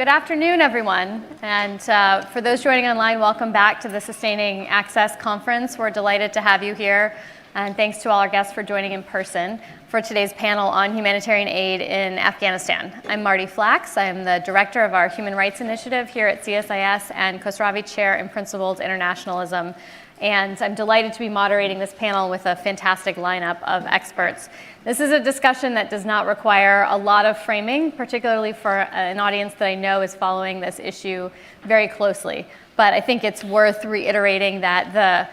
Good afternoon, everyone. And for those joining online, welcome back to the Sustaining Access Conference. We're delighted to have you here. And thanks to all our guests for joining in person for today's panel on humanitarian aid in Afghanistan. I'm Marty Flax. I am the director of our Human Rights Initiative here at CSIS and Khosravi Chair in Principles Internationalism. And I'm delighted to be moderating this panel with a fantastic lineup of experts. This is a discussion that does not require a lot of framing, particularly for an audience that I know is following this issue very closely. But I think it's worth reiterating that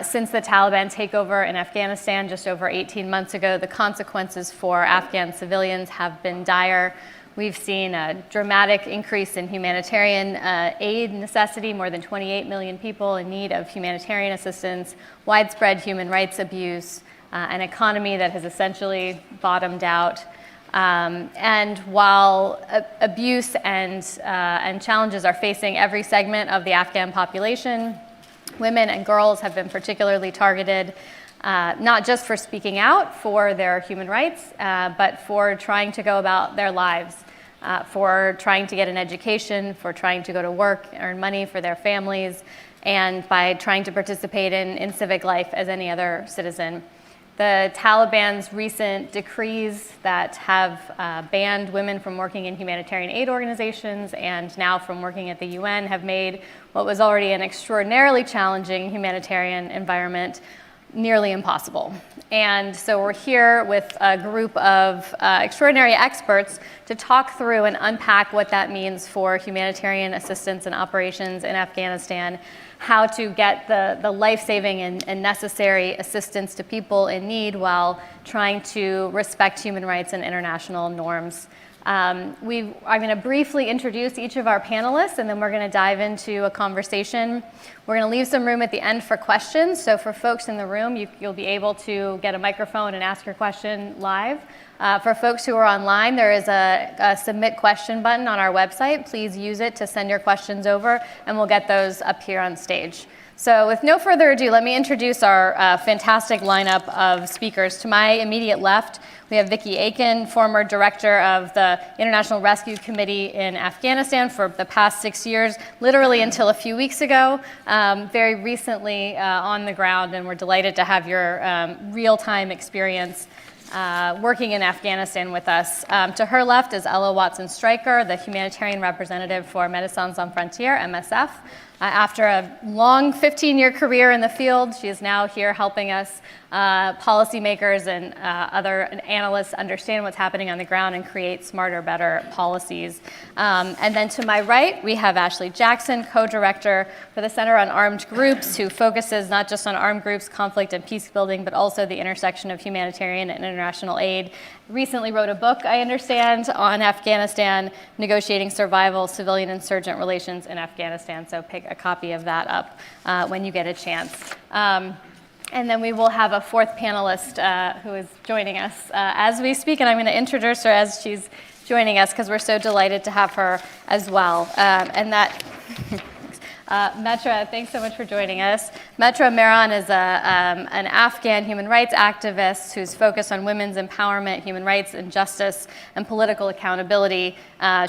since the Taliban takeover in Afghanistan just over 18 months ago, the consequences for Afghan civilians have been dire. We've seen a dramatic increase in humanitarian aid necessity, more than 28 million people in need of humanitarian assistance, widespread human rights abuse, an economy that has essentially bottomed out. And while abuse and challenges are facing every segment of the Afghan population, women and girls have been particularly targeted, not just for speaking out for their human rights, but for trying to go about their lives, for trying to get an education, for trying to go to work, earn money for their families, and by trying to participate in civic life as any other citizen. The Taliban's recent decrees that have banned women from working in humanitarian aid organizations and now from working at the UN have made what was already an extraordinarily challenging humanitarian environment nearly impossible. And so we're here with a group of extraordinary experts to talk through and unpack what that means for humanitarian assistance and operations in Afghanistan, how to get the life-saving and necessary assistance to people in need while trying to respect human rights and international norms. I'm going to briefly introduce each of our panelists, and then we're going to dive into a conversation. We're going to leave some room at the end for questions. So for folks in the room, you'll be able to get a microphone and ask your question live. For folks who are online, there is a submit question button on our website. Please use it to send your questions over, and we'll get those up here on stage. So with no further ado, let me introduce our fantastic lineup of speakers. To my immediate left, we have Vicki Aiken, former director of the International Rescue Committee in Afghanistan for the past 6 years, literally until a few weeks ago, very recently on the ground, and we're delighted to have your real-time experience working in Afghanistan with us. To her left is Ella Watson-Stryker, the humanitarian representative for Médecins Sans Frontières, MSF. After a long 15-year career in the field, she is now here helping us, policymakers and other analysts, understand what's happening on the ground and create smarter, better policies. And then to my right, we have Ashley Jackson, co-director for the Center on Armed Groups, who focuses not just on armed groups, conflict, and peace building, but also the intersection of humanitarian and international aid. Recently wrote a book, I understand, on Afghanistan, Negotiating Survival, Civilian Insurgent Relations in Afghanistan. So pick a copy of that up when you get a chance. And then we will have a fourth panelist who is joining us as we speak, and I'm going to introduce her as she's joining us because we're so delighted to have her as well. And that... Metra, thanks so much for joining us. Metra Mehran is an Afghan human rights activist who's focused on women's empowerment, human rights and justice, and political accountability.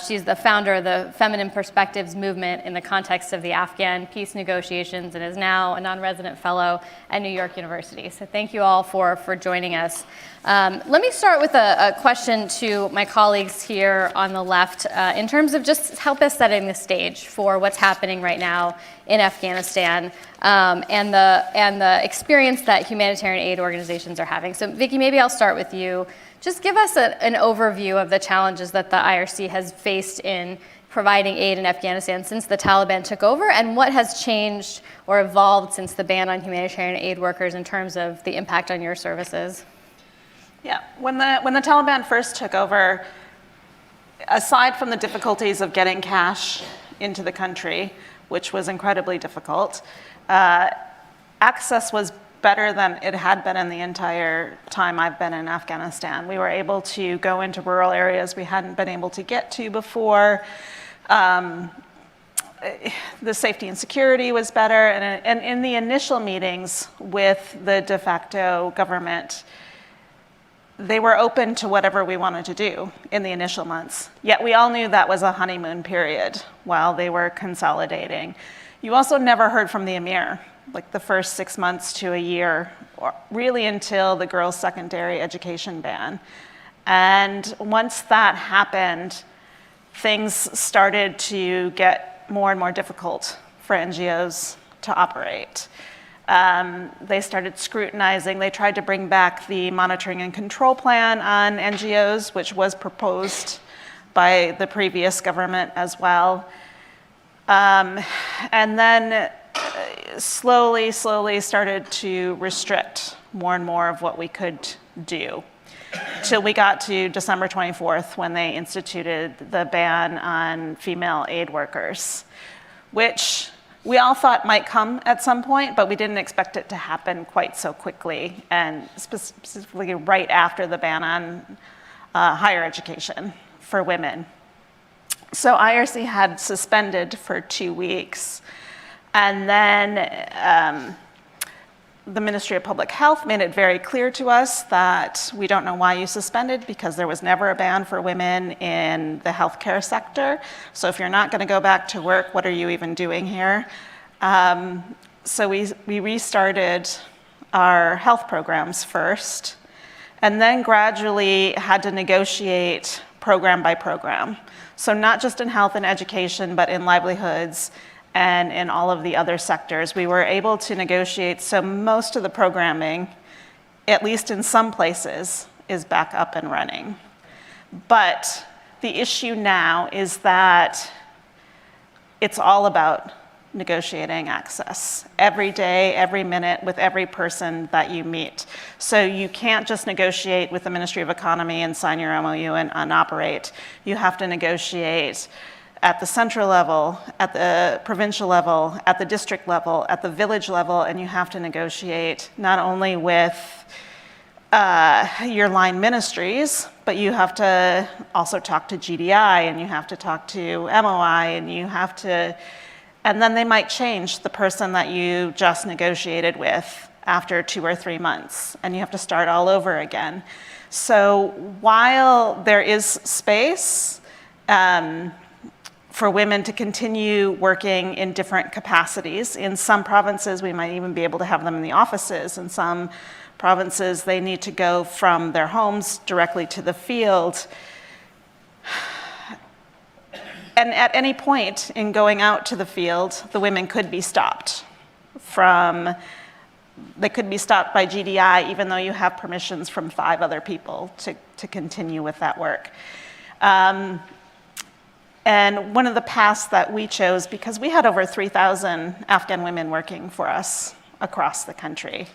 She's the founder of the Feminine Perspectives movement in the context of the Afghan peace negotiations and is now a non-resident fellow at New York University. So thank you all for joining us. Let me start with a question to my colleagues here on the left in terms of just help us setting the stage for what's happening right now in Afghanistan and the experience that humanitarian aid organizations are having. So Vicki, maybe I'll start with you. Just give us an overview of the challenges that the IRC has faced in providing aid in Afghanistan since the Taliban took over, and what has changed or evolved since the ban on humanitarian aid workers in terms of the impact on your services. Yeah, when the Taliban first took over, aside from the difficulties of getting cash into the country, which was incredibly difficult, access was better than it had been in the entire time I've been in Afghanistan. We were able to go into rural areas we hadn't been able to get to before. The safety and security was better, and in the initial meetings with the de facto government, they were open to whatever we wanted to do in the initial months. Yet we all knew that was a honeymoon period while they were consolidating. You also never heard from the emir, like the first 6 months to a year, or really until the girls' secondary education ban. And once that happened, things started to get more and more difficult for NGOs to operate. They started scrutinizing. They tried to bring back the monitoring and control plan on NGOs, which was proposed by the previous government as well. And then slowly started to restrict more and more of what we could do, till we got to December 24th, when they instituted the ban on female aid workers, which we all thought might come at some point, but we didn't expect it to happen quite so quickly, and specifically right after the ban on higher education for women. So IRC had suspended for 2 weeks, and then the Ministry of Public Health made it very clear to us that we don't know why you suspended, because there was never a ban for women in the healthcare sector. So if you're not going to go back to work, what are you even doing here? So we restarted our health programs first, and then gradually had to negotiate program by program. So not just in health and education, but in livelihoods and in all of the other sectors. We were able to negotiate, so most of the programming, at least in some places, is back up and running. But the issue now is that it's all about negotiating access every day, every minute, with every person that you meet. So you can't just negotiate with the Ministry of Economy and sign your MOU and operate. You have to negotiate at the central level, at the provincial level, at the district level, at the village level, and you have to negotiate not only with your line ministries, but you have to also talk to GDI, and you have to talk to MOI, and you have to, and then they might change the person that you just negotiated with after 2 or 3 months, and you have to start all over again. So while there is space, for women to continue working in different capacities. In some provinces, we might even be able to have them in the offices. In some provinces, they need to go from their homes directly to the field. And at any point in going out to the field, the women could be stopped they could be stopped by GDI, even though you have permissions from 5 other people to continue with that work. And one of the paths that we chose, because we had over 3,000 Afghan women working for us across the country.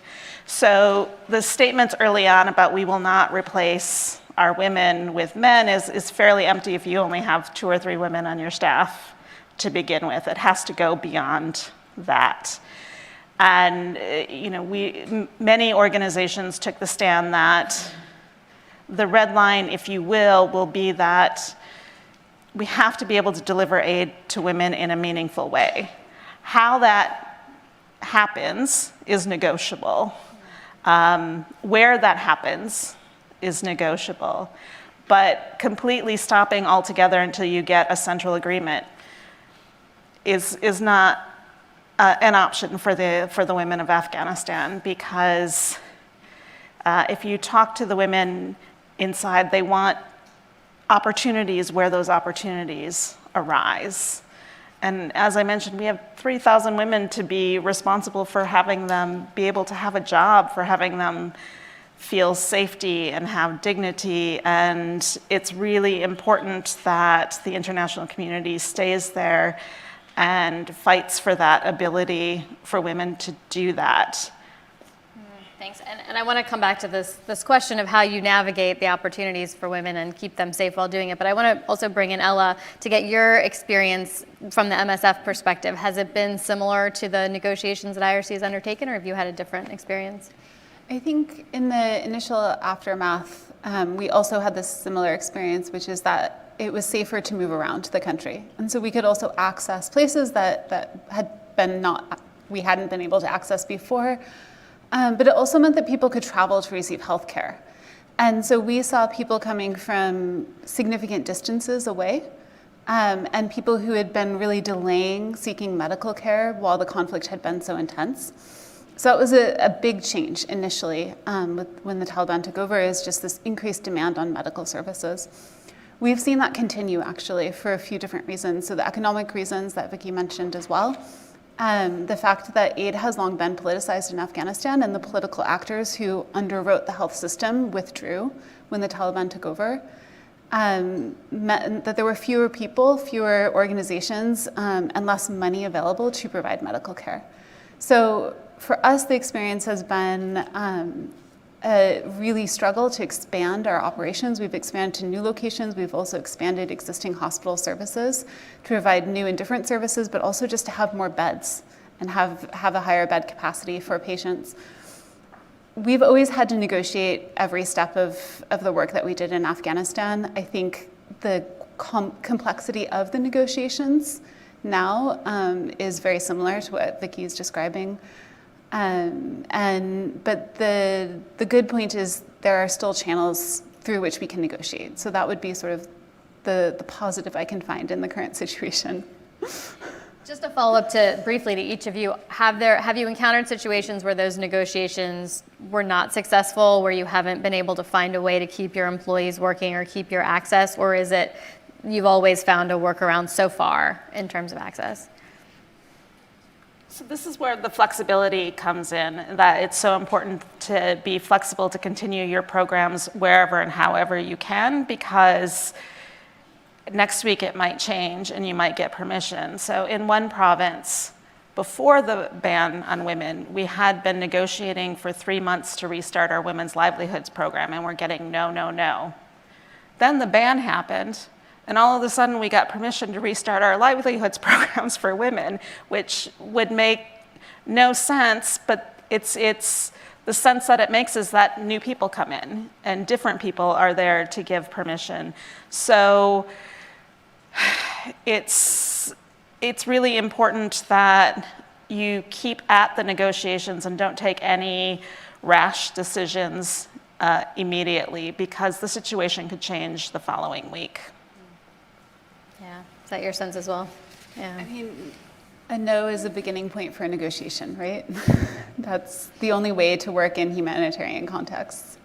So the statements early on about we will not replace our women with men is fairly empty if you only have 2 or 3 women on your staff to begin with. It has to go beyond that. And many organizations took the stand that the red line, if you will be that we have to be able to deliver aid to women in a meaningful way. How that happens is negotiable. Where that happens is negotiable. But completely stopping altogether until you get a central agreement is not an option for the women of Afghanistan, because if you talk to the women inside, they want opportunities where those opportunities arise. And as I mentioned, we have 3,000 women to be responsible for having them be able to have a job, for having them feel safety and have dignity. And it's really important that the international community stays there and fights for that ability for women to do that. Thanks. And I want to come back to this question of how you navigate the opportunities for women and keep them safe while doing it. But I want to also bring in Ella to get your experience from the MSF perspective. Has it been similar to the negotiations that IRC has undertaken, or have you had a different experience? I think in the initial aftermath, we also had this similar experience, which is that it was safer to move around the country. And so we could also access places that we hadn't been able to access before. But it also meant that people could travel to receive healthcare. And so we saw people coming from significant distances away, and people who had been really delaying seeking medical care while the conflict had been so intense. So it was a big change initially when the Taliban took over, is just this increased demand on medical services. We've seen that continue actually for a few different reasons. So the economic reasons that Vicky mentioned as well. The fact that aid has long been politicized in Afghanistan, and the political actors who underwrote the health system withdrew when the Taliban took over, meant that there were fewer people, fewer organizations, and less money available to provide medical care. So for us, the experience has been a really struggle to expand our operations. We've expanded to new locations. We've also expanded existing hospital services to provide new and different services, but also just to have more beds and have a higher bed capacity for patients. We've always had to negotiate every step of the work that we did in Afghanistan. I think the complexity of the negotiations now is very similar to what Vicky is describing. But the good point is there are still channels through which we can negotiate. So that would be sort of the positive I can find in the current situation. Just to follow up briefly to each of you, have you encountered situations where those negotiations were not successful, where you haven't been able to find a way to keep your employees working or keep your access, or is it you've always found a workaround so far in terms of access? So this is where the flexibility comes in, that it's so important to be flexible to continue your programs wherever and however you can, because next week it might change and you might get permission. So in one province, before the ban on women, we had been negotiating for 3 months to restart our women's livelihoods program, and we're getting no, no, no. Then the ban happened, and all of a sudden we got permission to restart our livelihoods programs for women, which would make no sense, but it's the sense that it makes is that new people come in and different people are there to give permission. So it's really important that you keep at the negotiations and don't take any rash decisions immediately, because the situation could change the following week. Yeah, is that your sense as well? Yeah. I mean, a no is a beginning point for a negotiation, right? That's the only way to work in humanitarian contexts.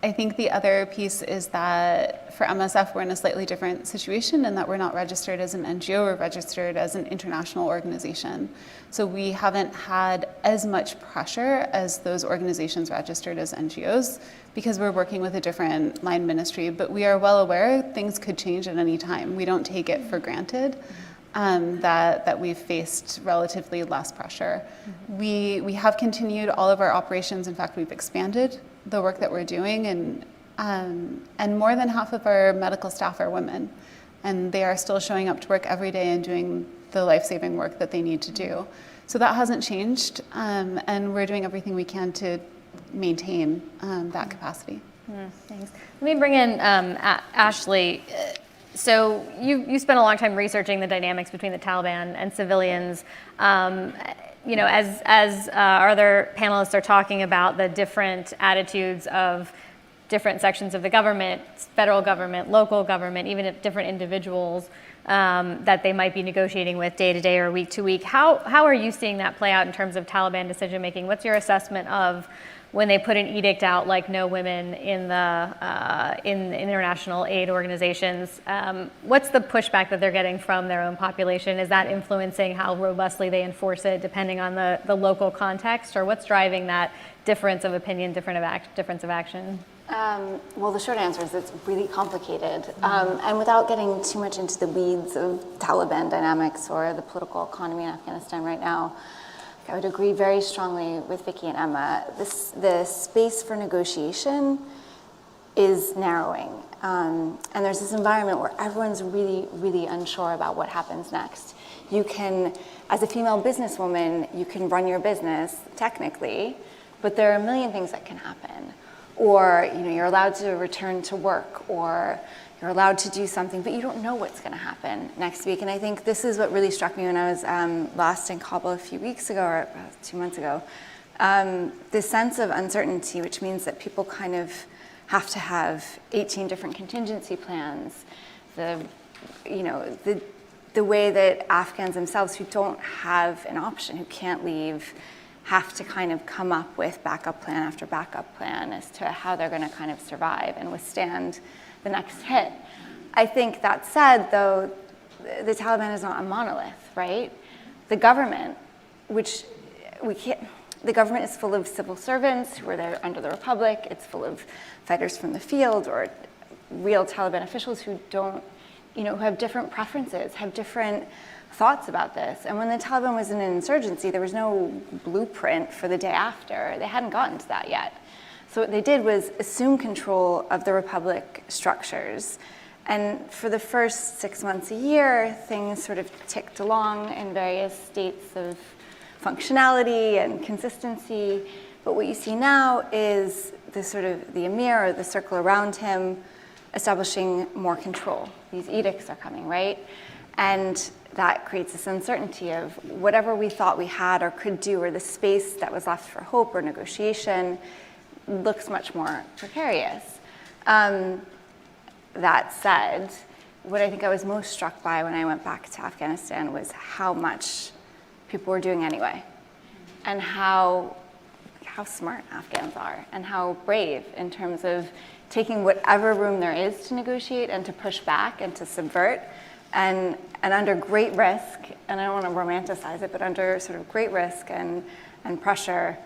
I think the other piece is that for MSF, we're in a slightly different situation in that we're not registered as an NGO, we're registered as an international organization. So we haven't had as much pressure as those organizations registered as NGOs, because we're working with a different line ministry, but we are well aware things could change at any time. We don't take it for granted that we've faced relatively less pressure. We have continued all of our operations. In fact, we've expanded the work that we're doing, and more than half of our medical staff are women, and they are still showing up to work every day and doing the life-saving work that they need to do. So that hasn't changed, and we're doing everything we can to maintain that capacity. Thanks. Let me bring in Ashley. So you spent a long time researching the dynamics between the Taliban and civilians. You know, as our other panelists are talking about the different attitudes of different sections of the government, federal government, local government, even if different individuals that they might be negotiating with day to day or week to week. How are you seeing that play out in terms of Taliban decision making? What's your assessment of when they put an edict out like no women in the international aid organizations? What's the pushback that they're getting from their own population? Is that influencing how robustly they enforce it depending on the local context, or what's driving that difference of opinion, difference of action? Well, the short answer is it's really complicated. And without getting too much into the weeds of Taliban dynamics or the political economy in Afghanistan right now, I would agree very strongly with Vicky and Emma. The space for negotiation is narrowing. And there's this environment where everyone's really, really unsure about what happens next. You can, as a female businesswoman, you can run your business technically, but there are a million things that can happen. Or you're allowed to return to work, or you're allowed to do something, but you don't know what's going to happen next week. And I think this is what really struck me when I was last in Kabul a few weeks ago, or about 2 months ago. This sense of uncertainty, which means that people kind of have to have 18 different contingency plans, the way that Afghans themselves who don't have an option, who can't leave, have to kind of come up with backup plan after backup plan as to how they're going to kind of survive and withstand the next hit. I think that said, though, the Taliban is not a monolith, right? The government, the government is full of civil servants who are there under the Republic. It's full of fighters from the field or real Taliban officials who don't, who have different preferences, have different thoughts about this. And when the Taliban was in an insurgency, there was no blueprint for the day after. They hadn't gotten to that yet. So what they did was assume control of the Republic structures. And for the first 6 months, a year, things sort of ticked along in various states of functionality and consistency. But what you see now is the emir, or the circle around him, establishing more control. These edicts are coming, right? And that creates this uncertainty of whatever we thought we had or could do, or the space that was left for hope or negotiation, looks much more precarious. That said, what I think I was most struck by when I went back to Afghanistan was how much people were doing anyway, and how smart Afghans are, and how brave in terms of taking whatever room there is to negotiate and to push back and to subvert, and under great risk, and I don't want to romanticize it, but under sort of great risk and pressure,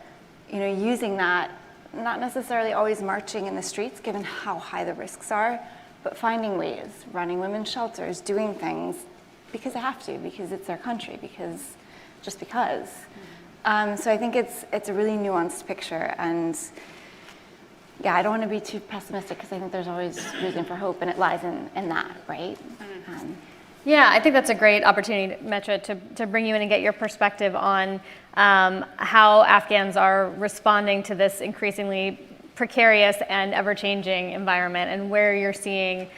using that, not necessarily always marching in the streets, given how high the risks are, but finding ways, running women's shelters, doing things because they have to, because it's their country, just because. So I think it's a really nuanced picture, and yeah, I don't want to be too pessimistic because I think there's always reason for hope, and it lies in that, right? Yeah, I think that's a great opportunity, Metra, to bring you in and get your perspective on how Afghans are responding to this increasingly precarious and ever-changing environment, and where you're seeing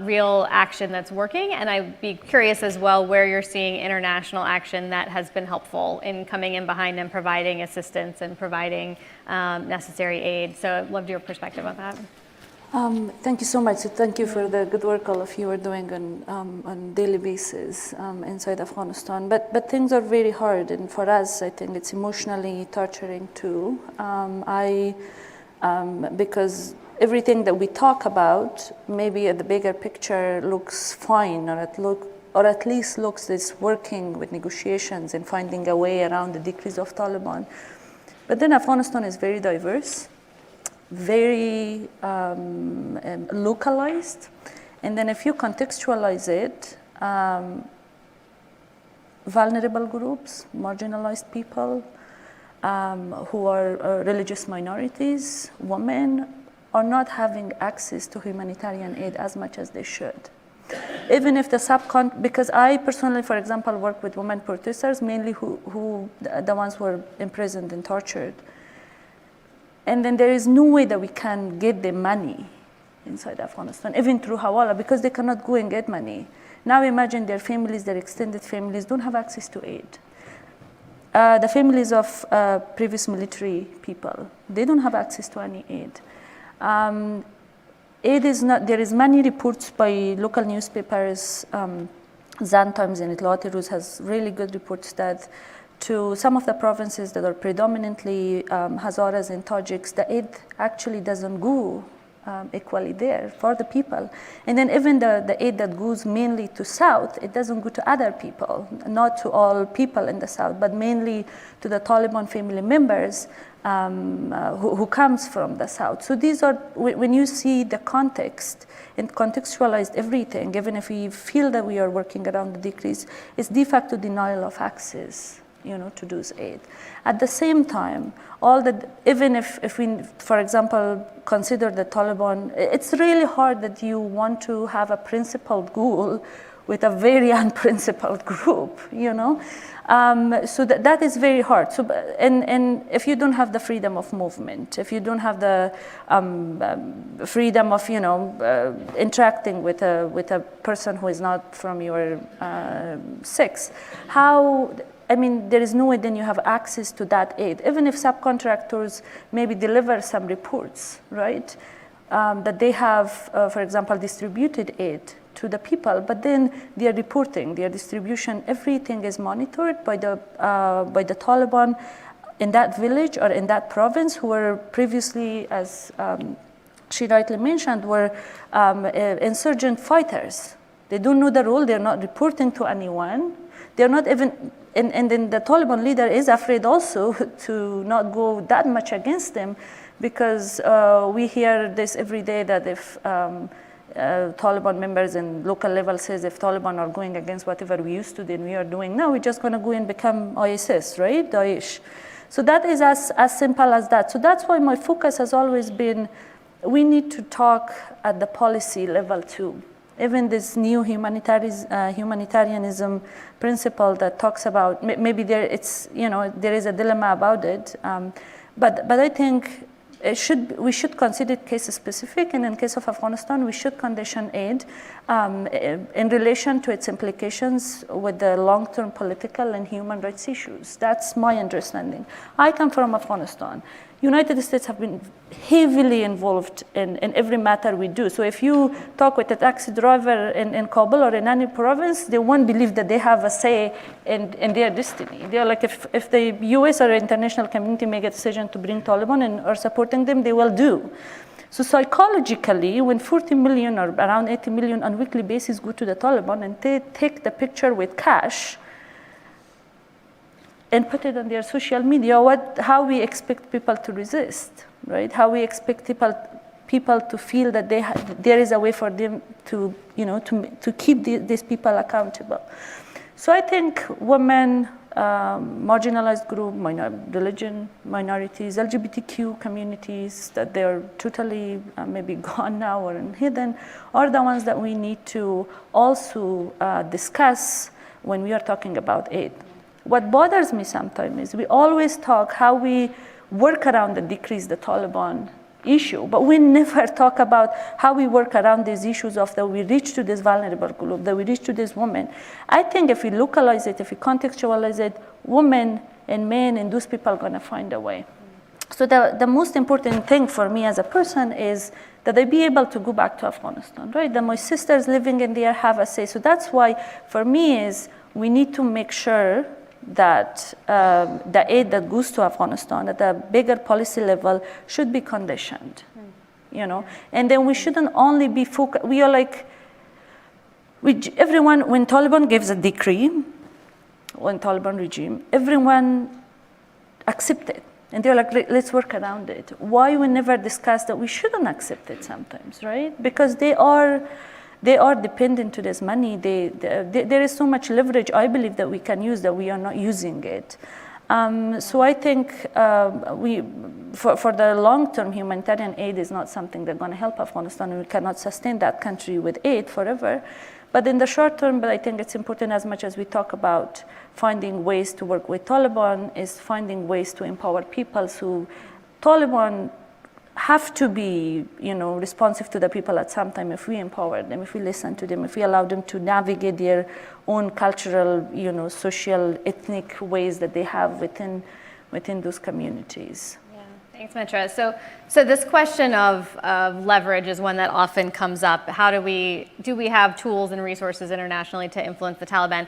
real action that's working. And I'd be curious as well where you're seeing international action that has been helpful in coming in behind and providing assistance and providing necessary aid. So I'd love your perspective on that. Thank you so much. So thank you for the good work all of you are doing on daily basis inside Afghanistan. But things are very hard, and for us, I think it's emotionally torturing too. Because everything that we talk about, maybe at the bigger picture, looks fine, or at least looks as working with negotiations and finding a way around the decrease of Taliban. But then Afghanistan is very diverse, very localized, and then if you contextualize it, vulnerable groups, marginalized people, who are religious minorities, women, are not having access to humanitarian aid as much as they should. Even if because I personally, for example, work with women protesters, mainly the ones who are imprisoned and tortured. And then there is no way that we can get them money inside Afghanistan, even through Hawala, because they cannot go and get money. Now imagine their families, their extended families, don't have access to aid. The families of previous military people, they don't have access to any aid. Aid is not, there is many reports by local newspapers, Zan Times and Itlaat Rus has really good reports that to some of the provinces that are predominantly Hazaras and Tajiks, the aid actually doesn't go equally there for the people. And then even the aid that goes mainly to South, it doesn't go to other people, not to all people in the South, but mainly to the Taliban family members who comes from the South. So these are, when you see the context and contextualize everything, even if we feel that we are working around the decrease, it's de facto denial of access, to those aid. At the same time, even if we, for example, consider the Taliban, it's really hard that you want to have a principled goal with a very unprincipled group, So that is very hard. So, and if you don't have the freedom of movement, if you don't have the freedom of, interacting with a person who is not from your sex, there is no way then you have access to that aid. Even if subcontractors maybe deliver some reports, right? that they have, for example, distributed aid to the people, but then their reporting, their distribution, everything is monitored by the Taliban in that village or in that province, who were previously, as she rightly mentioned, were insurgent fighters. They don't know the role, they're not reporting to anyone. They're not even, and then the Taliban leader is afraid also to not go that much against them, because we hear this every day that if Taliban members in local level says if Taliban are going against whatever we used to do and we are doing now, we're just going to go and become ISIS, right? Daesh. So that is as simple as that. So that's why my focus has always been, we need to talk at the policy level too. Even this new humanitarianism principle that talks about, maybe there is a dilemma about it, but I think we should consider case specific, and in case of Afghanistan, we should condition aid in relation to its implications with the long-term political and human rights issues. That's my understanding. I come from Afghanistan. United States have been heavily involved in every matter we do. So if you talk with a taxi driver in Kabul or in any province, they won't believe that they have a say in their destiny. They're like, if the US or international community make a decision to bring Taliban and are supporting them, they will do. So psychologically, when 40 million or around 80 million on a weekly basis go to the Taliban and they take the picture with cash, and put it on their social media, how we expect people to resist, right? How we expect people to feel that there is a way for them to keep these people accountable. So I think women, marginalized group, religion minorities, LGBTQ communities that they're totally maybe gone now or hidden, are the ones that we need to also discuss when we are talking about aid. What bothers me sometimes is we always talk how we work around and decrease the Taliban issue, but we never talk about how we work around these issues of that we reach to this vulnerable group, that we reach to this woman. I think if we localize it, if we contextualize it, women and men and those people are going to find a way. So the most important thing for me as a person is that I be able to go back to Afghanistan, right? That my sisters living in there have a say. So that's why for me is we need to make sure that the aid that goes to Afghanistan at a bigger policy level should be conditioned, and then we shouldn't only be focused. We are like, everyone, when Taliban gives a decree, when Taliban regime, everyone accept it. And they're like, let's work around it. Why we never discuss that we shouldn't accept it sometimes, right? Because they are dependent to this money. There is so much leverage, I believe, that we can use that we are not using it. So I think for the long-term, humanitarian aid is not something that's going to help Afghanistan. We cannot sustain that country with aid forever. But in the short term, I think it's important, as much as we talk about finding ways to work with Taliban, is finding ways to empower people. So Taliban have to be, responsive to the people at some time if we empower them, if we listen to them, if we allow them to navigate their own cultural, social, ethnic ways that they have within those communities. Yeah, thanks, Mitra. So this question of leverage is one that often comes up. Do we have tools and resources internationally to influence the Taliban?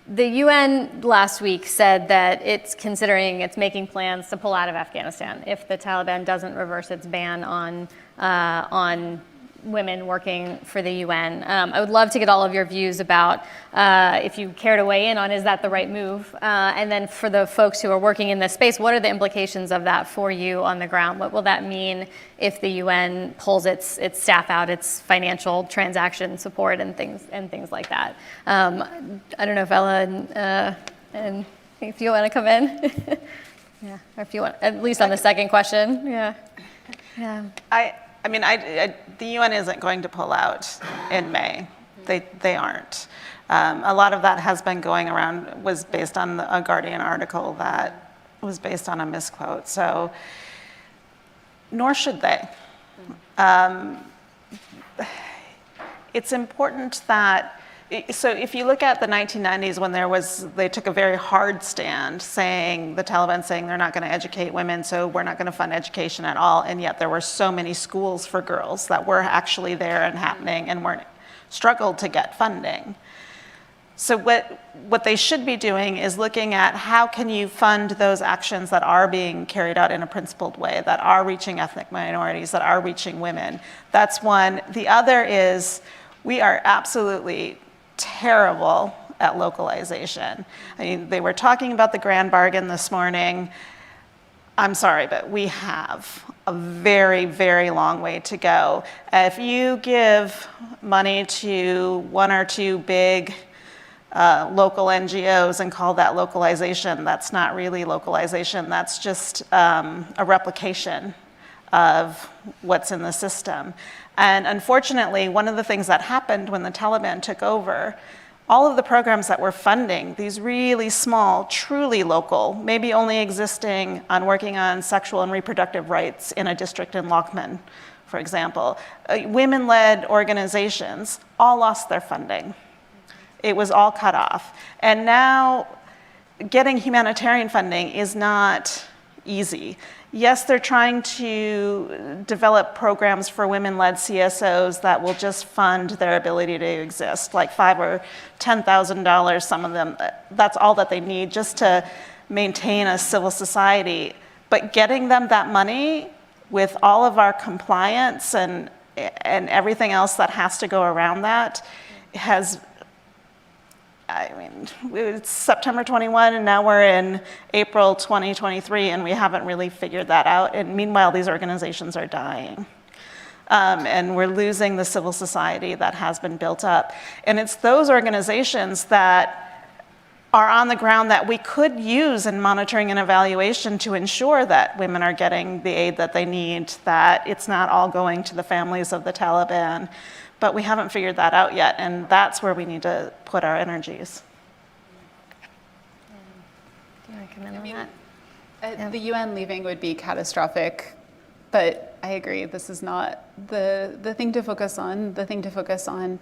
The UN last week said that it's making plans to pull out of Afghanistan if the Taliban doesn't reverse its ban on women working for the UN. I would love to get all of your views about if you care to weigh in on, is that the right move? And then for the folks who are working in this space, what are the implications of that for you on the ground? What will that mean if the UN pulls its staff out, its financial transaction support and things like that? I don't know if Ella and if you want to come in. Yeah, or if you want, at least on the second question. Yeah. The UN isn't going to pull out in May. They aren't. A lot of that has been going around, was based on a Guardian article that was based on a misquote. So, nor should they. It's important that So if you look at the 1990s when they took a very hard stand saying, the Taliban saying they're not going to educate women, so we're not going to fund education at all, and yet there were so many schools for girls that were actually there and happening and weren't struggled to get funding. So what they should be doing is looking at how can you fund those actions that are being carried out in a principled way, that are reaching ethnic minorities, that are reaching women. That's one. The other is we are absolutely terrible at localization. I mean, they were talking about the grand bargain this morning. I'm sorry, but we have a very, very long way to go. If you give money to one or two big local NGOs and call that localization, that's not really localization. That's just a replication of what's in the system. And unfortunately, one of the things that happened when the Taliban took over, all of the programs that we're funding, these really small, truly local, maybe only existing on working on sexual and reproductive rights in a district in Lochman, for example, women-led organizations all lost their funding. It was all cut off. And now getting humanitarian funding is not easy. Yes, they're trying to develop programs for women-led CSOs that will just fund their ability to exist, like $5,000 or $10,000, some of them. That's all that they need just to maintain a civil society. But getting them that money with all of our compliance and everything else that has to go around that it's September 21 and now we're in April 2023 and we haven't really figured that out. And meanwhile, these organizations are dying. And we're losing the civil society that has been built up. And it's those organizations that are on the ground that we could use in monitoring and evaluation to ensure that women are getting the aid that they need, that it's not all going to the families of the Taliban. But we haven't figured that out yet, and that's where we need to put our energies. Do you want to come in on that? The UN leaving would be catastrophic, but I agree, this is not the thing to focus on. The thing to focus on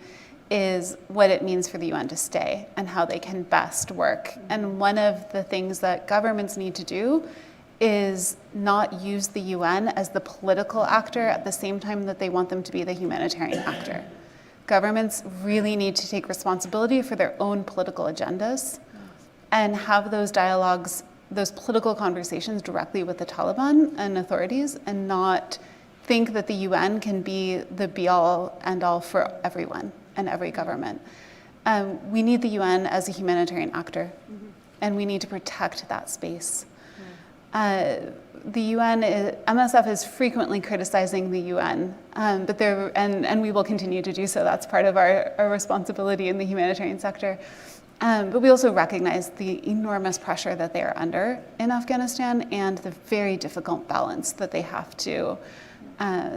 is what it means for the UN to stay and how they can best work. And one of the things that governments need to do is not use the UN as the political actor at the same time that they want them to be the humanitarian actor. Governments really need to take responsibility for their own political agendas and have those dialogues, those political conversations directly with the Taliban and authorities, and not think that the UN can be the be-all, end-all for everyone and every government. We need the UN as a humanitarian actor, and we need to protect that space. The UN, MSF is frequently criticizing the UN, but and we will continue to do so. That's part of our responsibility in the humanitarian sector. But we also recognize the enormous pressure that they are under in Afghanistan and the very difficult balance that they have to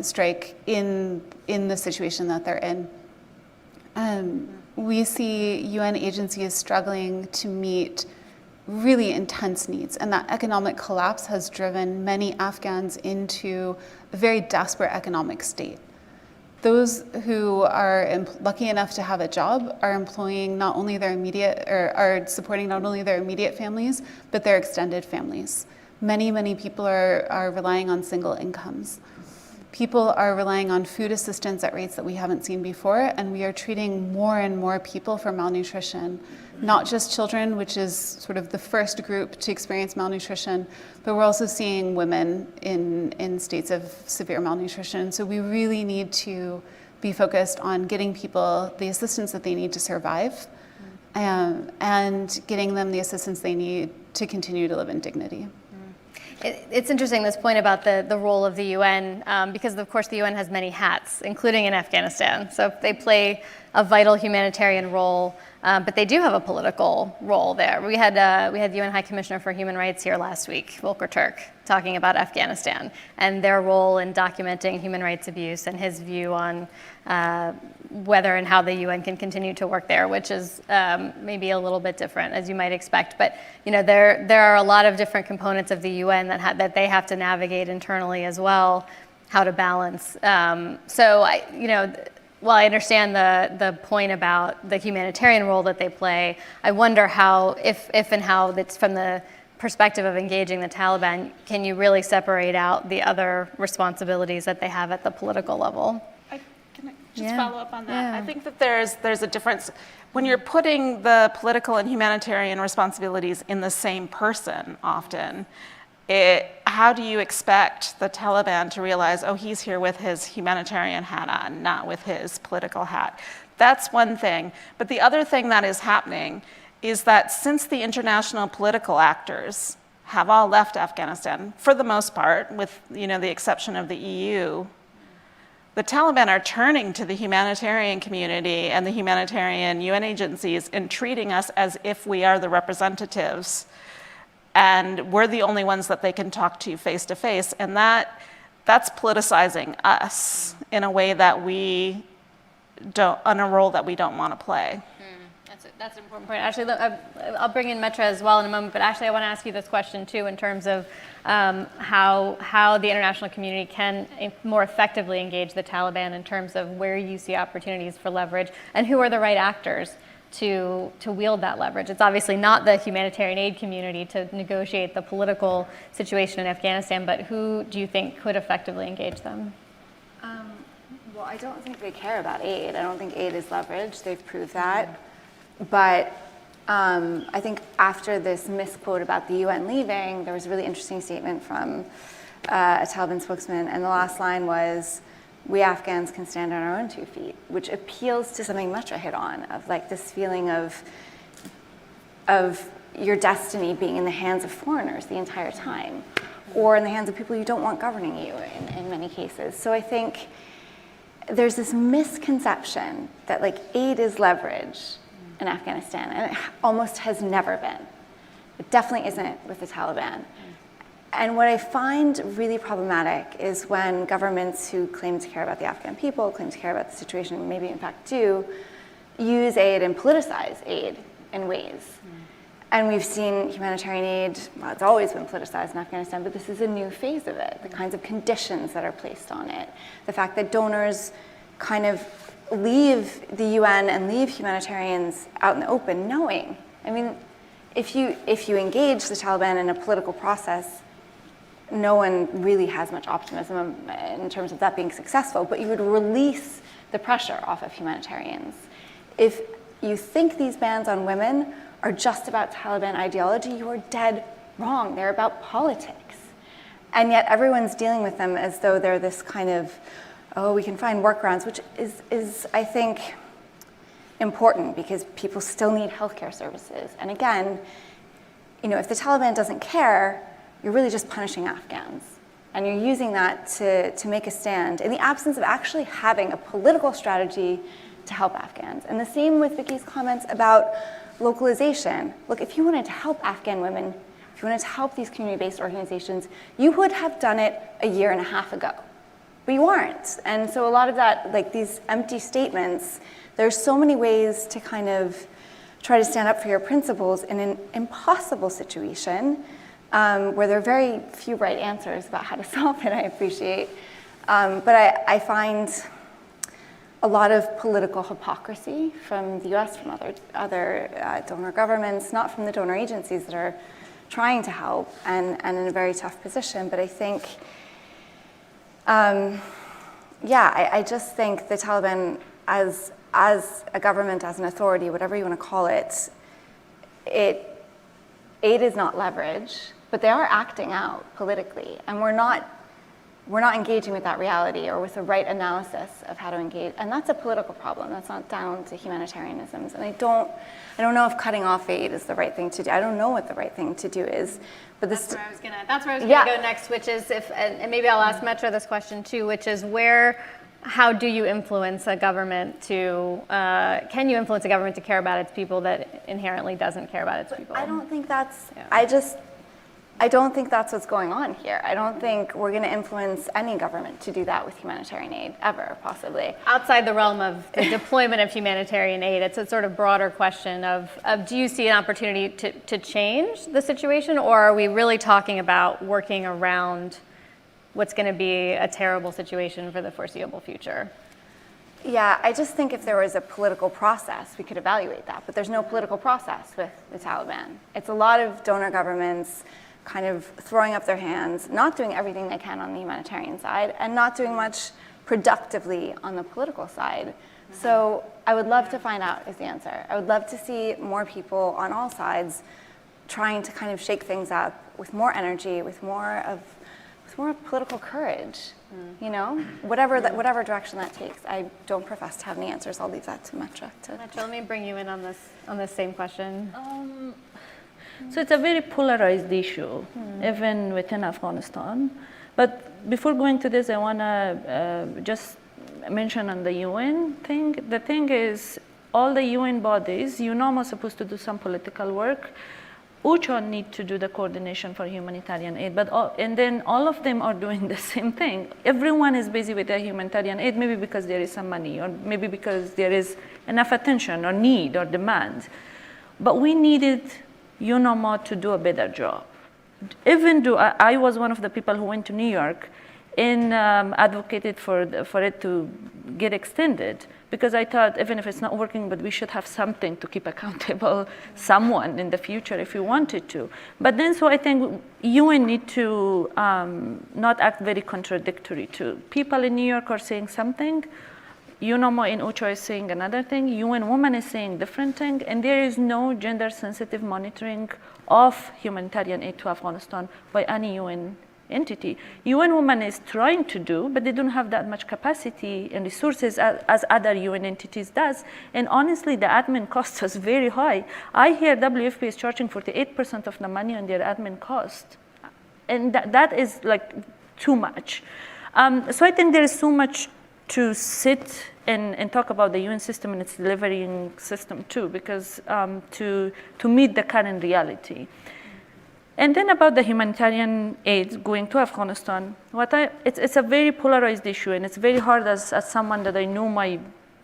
strike in the situation that they're in. We see UN agencies struggling to meet really intense needs, and that economic collapse has driven many Afghans into a very desperate economic state. Those who are lucky enough to have a job are employing not only their immediate, or are supporting not only their immediate families, but their extended families. Many people are relying on single incomes. People are relying on food assistance at rates that we haven't seen before, and we are treating more and more people for malnutrition. Not just children, which is sort of the first group to experience malnutrition, but we're also seeing women in states of severe malnutrition. So we really need to be focused on getting people the assistance that they need to survive, and getting them the assistance they need to continue to live in dignity. It's interesting, this point about the role of the UN, because of course the UN has many hats, including in Afghanistan. So they play a vital humanitarian role, but they do have a political role there. We had UN High Commissioner for Human Rights here last week, Volker Turk, talking about Afghanistan and their role in documenting human rights abuse and his view on whether and how the UN can continue to work there, which is maybe a little bit different, as you might expect. But there are a lot of different components of the UN that they have to navigate internally as well, how to balance. while I understand the point about the humanitarian role that they play, I wonder how, if and how that's from the perspective of engaging the Taliban, can you really separate out the other responsibilities that they have at the political level? Can I just Yeah. follow up on that? Yeah. I think that there's a difference. When you're putting the political and humanitarian responsibilities in the same person often, how do you expect the Taliban to realize, oh, he's here with his humanitarian hat on, not with his political hat? That's one thing. But the other thing that is happening is that since the international political actors have all left Afghanistan, for the most part, with the exception of the EU, the Taliban are turning to the humanitarian community and the humanitarian UN agencies and treating us as if we are the representatives. And we're the only ones that they can talk to face, and that's politicizing us in a way that we don't, on a role that we don't want to play. That's an important point. Actually, I'll bring in Metra as well in a moment, but actually I want to ask you this question too in terms of how the international community can more effectively engage the Taliban in terms of where you see opportunities for leverage and who are the right actors to wield that leverage. It's obviously not the humanitarian aid community to negotiate the political situation in Afghanistan, but who do you think could effectively engage them? Well, I don't think they care about aid. I don't think aid is leverage. They've proved that. But I think after this misquote about the UN leaving, there was a really interesting statement from a Taliban spokesman, and the last line was, "We Afghans can stand on our own 2 feet," which appeals to something Metra hit on, of like this feeling of your destiny being in the hands of foreigners the entire time, or in the hands of people you don't want governing you in many cases. So I think there's this misconception that like aid is leverage in Afghanistan, and it almost has never been. It definitely isn't with the Taliban. And what I find really problematic is when governments who claim to care about the Afghan people, claim to care about the situation, maybe in fact do, use aid and politicize aid in ways. And we've seen humanitarian aid, well, it's always been politicized in Afghanistan, but this is a new phase of it, the kinds of conditions that are placed on it, the fact that donors kind of leave the UN and leave humanitarians out in the open knowing. I mean, if you engage the Taliban in a political process, no one really has much optimism in terms of that being successful, but you would release the pressure off of humanitarians. If you think these bans on women are just about Taliban ideology, you are dead wrong. They're about politics. And yet everyone's dealing with them as though they're this kind of, oh, we can find workarounds, which is I think, important because people still need healthcare services. And again, if the Taliban doesn't care, you're really just punishing Afghans. And you're using that to make a stand in the absence of actually having a political strategy to help Afghans. And the same with Vicki's comments about localization. Look, if you wanted to help Afghan women, if you wanted to help these community-based organizations, you would have done it a year and a half ago. But you aren't. And so a lot of that, like these empty statements, there's so many ways to kind of try to stand up for your principles in an impossible situation where there are very few right answers about how to solve it, I appreciate. But I find a lot of political hypocrisy from the US, from other donor governments, not from the donor agencies that are trying to help and in a very tough position. But I think, I just think the Taliban as a government, as an authority, whatever you want to call it, aid is not leverage, but they are acting out politically, and we're not engaging with that reality or with the right analysis of how to engage, and that's a political problem. That's not down to humanitarianisms, and I don't know if cutting off aid is the right thing to do. I don't know what the right thing to do is, but That's where I was gonna go next, which is and maybe I'll ask Metra this question too, which is how do you influence a government can you influence a government to care about its people that inherently doesn't care about its people? I don't think that's, I don't think that's what's going on here. I don't think we're going to influence any government to do that with humanitarian aid, ever, possibly. Outside the realm of the deployment of humanitarian aid, it's a sort of broader question of do you see an opportunity to change the situation, or are we really talking about working around what's going to be a terrible situation for the foreseeable future? Yeah, I just think if there was a political process, we could evaluate that. But there's no political process with the Taliban. It's a lot of donor governments kind of throwing up their hands, not doing everything they can on the humanitarian side, and not doing much productively on the political side. So I would love to find out is the answer. I would love to see more people on all sides trying to kind of shake things up with more energy, with more political courage. You know, whatever direction that takes. I don't profess to have any answers. I'll leave that to Metra. Let me bring you in on this same question. So it's a very polarized issue, even within Afghanistan. But before going to this, I want to just mention on the UN thing. The thing is, all the UN bodies, are supposed to do some political work. UCHO need to do the coordination for humanitarian aid, and then all of them are doing the same thing. Everyone is busy with their humanitarian aid, maybe because there is some money, or maybe because there is enough attention, or need, or demand. But we needed UNOMA to do a better job. Even though I was one of the people who went to New York and advocated for it to get extended, because I thought even if it's not working, but we should have something to keep accountable someone in the future if we wanted to. But then, so I think UN need to not act very contradictory too. People in New York are saying something, UNOMA in UCHO is saying another thing, UN Women is saying different thing, and there is no gender-sensitive monitoring of humanitarian aid to Afghanistan by any UN entity. UN Women is trying to do, but they don't have that much capacity and resources as other UN entities does. And honestly, the admin cost is very high. I hear WFP is charging 48% of the money on their admin cost. And that is like too much. So I think there is so much to sit and talk about the UN system and its delivering system too, because to meet the current reality. And then about the humanitarian aid going to Afghanistan, it's a very polarized issue, and it's very hard as someone that I know,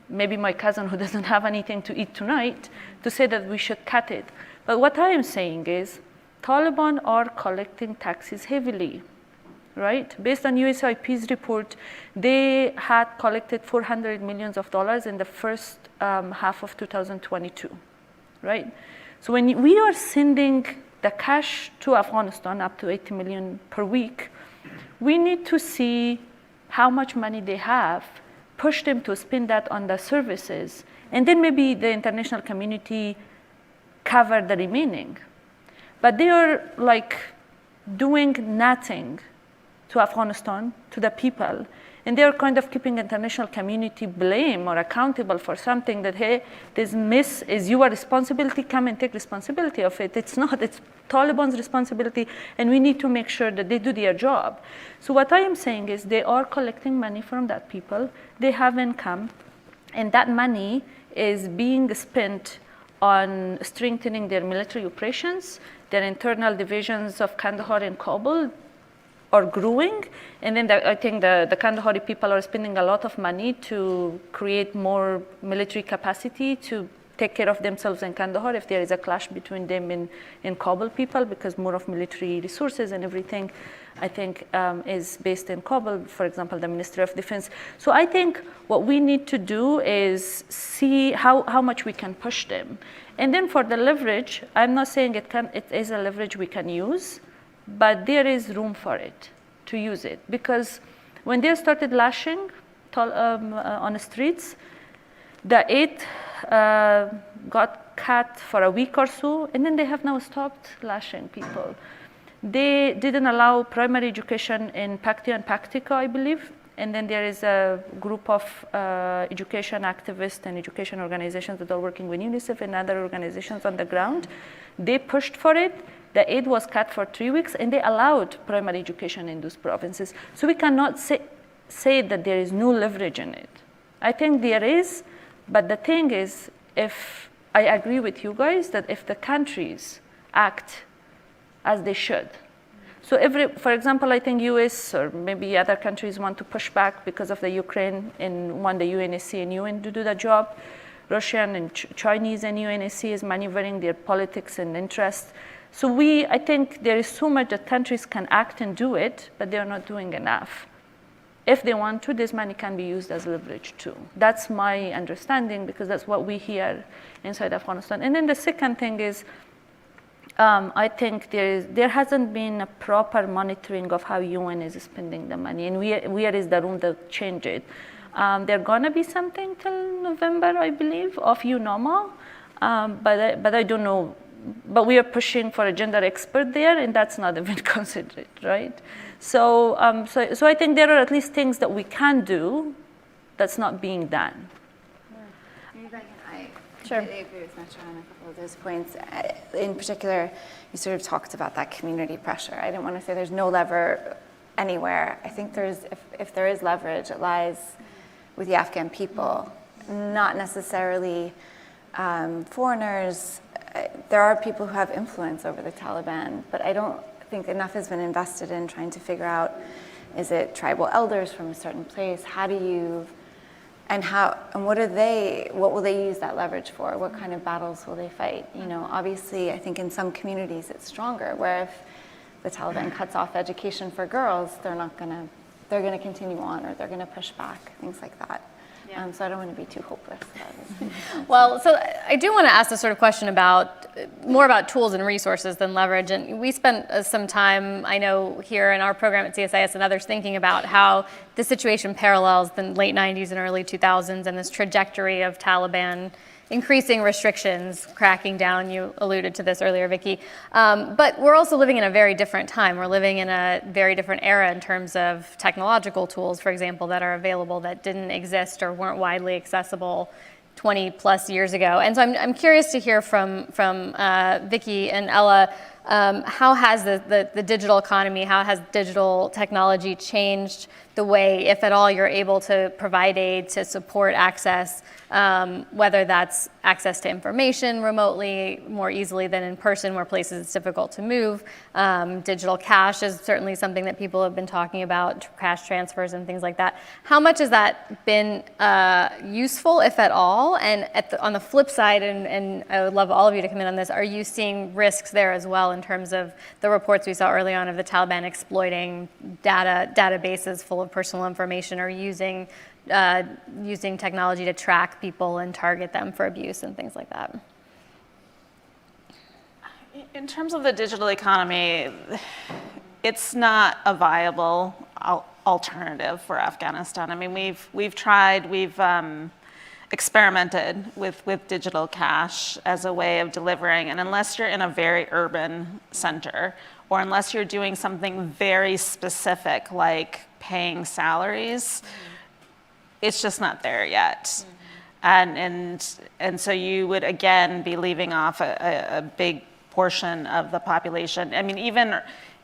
maybe my cousin who doesn't have anything to eat tonight, to say that we should cut it. But what I am saying is, Taliban are collecting taxes heavily, right? Based on USIP's report, they had collected $400 million in the first half of 2022, right? So when we are sending the cash to Afghanistan, up to 80 million per week, we need to see how much money they have, push them to spend that on the services, and then maybe the international community cover the remaining. But they are like doing nothing to Afghanistan, to the people, and they're kind of keeping international community blame or accountable for something that, hey, this miss is your responsibility, come and take responsibility of it. It's not, it's Taliban's responsibility, and we need to make sure that they do their job. So what I am saying is they are collecting money from that people, they have income, and that money is being spent on strengthening their military operations, their internal divisions of Kandahar and Kabul, are growing, and then I think the Kandahari people are spending a lot of money to create more military capacity to take care of themselves in Kandahar if there is a clash between them and Kabul people, because more of military resources and everything, I think, is based in Kabul, for example, the Ministry of Defense. So I think what we need to do is see how much we can push them. And then for the leverage, I'm not saying it is a leverage we can use, but there is room for it, to use it. Because when they started lashing on the streets, the aid got cut for a week or so, and then they have now stopped lashing people. They didn't allow primary education in Paktia and Paktika, I believe, and then there is a group of education activists and education organizations that are working with UNICEF and other organizations on the ground. They pushed for it. The aid was cut for 3 weeks, and they allowed primary education in those provinces. So we cannot say that there is no leverage in it. I think there is, but the thing is, if I agree with you guys that if the countries act as they should, so for example, I think US or maybe other countries want to push back because of the Ukraine and want the UNSC and UN to do the job. Russian and Chinese and UNSC is maneuvering their politics and interests. So I think there is so much that countries can act and do it, but they are not doing enough. if they want to, this money can be used as leverage too. That's my understanding, because that's what we hear inside Afghanistan. And then the second thing is, I think there hasn't been a proper monitoring of how UN is spending the money, and where is the room to change it. There's gonna be something till November, I believe, of UNOMA, but I don't know. But we are pushing for a gender expert there, and that's not even considered, right? So I think there are at least things that we can do that's not being done. I completely agree with Metro on a couple of those points. In particular, you sort of talked about that community pressure. I didn't want to say there's no lever anywhere. I think if there is leverage, it lies with the Afghan people, not necessarily foreigners. There are people who have influence over the Taliban, but I don't think enough has been invested in trying to figure out, is it tribal elders from a certain place? How do you, and what will they use that leverage for? What kind of battles will they fight? You know, obviously, I think in some communities it's stronger, where if the Taliban cuts off education for girls, they're gonna continue on, or they're gonna push back, things like that. Yeah. So I don't want to be too hopeless about this. Well, so I do want to ask this sort of question more about tools and resources than leverage. And we spent some time, I know, here in our program at CSIS and others, thinking about how the situation parallels the late 90s and early 2000s and this trajectory of Taliban increasing restrictions, cracking down. You alluded to this earlier, Vicki. But we're also living in a very different time. We're living in a very different era in terms of technological tools, for example, that are available that didn't exist or weren't widely accessible 20 plus years ago. And so I'm curious to hear from Vicki and Ella, how has the digital economy, how has digital technology changed the way, if at all, you're able to provide aid to support access, whether that's access to information remotely more easily than in person where places it's difficult to move. Digital cash is certainly something that people have been talking about, cash transfers and things like that. How much has that been useful, if at all? And on the flip side, and I would love all of you to come in on this, are you seeing risks there as well in terms of the reports we saw early on of the Taliban exploiting databases full of personal information, or using technology to track people and target them for abuse and things like that? In terms of the digital economy, it's not a viable alternative for Afghanistan. I mean, we've tried, we've experimented with digital cash as a way of delivering, and unless you're in a very urban center, or unless you're doing something very specific like paying salaries, it's just not there yet. And so you would again be leaving off a big portion of the population. I mean,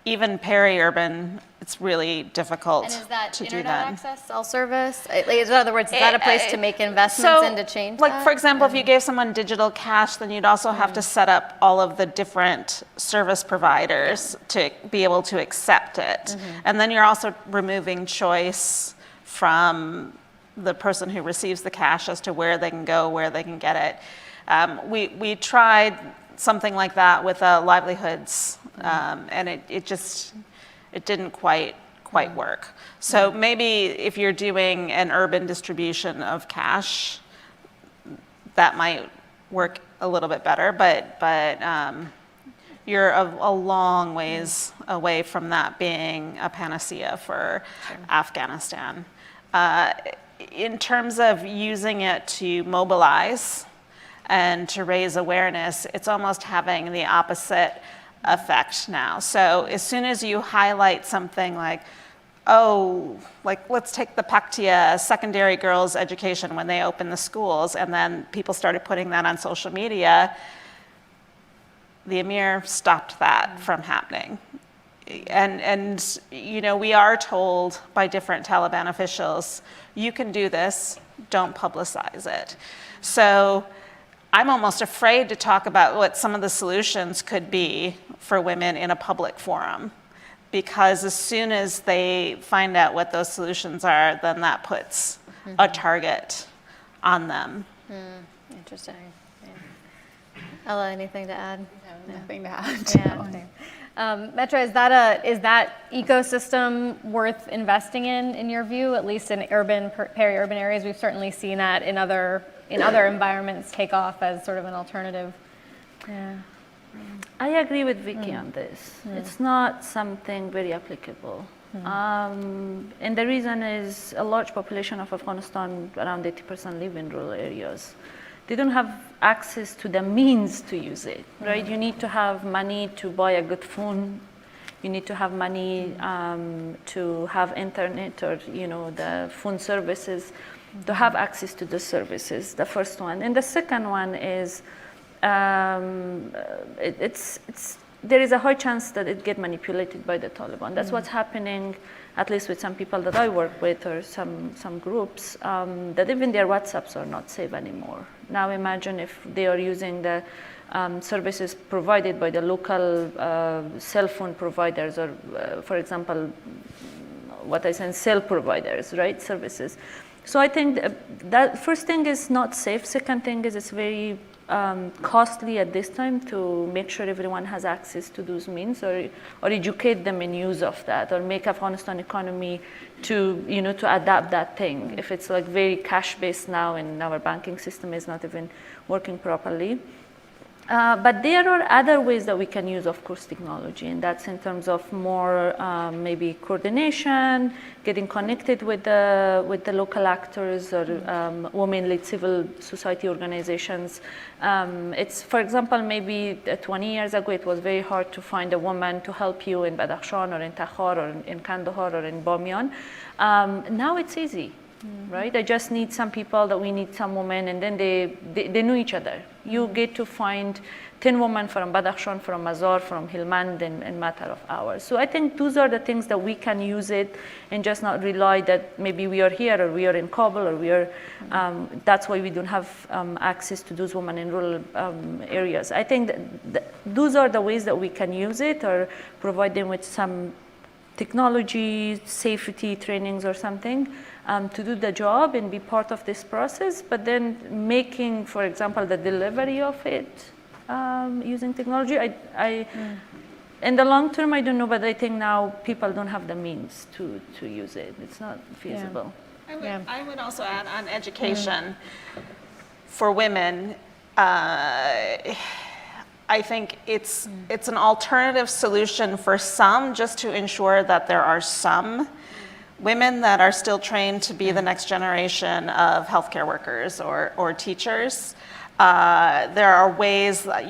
even peri-urban, it's really difficult to do that. And is that internet access, self-service? In other words, is that a place to make investments in to change like, that? for example, if you gave someone digital cash, then you'd also have to set up all of the different service providers to be able to accept it. And then you're also removing choice from the person who receives the cash as to where they can go, where they can get it. We tried something like that with livelihoods, and it didn't quite work. So maybe if you're doing an urban distribution of cash, that might work a little bit better, but you're a long ways away from that being a panacea for Afghanistan. In terms of using it to mobilize and to raise awareness, it's almost having the opposite effect now. So as soon as you highlight something like, let's take the Paktia secondary girls' education when they opened the schools, and then people started putting that on social media, the Emir stopped that from happening. And you know, we are told by different Taliban officials, you can do this, don't publicize it. So I'm almost afraid to talk about what some of the solutions could be for women in a public forum, because as soon as they find out what those solutions are, then that puts a target on them. Interesting. Yeah. Ella, anything to add? Nothing to add. Yeah. Metra, is that ecosystem worth investing in your view, at least in urban, peri-urban areas? We've certainly seen that in other environments take off as sort of an alternative. Yeah. I agree with Vicky on this. It's not something very applicable. And the reason is a large population of Afghanistan, around 80%, live in rural areas. They don't have access to the means to use it, right? You need to have money to buy a good phone. You need to have money to have internet or, the phone services, to have access to the services, the first one. And the second one is there is a high chance that it get manipulated by the Taliban. That's what's happening, at least with some people that I work with or some groups, that even their WhatsApps are not safe anymore. Now imagine if they are using the services provided by the local cell phone providers or, for example, what I said, cell providers, right, services. So I think that first thing is not safe. Second thing is it's very costly at this time to make sure everyone has access to those means or educate them in use of that or make Afghanistan economy to adapt that thing. If it's like very cash-based now and our banking system is not even working properly. But there are other ways that we can use, of course, technology, and that's in terms of more maybe coordination, getting connected with the local actors or women-led civil society organizations. It's, for example, maybe 20 years ago, it was very hard to find a woman to help you in Badakhshan or in Takhar or in Kandahar or in Bamiyan. Now it's easy. Right? I just need some people that we need some women, and then they know each other. You get to find 10 women from Badakhshan, from Mazar, from Helmand in a matter of hours. So I think those are the things that we can use it and just not rely that maybe we are here or we are in Kabul or we are, that's why we don't have access to those women in rural areas. I think that those are the ways that we can use it or provide them with some technology, safety trainings or something to do the job and be part of this process, but then making, for example, the delivery of it using technology. In the long term, I don't know, but I think now people don't have the means to use it. It's not feasible. Yeah. I would also add on education for women. I think it's an alternative solution for some, just to ensure that there are some women that are still trained to be the next generation of healthcare workers or teachers. There are ways that,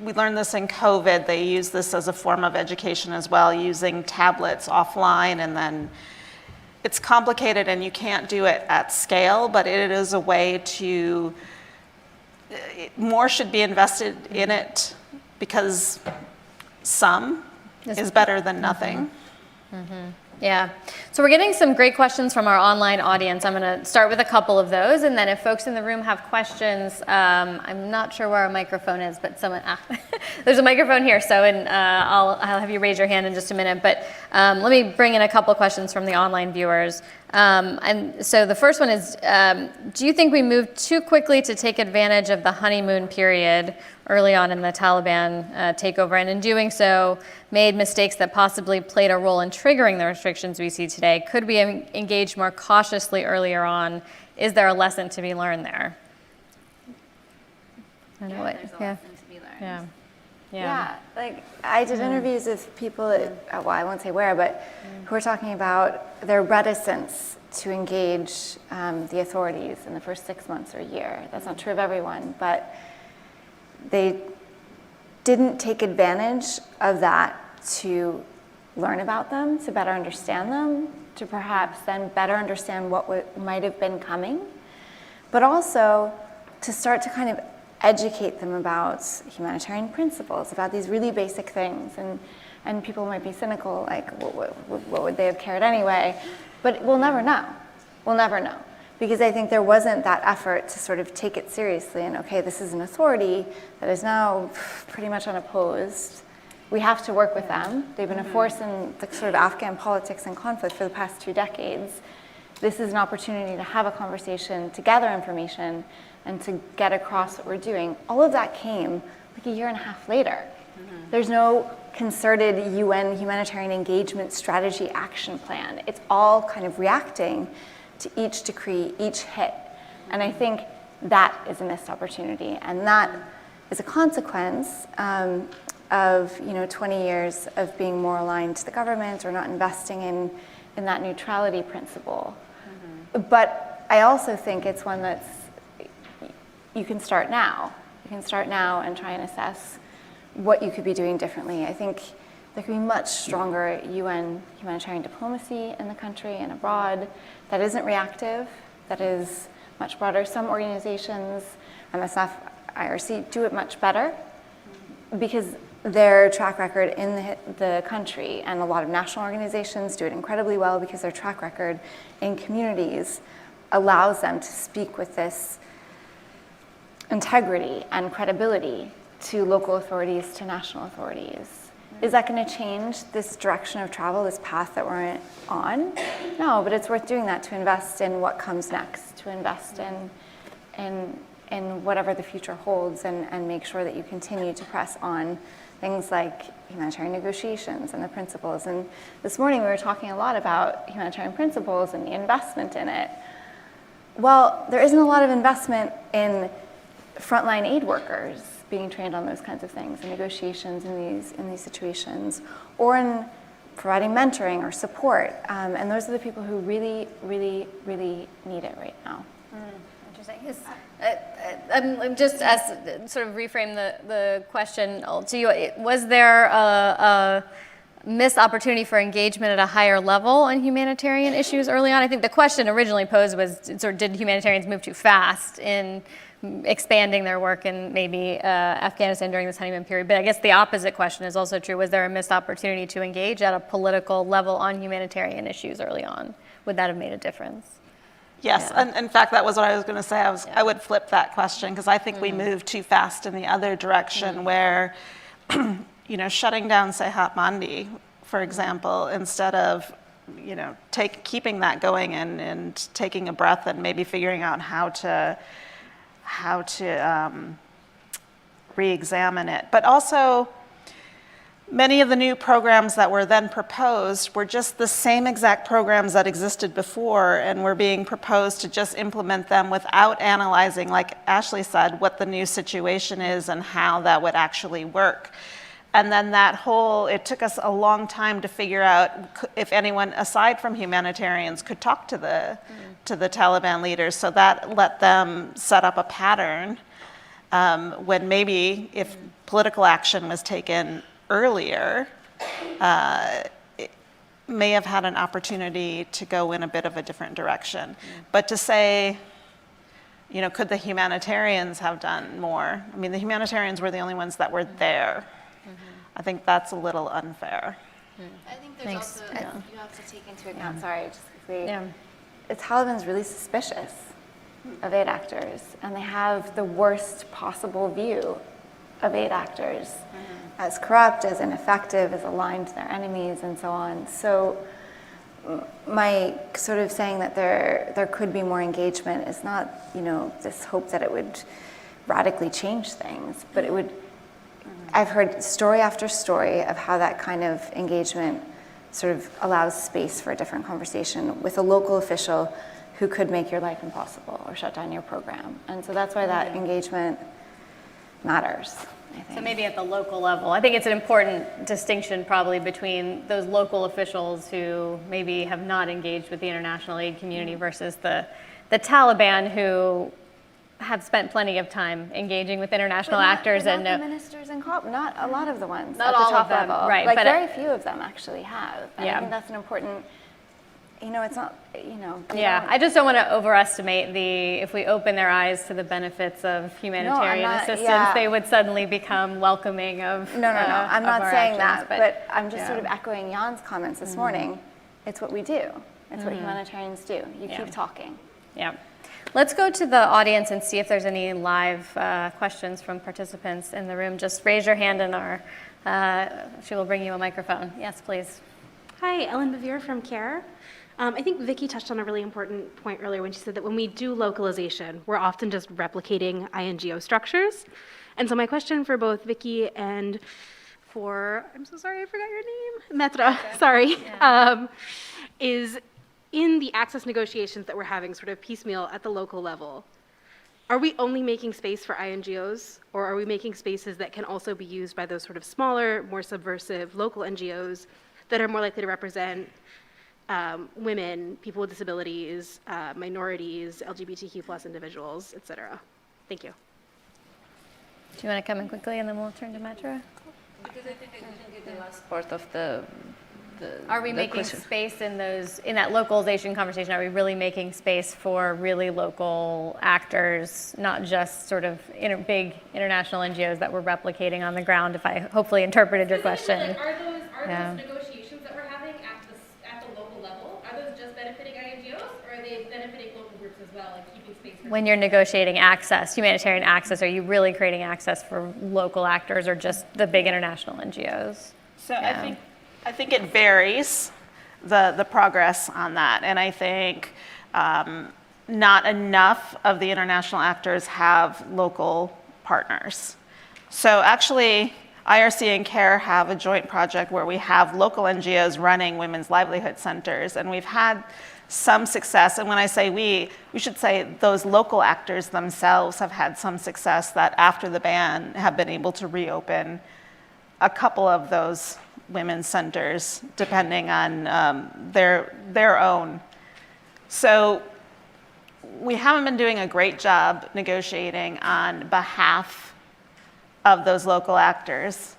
we learned this in COVID. They use this as a form of education as well, using tablets offline, and then it's complicated and you can't do it at scale, but it is a way to, more should be invested in it because some is better than nothing. Yeah, so we're getting some great questions from our online audience. I'm going to start with a couple of those, and then if folks in the room have questions, I'm not sure where our microphone is, but someone, there's a microphone here, so I'll have you raise your hand in just a minute, but let me bring in a couple of questions from the online viewers. And so the first one is, do you think we moved too quickly to take advantage of the honeymoon period early on in the Taliban takeover, and in doing so, made mistakes that possibly played a role in triggering the restrictions we see today? Could we engage more cautiously earlier on? Is there a lesson to be learned there? There's a lesson to be learned. Yeah. Like I did interviews with people, well, I won't say where, but who were talking about their reticence to engage the authorities in the first 6 months or a year. That's not true of everyone, but they didn't take advantage of that to learn about them, to better understand them, to perhaps then better understand what might have been coming, but also to start to kind of educate them about humanitarian principles, about these really basic things. And people might be cynical, like, what would they have cared anyway? But we'll never know. We'll never know. Because I think there wasn't that effort to sort of take it seriously and, okay, this is an authority that is now pretty much unopposed. We have to work with them. They've been a force in the sort of Afghan politics and conflict for the past 2 decades. This is an opportunity to have a conversation, to gather information, and to get across what we're doing. All of that came like a year and a half later. There's no concerted UN humanitarian engagement strategy action plan. It's all kind of reacting to each decree, each hit. And I think that is a missed opportunity. And that is a consequence of 20 years of being more aligned to the government or not investing in that neutrality principle. But I also think it's one that's, you can start now. You can start now and try and assess what you could be doing differently. I think there could be much stronger UN humanitarian diplomacy in the country and abroad that isn't reactive, that is much broader. Some organizations, MSF, IRC, do it much better because their track record in the country, and a lot of national organizations do it incredibly well because their track record in communities allows them to speak with this integrity and credibility to local authorities, to national authorities. Is that going to change this direction of travel, this path that we're on? No, but it's worth doing that to invest in what comes next, to invest in whatever the future holds, and make sure that you continue to press on things like humanitarian negotiations and the principles. And this morning we were talking a lot about humanitarian principles and the investment in it. Well, there isn't a lot of investment in frontline aid workers being trained on those kinds of things, and negotiations in these situations, or in providing mentoring or support. And those are the people who really, really, really need it right now. Interesting. I'm just as sort of reframe the question to you. Was there a missed opportunity for engagement at a higher level on humanitarian issues early on? I think the question originally posed was, sort of, did humanitarians move too fast in expanding their work in maybe Afghanistan during this honeymoon period? But I guess the opposite question is also true. Was there a missed opportunity to engage at a political level on humanitarian issues early on? Would that have made a difference? Yes, Yeah. and in fact, that was what I was going to say. I would flip that question because I think we moved too fast in the other direction where, shutting down Sehat Mandi, for example, instead of, keeping that going and taking a breath and maybe figuring out how to re-examine it. But also, many of the new programs that were then proposed were just the same exact programs that existed before and were being proposed to just implement them without analyzing, like Ashley said, what the new situation is and how that would actually work. And then it took us a long time to figure out if anyone aside from humanitarians could talk to the Taliban leaders. So that let them set up a pattern when maybe if political action was taken earlier, it may have had an opportunity to go in a bit of a different direction. But to say, could the humanitarians have done more? I mean, the humanitarians were the only ones that were there. I think that's a little unfair. I think there's Thanks. also, you have to take into account, sorry, just quickly, Yeah. the Taliban's really suspicious of aid actors, and they have the worst possible view of aid actors as corrupt, as ineffective, as aligned to their enemies, and so on. So my sort of saying that there could be more engagement is not, this hope that it would radically change things, but it would. I've heard story after story of how that kind of engagement sort of allows space for a different conversation with a local official who could make your life impossible or shut down your program. And so that's why that engagement matters, I think. So maybe at the local level, I think it's an important distinction probably between those local officials who maybe have not engaged with the international aid community versus the Taliban who have spent plenty of time engaging with international actors but and not the ministers in not a lot of the ones Not at the all top of them, level. right, Like but very few of them actually have. And Yeah. I think that's an important, it's not, yeah, I just don't want to overestimate if we open their eyes to the benefits of humanitarian not- assistance, yeah. they would suddenly become welcoming of No, I'm of not our saying actions, that, but I'm just yeah. sort of echoing Jan's comments this morning. It's what we do. It's what humanitarians do. You Yeah. keep talking. Yeah. Let's go to the audience and see if there's any live questions from participants in the room. Just raise your hand and she will bring you a microphone. Yes, please. Hi, Ellen Bevere from CARE. I think Vicki touched on a really important point earlier when she said that when we do localization, we're often just replicating INGO structures. And so my question for both Vicky and I'm so sorry, I forgot your name, Metra, sorry, is in the access negotiations that we're having sort of piecemeal at the local level, are we only making space for INGOs, or are we making spaces that can also be used by those sort of smaller, more subversive local NGOs that are more likely to represent women, people with disabilities, minorities, LGBTQ+ individuals, et cetera? Thank you. Do you want to come in quickly and then we'll turn to Metra? Because I think I didn't get the last part of the Are we making question. space in that localization conversation? Are we really making space for really local actors, not just sort of big international NGOs that we're replicating on the ground? If I hopefully interpreted your question. Are those negotiations that we're having at the local level, are those just benefiting INGOs, or are they benefiting local groups as well, like keeping space for? When you're negotiating access, humanitarian access, are you really creating access for local actors or just the big international NGOs? So I think it varies, the progress on that. And I think not enough of the international actors have local partners. So actually, IRC and CARE have a joint project where we have local NGOs running women's livelihood centers, and we've had some success. And when I say we should say those local actors themselves have had some success that after the ban have been able to reopen a couple of those women's centers, depending on their own. So we haven't been doing a great job negotiating on behalf of those local actors,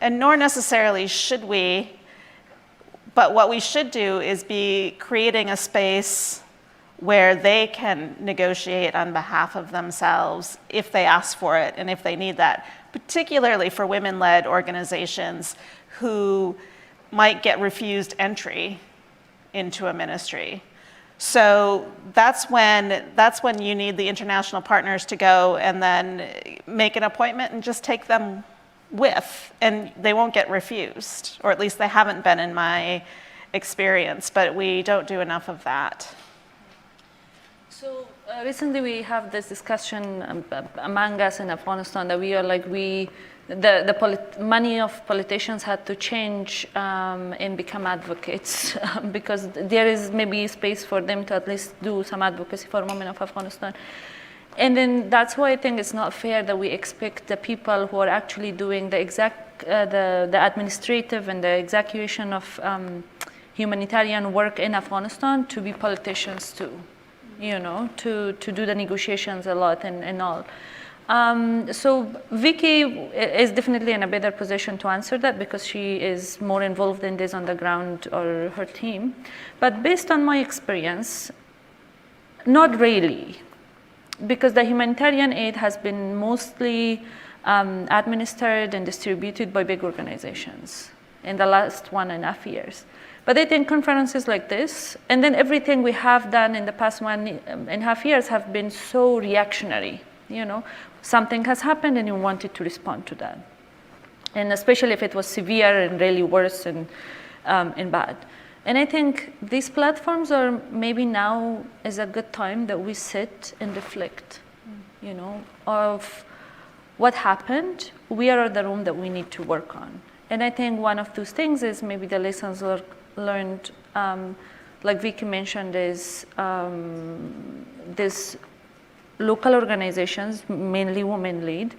and nor necessarily should we, but what we should do is be creating a space where they can negotiate on behalf of themselves if they ask for it and if they need that, particularly for women-led organizations who might get refused entry into a ministry. So that's when you need the international partners to go and then make an appointment and just take them with, and they won't get refused, or at least they haven't been in my experience, but we don't do enough of that. So recently we have this discussion among us in Afghanistan that we are like, many of politicians had to change and become advocates because there is maybe space for them to at least do some advocacy for women of Afghanistan. And then that's why I think it's not fair that we expect the people who are actually doing the administrative and the execution of humanitarian work in Afghanistan to be politicians too, to do the negotiations a lot and all. So Vicky is definitely in a better position to answer that because she is more involved in this on the ground, or her team. But based on my experience, not really, because the humanitarian aid has been mostly administered and distributed by big organizations in the last 1.5 years. But I think conferences like this, and then everything we have done in the past 1.5 years have been so reactionary. Something has happened and you wanted to respond to that. And especially if it was severe and really worse and bad. And I think these platforms are maybe now is a good time that we sit and reflect, of what happened, where are the room that we need to work on. And I think one of those things is maybe the lessons learned, like Vicky mentioned, is this local organizations, mainly women-led,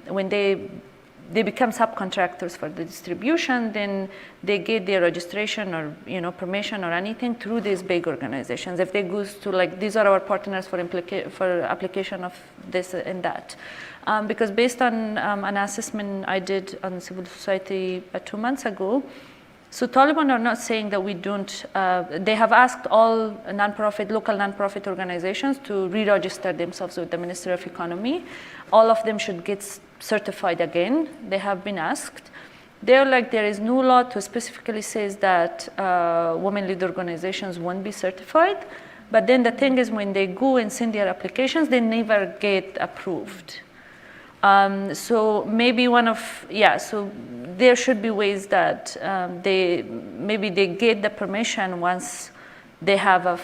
when they become subcontractors for the distribution, then they get their registration or permission or anything through these big organizations. If they go to these are our partners for application of this and that, because based on an assessment I did on civil society 2 months ago. So Taliban are not saying that we don't, they have asked all local nonprofit organizations to re-register themselves with the Ministry of Economy. All of them should get certified again. They have been asked. They're like, there is no law to specifically says that women-led organizations won't be certified. But then the thing is when they go and send their applications, they never get approved. So maybe so there should be ways that they get the permission once they have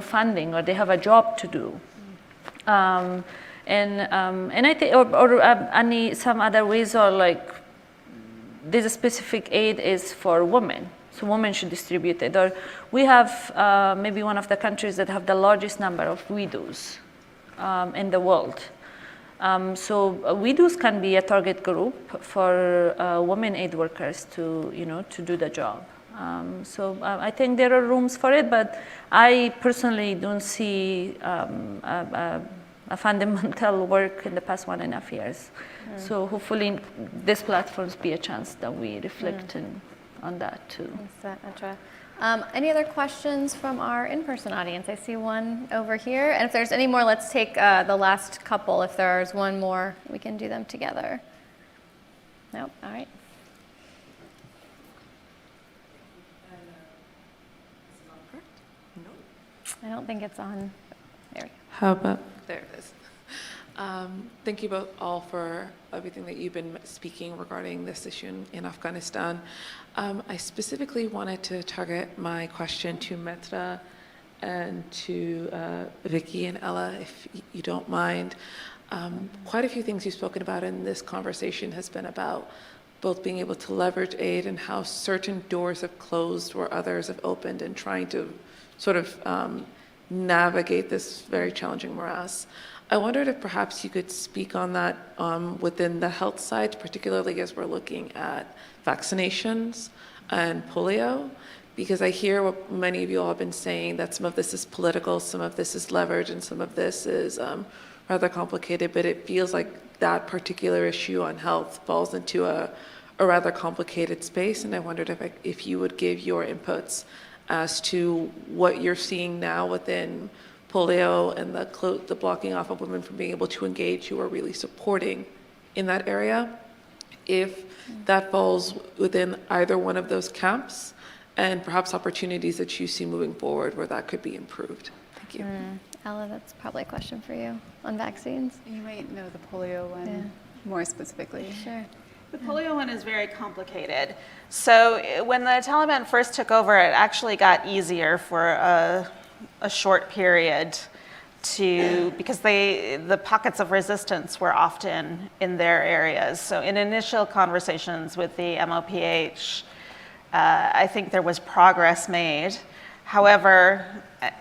funding or they have a job to do. And I think, or some other ways are like, this specific aid is for women, so women should distribute it. Or we have maybe one of the countries that have the largest number of widows in the world. So widows can be a target group for women aid workers to, to do the job. So I think there are rooms for it, but I personally don't see a fundamental work in the past 1.5 years. So hopefully these platforms be a chance that we reflect on that too. Any other questions from our in-person audience? I see one over here. And if there's any more, let's take the last couple. If there's one more, we can do them together. Nope, all right. I don't think it's on. There we go. How about, there it is. Thank you both all for everything that you've been speaking regarding this issue in Afghanistan. I specifically wanted to target my question to Metra and to Vicky and Ella, if you don't mind. Quite a few things you've spoken about in this conversation has been about both being able to leverage aid and how certain doors have closed where others have opened, and trying to sort of navigate this very challenging morass. I wondered if perhaps you could speak on that within the health side, particularly as we're looking at vaccinations and polio, because I hear what many of you all have been saying, that some of this is political, some of this is leverage, and some of this is rather complicated, but it feels like that particular issue on health falls into a rather complicated space, and I wondered if you would give your inputs as to what you're seeing now within polio and the blocking off of women from being able to engage, who are really supporting in that area, if that falls within either one of those camps, and perhaps opportunities that you see moving forward where that could be improved. Thank you. Ella, that's probably a question for you on vaccines. You might know the polio one more specifically. Sure. The polio one is very complicated. So when the Taliban first took over, it actually got easier for a short period because the pockets of resistance were often in their areas. So in initial conversations with the MOPH, I think there was progress made. However,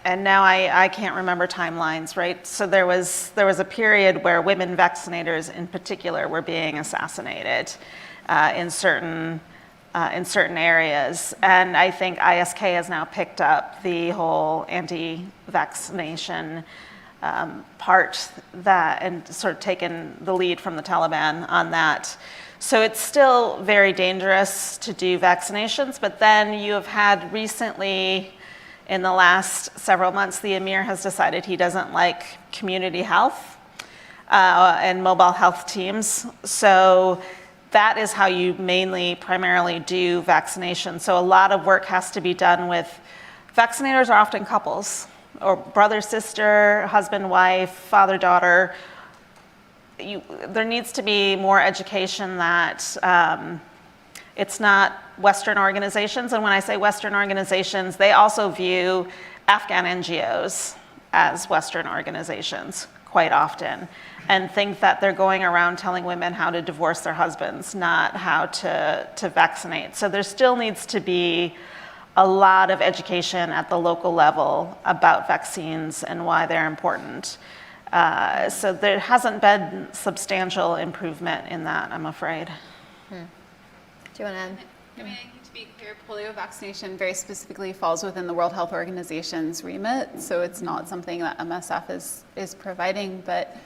and now I can't remember timelines, right? So there was a period where women vaccinators in particular were being assassinated in certain areas. And I think ISK has now picked up the whole anti-vaccination part and sort of taken the lead from the Taliban on that. So it's still very dangerous to do vaccinations, but then you have had recently, in the last several months, the Emir has decided he doesn't like community health and mobile health teams. So that is how you primarily do vaccination. So a lot of work has to be done with, vaccinators are often couples, or brother, sister, husband, wife, father, daughter. There needs to be more education that it's not Western organizations. And when I say Western organizations, they also view Afghan NGOs as Western organizations quite often, and think that they're going around telling women how to divorce their husbands, not how to vaccinate. So there still needs to be a lot of education at the local level about vaccines and why they're important. So there hasn't been substantial improvement in that, I'm afraid. Do you want to add? I mean, I think to be clear, polio vaccination very specifically falls within the World Health Organization's remit, so it's not something that MSF is providing, but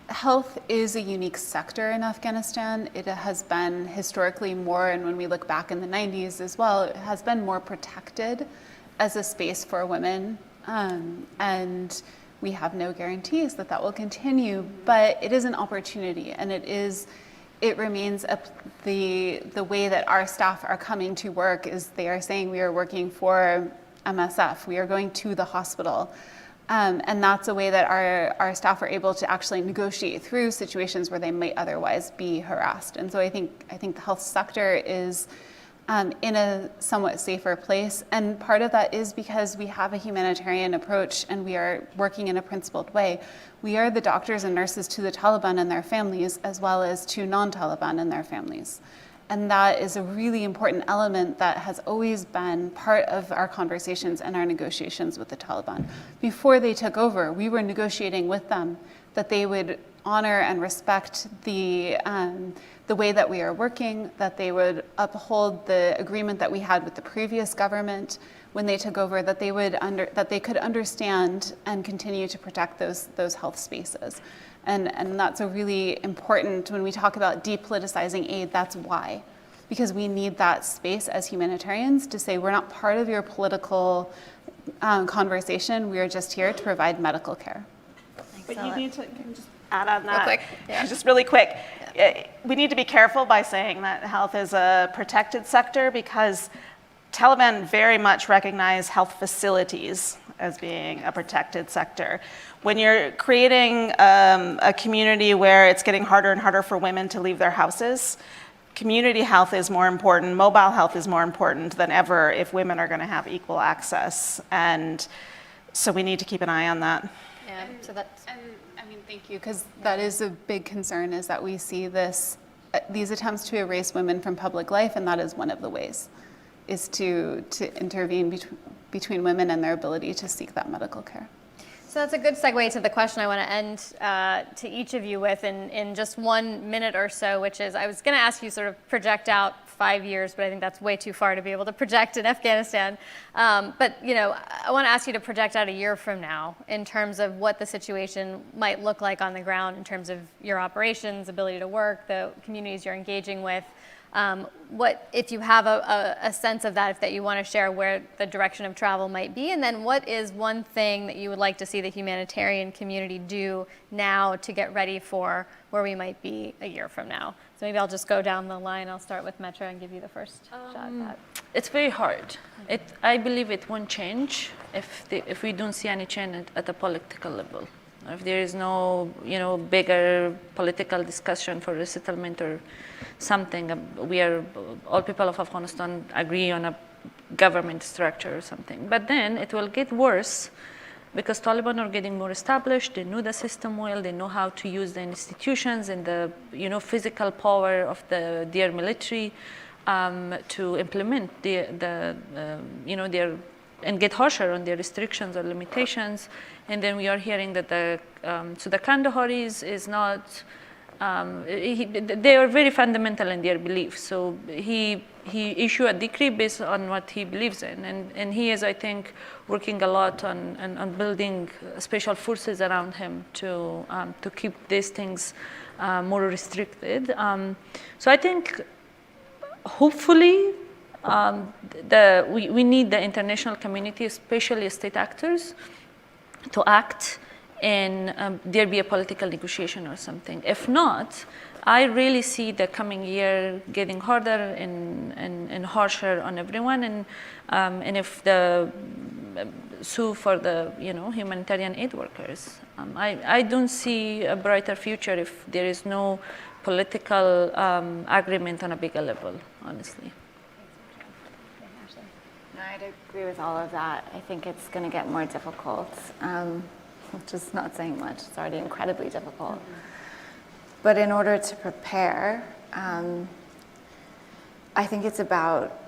health is a unique sector in Afghanistan. It has been historically more, and when we look back in the 90s as well, it has been more protected as a space for women, and we have no guarantees that will continue, but it is an opportunity, and it remains the way that our staff are coming to work is they are saying we are working for MSF, we are going to the hospital. And that's a way that our staff are able to actually negotiate through situations where they might otherwise be harassed. And so I think the health sector is in a somewhat safer place. And part of that is because we have a humanitarian approach and we are working in a principled way. We are the doctors and nurses to the Taliban and their families, as well as to non-Taliban and their families. And that is a really important element that has always been part of our conversations and our negotiations with the Taliban. Before they took over, we were negotiating with them that they would honor and respect the way that we are working, that they would uphold the agreement that we had with the previous government when they took over, that they could understand and continue to protect those health spaces. And that's a really important, when we talk about depoliticizing aid, that's why. Because we need that space as humanitarians to say, we're not part of your political conversation, we are just here to provide medical care. But you need to, can you just add on that? quick, yeah. Just really quick. We need to be careful by saying that health is a protected sector, because Taliban very much recognize health facilities as being a protected sector. When you're creating a community where it's getting harder and harder for women to leave their houses, community health is more important, mobile health is more important than ever if women are going to have equal access. And so we need to keep an eye on that. Yeah, so that's... And I mean, thank you, because that is a big concern, is that we see these attempts to erase women from public life, and that is one of the ways, is to intervene between women and their ability to seek that medical care. So that's a good segue to the question I want to end to each of you with in just 1 minute or so, which is, I was going to ask you sort of project out 5 years, but I think that's way too far to be able to project in Afghanistan. But I want to ask you to project out a year from now in terms of what the situation might look like on the ground in terms of your operations, ability to work, the communities you're engaging with. What, if you have a sense of that, that you want to share where the direction of travel might be, and then what is one thing that you would like to see the humanitarian community do now to get ready for where we might be a year from now? So maybe I'll just go down the line. I'll start with Metra and give you the first shot at that. It's very hard. I believe it won't change if we don't see any change at the political level. If there is no, bigger political discussion for resettlement or something, all people of Afghanistan agree on a government structure or something. But then it will get worse because Taliban are getting more established. They know the system well. They know how to use the institutions and the, physical power of their military to implement their and get harsher on their restrictions or limitations. And then we are hearing that the Kandaharis is not, they are very fundamental in their beliefs. So he issued a decree based on what he believes in. And he is, I think, working a lot on building special forces around him to keep these things more restricted. So I think, hopefully, we need the international community, especially state actors, to act and there be a political negotiation or something. If not, I really see the coming year getting harder and harsher on everyone, and if the sue for the humanitarian aid workers. I don't see a brighter future if there is no political agreement on a bigger level, honestly. No, I'd agree with all of that. I think it's going to get more difficult, which is not saying much. It's already incredibly difficult. But in order to prepare, I think it's about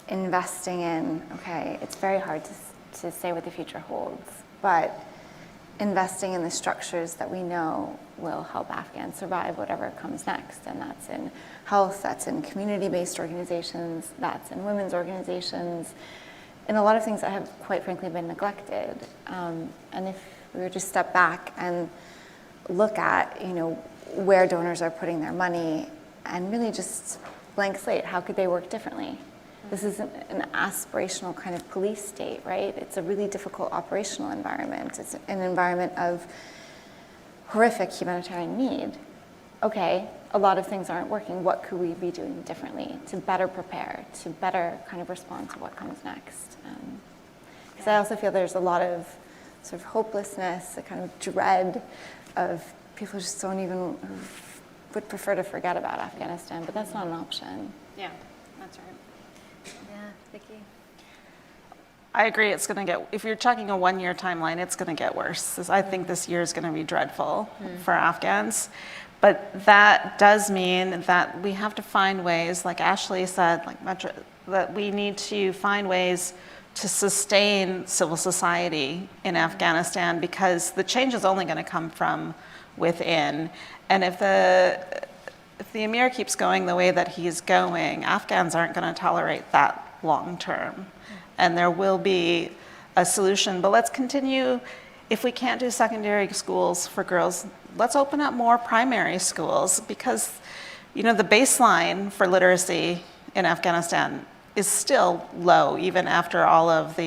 investing in, okay, it's very hard to say what the future holds, but investing in the structures that we know will help Afghans survive whatever comes next. And that's in health, that's in community-based organizations, that's in women's organizations, and a lot of things that have, quite frankly, been neglected. And if we were to step back and look at, where donors are putting their money and really just blank slate, how could they work differently? This is an aspirational kind of police state, right? It's a really difficult operational environment. It's an environment of horrific humanitarian need. Okay, a lot of things aren't working. What could we be doing differently to better prepare, to better kind of respond to what comes next? Because I also feel there's a lot of sort of hopelessness, a kind of dread of people just don't even, would prefer to forget about Afghanistan, but that's not an option. Yeah. That's right. Yeah, Vicki? I agree. It's going to get, if you're checking a 1-year timeline, it's going to get worse. I think this year is going to be dreadful for Afghans. But that does mean that we have to find ways, like Ashley said, that we need to find ways to sustain civil society in Afghanistan, because the change is only going to come from within. And if the Emir keeps going the way that he's going, Afghans aren't going to tolerate that long term. And there will be a solution. But let's continue. If we can't do secondary schools for girls, let's open up more primary schools, because, the baseline for literacy in Afghanistan is still low, even after all of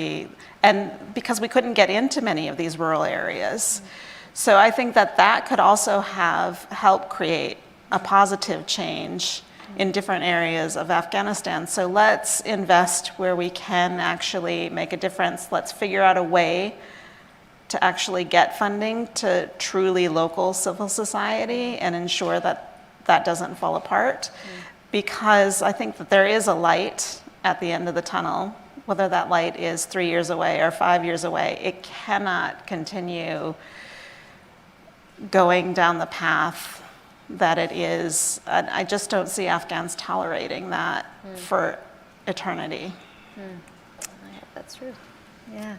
and because we couldn't get into many of these rural areas. So I think that could also help create a positive change in different areas of Afghanistan. So let's invest where we can actually make a difference. Let's figure out a way to actually get funding to truly local civil society and ensure that that doesn't fall apart. Because I think that there is a light at the end of the tunnel, whether that light is 3 years away or 5 years away. It cannot continue going down the path that it is. I just don't see Afghans tolerating that for eternity. That's true. Yeah.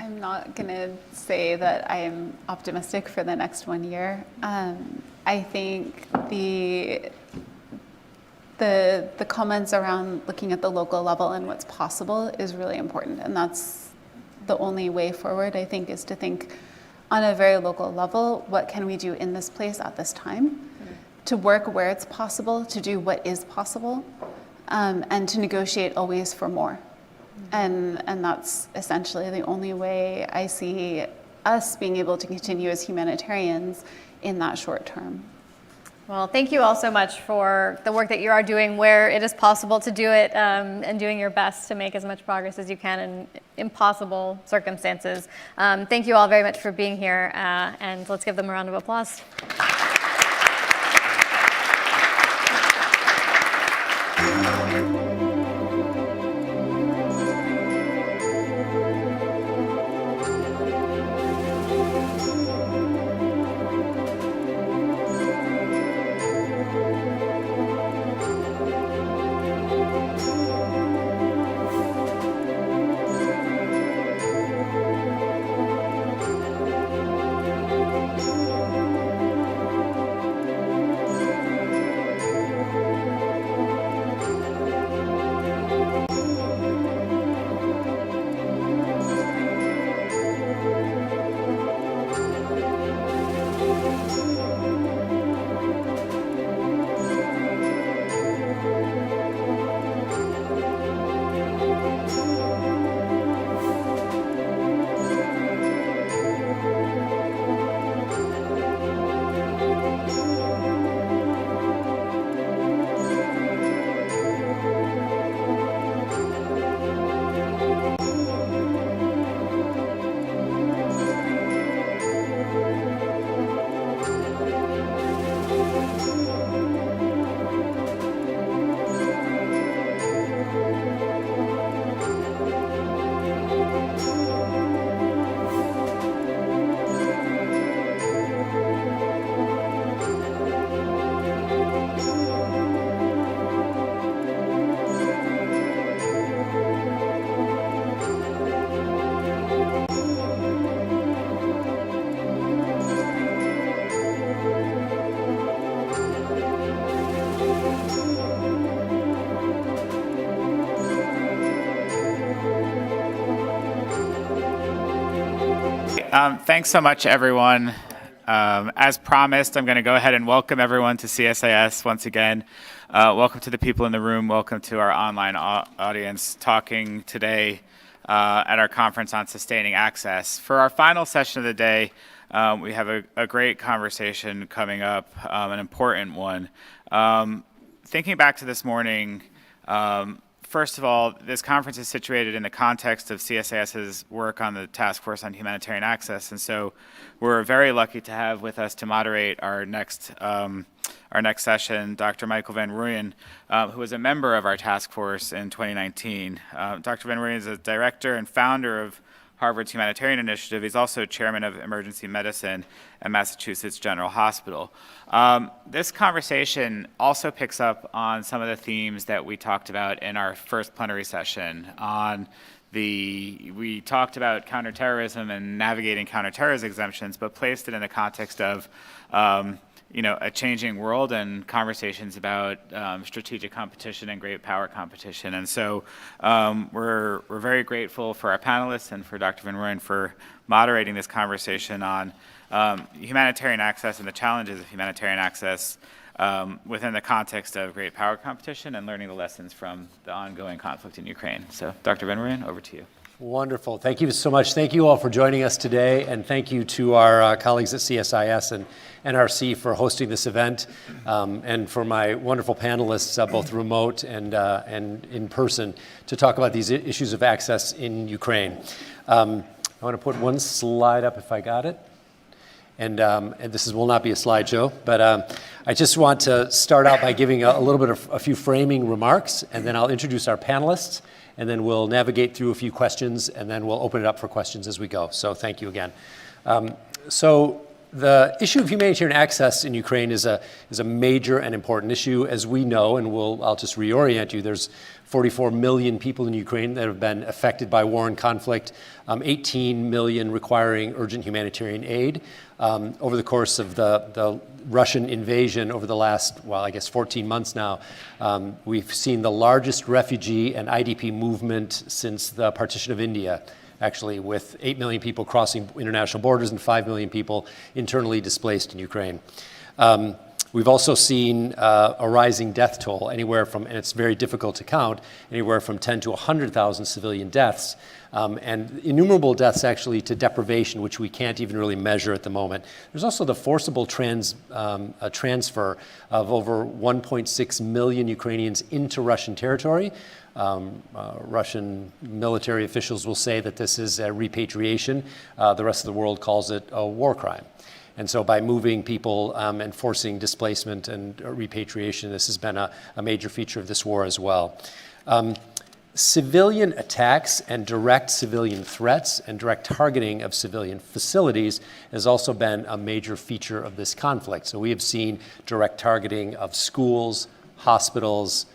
I'm not going to say that I'm optimistic for the next 1 year. I think the comments around looking at the local level and what's possible is really important. And that's the only way forward, I think, is to think on a very local level, what can we do in this place at this time? To work where it's possible, to do what is possible, and to negotiate always for more. And that's essentially the only way I see us being able to continue as humanitarians in that short term. Well, thank you all so much for the work that you are doing where it is possible to do it, and doing your best to make as much progress as you can in impossible circumstances. Thank you all very much for being here, and let's give them a round of applause. Thanks so much, everyone. As promised, I'm going to go ahead and welcome everyone to CSIS once again. Welcome to the people in the room. Welcome to our online audience talking today at our conference on sustaining access. For our final session of the day, we have a great conversation coming up, an important one. Thinking back to this morning, first of all, this conference is situated in the context of CSIS's work on the Task Force on Humanitarian Access, and so we're very lucky to have with us to moderate our next our next session, Dr. Michael Van Rooyen, who was a member of our task force in 2019. Dr. Van Rooyen is a director and founder of Harvard's Humanitarian Initiative. He's also chairman of emergency medicine at Massachusetts General Hospital. This conversation also picks up on some of the themes that we talked about in our first plenary session. We talked about counterterrorism and navigating counterterrorism exemptions, but placed it in the context of a changing world and conversations about strategic competition and great power competition. And so we're very grateful for our panelists and for Dr. Van Rooyen for moderating this conversation on humanitarian access and the challenges of humanitarian access within the context of great power competition and learning the lessons from the ongoing conflict in Ukraine. So Dr. Van Rooyen, over to you. Wonderful. Thank you so much. Thank you all for joining us today, and thank you to our colleagues at CSIS and NRC for hosting this event, and for my wonderful panelists, both remote and in person, to talk about these issues of access in Ukraine. I want to put one slide up if I got it. And this will not be a slideshow, but I just want to start out by giving a little bit of a few framing remarks, and then I'll introduce our panelists, and then we'll navigate through a few questions, and then we'll open it up for questions as we go. So thank you again. So the issue of humanitarian access in Ukraine is a major and important issue, as we know, and I'll just reorient you. There's 44 million people in Ukraine that have been affected by war and conflict, 18 million requiring urgent humanitarian aid. Over the course of the Russian invasion over the last, 14 months now, we've seen the largest refugee and IDP movement since the partition of India, actually, with 8 million people crossing international borders and 5 million people internally displaced in Ukraine. We've also seen a rising death toll, anywhere from, and it's very difficult to count, anywhere from 10 to 100,000 civilian deaths, and innumerable deaths actually to deprivation, which we can't even really measure at the moment. There's also the forcible transfer of over 1.6 million Ukrainians into Russian territory. Russian military officials will say that this is a repatriation. The rest of the world calls it a war crime. And so by moving people and forcing displacement and repatriation, this has been a major feature of this war as well. Civilian attacks and direct civilian threats and direct targeting of civilian facilities has also been a major feature of this conflict. So we have seen direct targeting of schools, hospitals,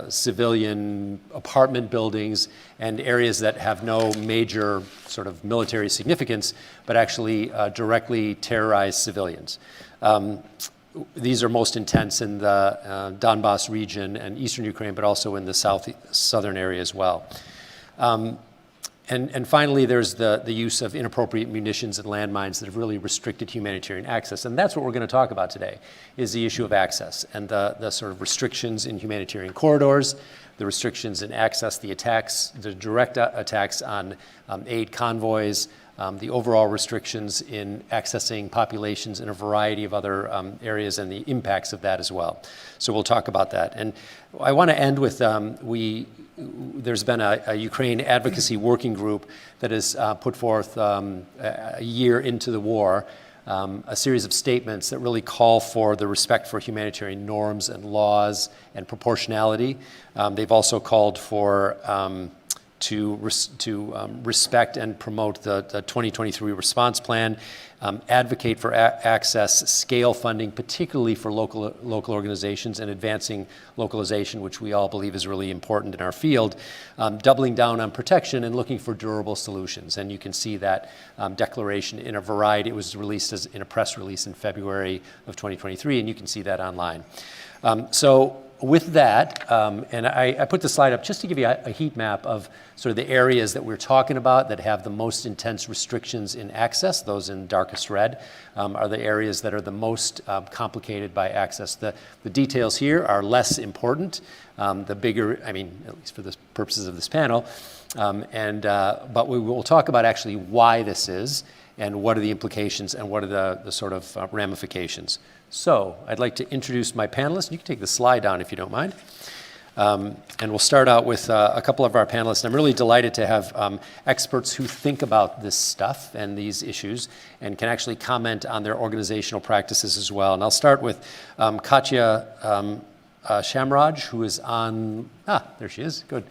civilian apartment buildings, and areas that have no major sort of military significance, but actually directly terrorize civilians. These are most intense in the Donbass region and eastern Ukraine, but also in the southern area as well. And finally, there's the use of inappropriate munitions and landmines that have really restricted humanitarian access. And that's what we're going to talk about today, is the issue of access and the sort of restrictions in humanitarian corridors, the restrictions in access, the attacks, the direct attacks on aid convoys, the overall restrictions in accessing populations in a variety of other areas, and the impacts of that as well. So we'll talk about that. And I want to end with, there's been a Ukraine advocacy working group that has put forth a year into the war, a series of statements that really call for the respect for humanitarian norms and laws and proportionality. They've also called for to respect and promote the 2023 response plan, advocate for access, scale funding, particularly for local organizations, and advancing localization, which we all believe is really important in our field, doubling down on protection and looking for durable solutions. And you can see that declaration in a variety. It was released in a press release in February of 2023, and you can see that online. So with that, and I put the slide up just to give you a heat map of sort of the areas that we're talking about that have the most intense restrictions in access. Those in darkest red are the areas that are the most complicated by access. The details here are less important. The bigger, at least for the purposes of this panel, but we will talk about actually why this is and what are the implications and what are the sort of ramifications. So I'd like to introduce my panelists. You can take the slide down if you don't mind. And we'll start out with a couple of our panelists. I'm really delighted to have experts who think about this stuff and these issues and can actually comment on their organizational practices as well. And I'll start with Katja Shamraj, who is on, there she is, good.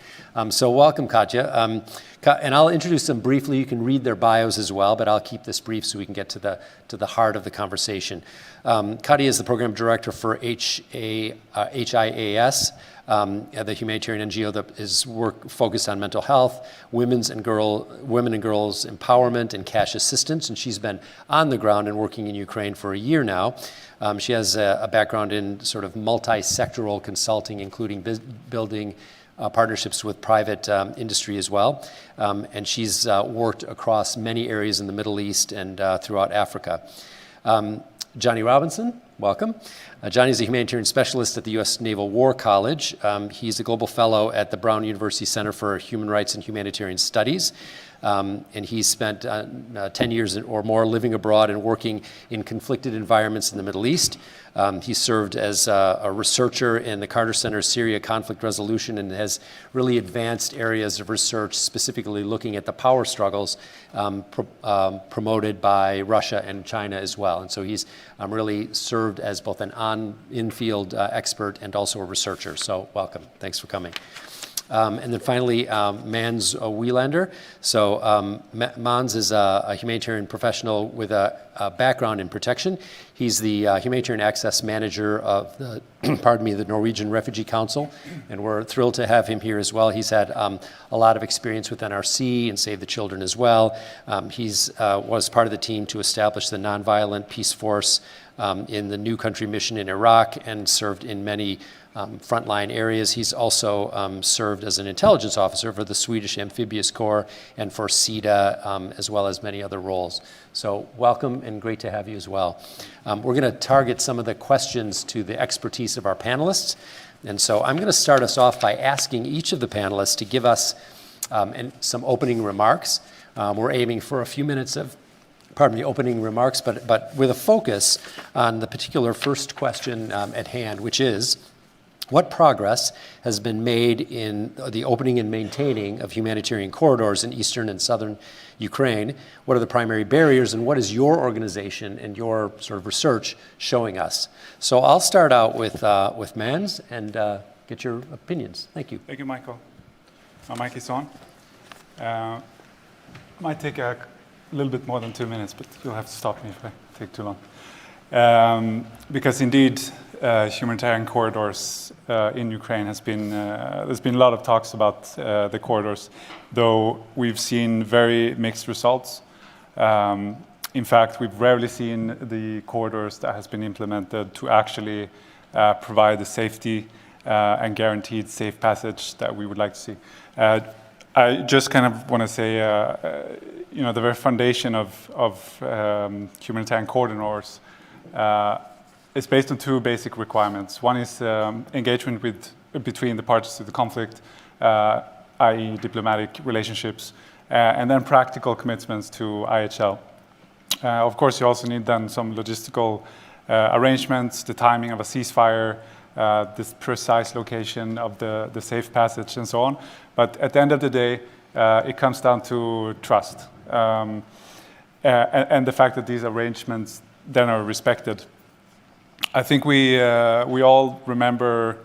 So welcome, Katja. And I'll introduce them briefly. You can read their bios as well, but I'll keep this brief so we can get to the heart of the conversation. Katja is the program director for HIAS, the humanitarian NGO that is focused on mental health, women and girls empowerment, and cash assistance. And she's been on the ground and working in Ukraine for a year now. She has a background in sort of multi-sectoral consulting, including building partnerships with private industry as well. And she's worked across many areas in the Middle East and throughout Africa. Johnny Robinson, welcome. Johnny is a humanitarian specialist at the U.S. Naval War College. He's a global fellow at the Brown University Center for Human Rights and Humanitarian Studies. And he's spent 10 years or more living abroad and working in conflicted environments in the Middle East. He served as a researcher in the Carter Center's Syria conflict resolution and has really advanced areas of research, specifically looking at the power struggles promoted by Russia and China as well. And so he's really served as both an in-field expert and also a researcher. So welcome. Thanks for coming. And then finally, Mans Wielander. So Mans is a humanitarian professional with a background in protection. He's the humanitarian access manager of the, the Norwegian Refugee Council, and we're thrilled to have him here as well. He's had a lot of experience with NRC and Save the Children as well. He's was part of the team to establish the Nonviolent Peace Force in the New Country Mission in Iraq and served in many frontline areas. He's also served as an intelligence officer for the Swedish Amphibious Corps and for CEDA, as well as many other roles. So welcome and great to have you as well. We're going to target some of the questions to the expertise of our panelists. And so I'm going to start us off by asking each of the panelists to give us some opening remarks. We're aiming for a few minutes of opening remarks, but with a focus on the particular first question at hand, which is, what progress has been made in the opening and maintaining of humanitarian corridors in eastern and southern Ukraine? What are the primary barriers, and what is your organization and your sort of research showing us? So I'll start out with Mans and get your opinions. Thank you. Thank you, Michael. My mic is on. Might take a little bit more than 2 minutes, but you'll have to stop me if I take too long. Because indeed, humanitarian corridors in Ukraine has been, there's been a lot of talks about the corridors, though we've seen very mixed results. In fact, we've rarely seen the corridors that has been implemented to actually provide the safety and guaranteed safe passage that we would like to see. I just kind of want to say, the very foundation of humanitarian corridors is based on two basic requirements. One is engagement between the parties to the conflict, i.e. diplomatic relationships, and then practical commitments to IHL. Of course, you also need then some logistical arrangements, the timing of a ceasefire, this precise location of the safe passage, and so on. But at the end of the day, it comes down to trust and the fact that these arrangements then are respected. I think we all remember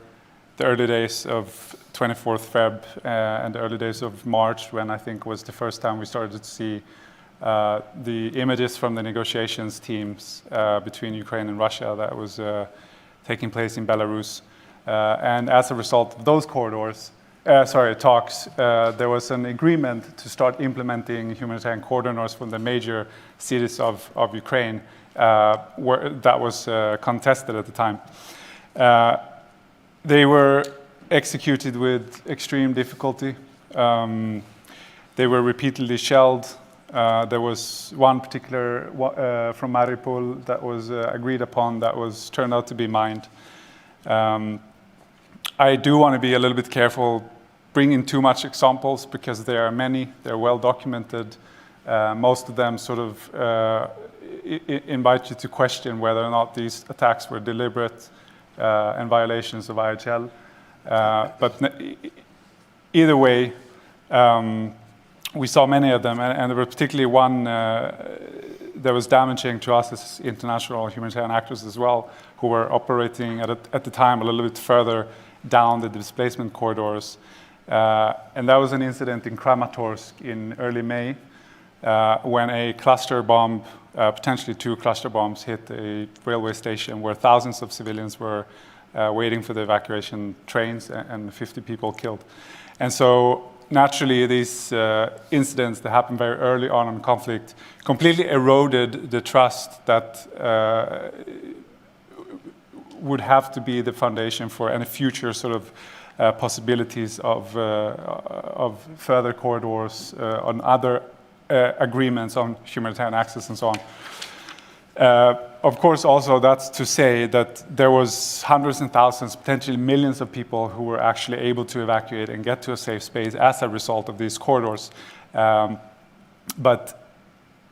the early days of 24th Feb and the early days of March, when I think was the first time we started to see the images from the negotiations teams between Ukraine and Russia that was taking place in Belarus. And as a result of those talks, there was an agreement to start implementing humanitarian corridors from the major cities of Ukraine. That was contested at the time. They were executed with extreme difficulty. They were repeatedly shelled. There was one particular from Mariupol that was agreed upon that was turned out to be mined. I do want to be a little bit careful bringing too much examples because there are many. They're well documented. Most of them sort of invite you to question whether or not these attacks were deliberate and violations of IHL. Either way, we saw many of them, and there was particularly one that was damaging to us as international humanitarian actors as well, who were operating at the time a little bit further down the displacement corridors. And that was an incident in Kramatorsk in early May, when a cluster bomb, potentially 2 cluster bombs, hit a railway station where thousands of civilians were waiting for the evacuation trains, and 50 people killed. And so naturally, these incidents that happened very early on in conflict completely eroded the trust that would have to be the foundation for any future sort of possibilities of further corridors on other agreements on humanitarian access and so on. Of course, also that's to say that there was hundreds and thousands, potentially millions of people who were actually able to evacuate and get to a safe space as a result of these corridors. But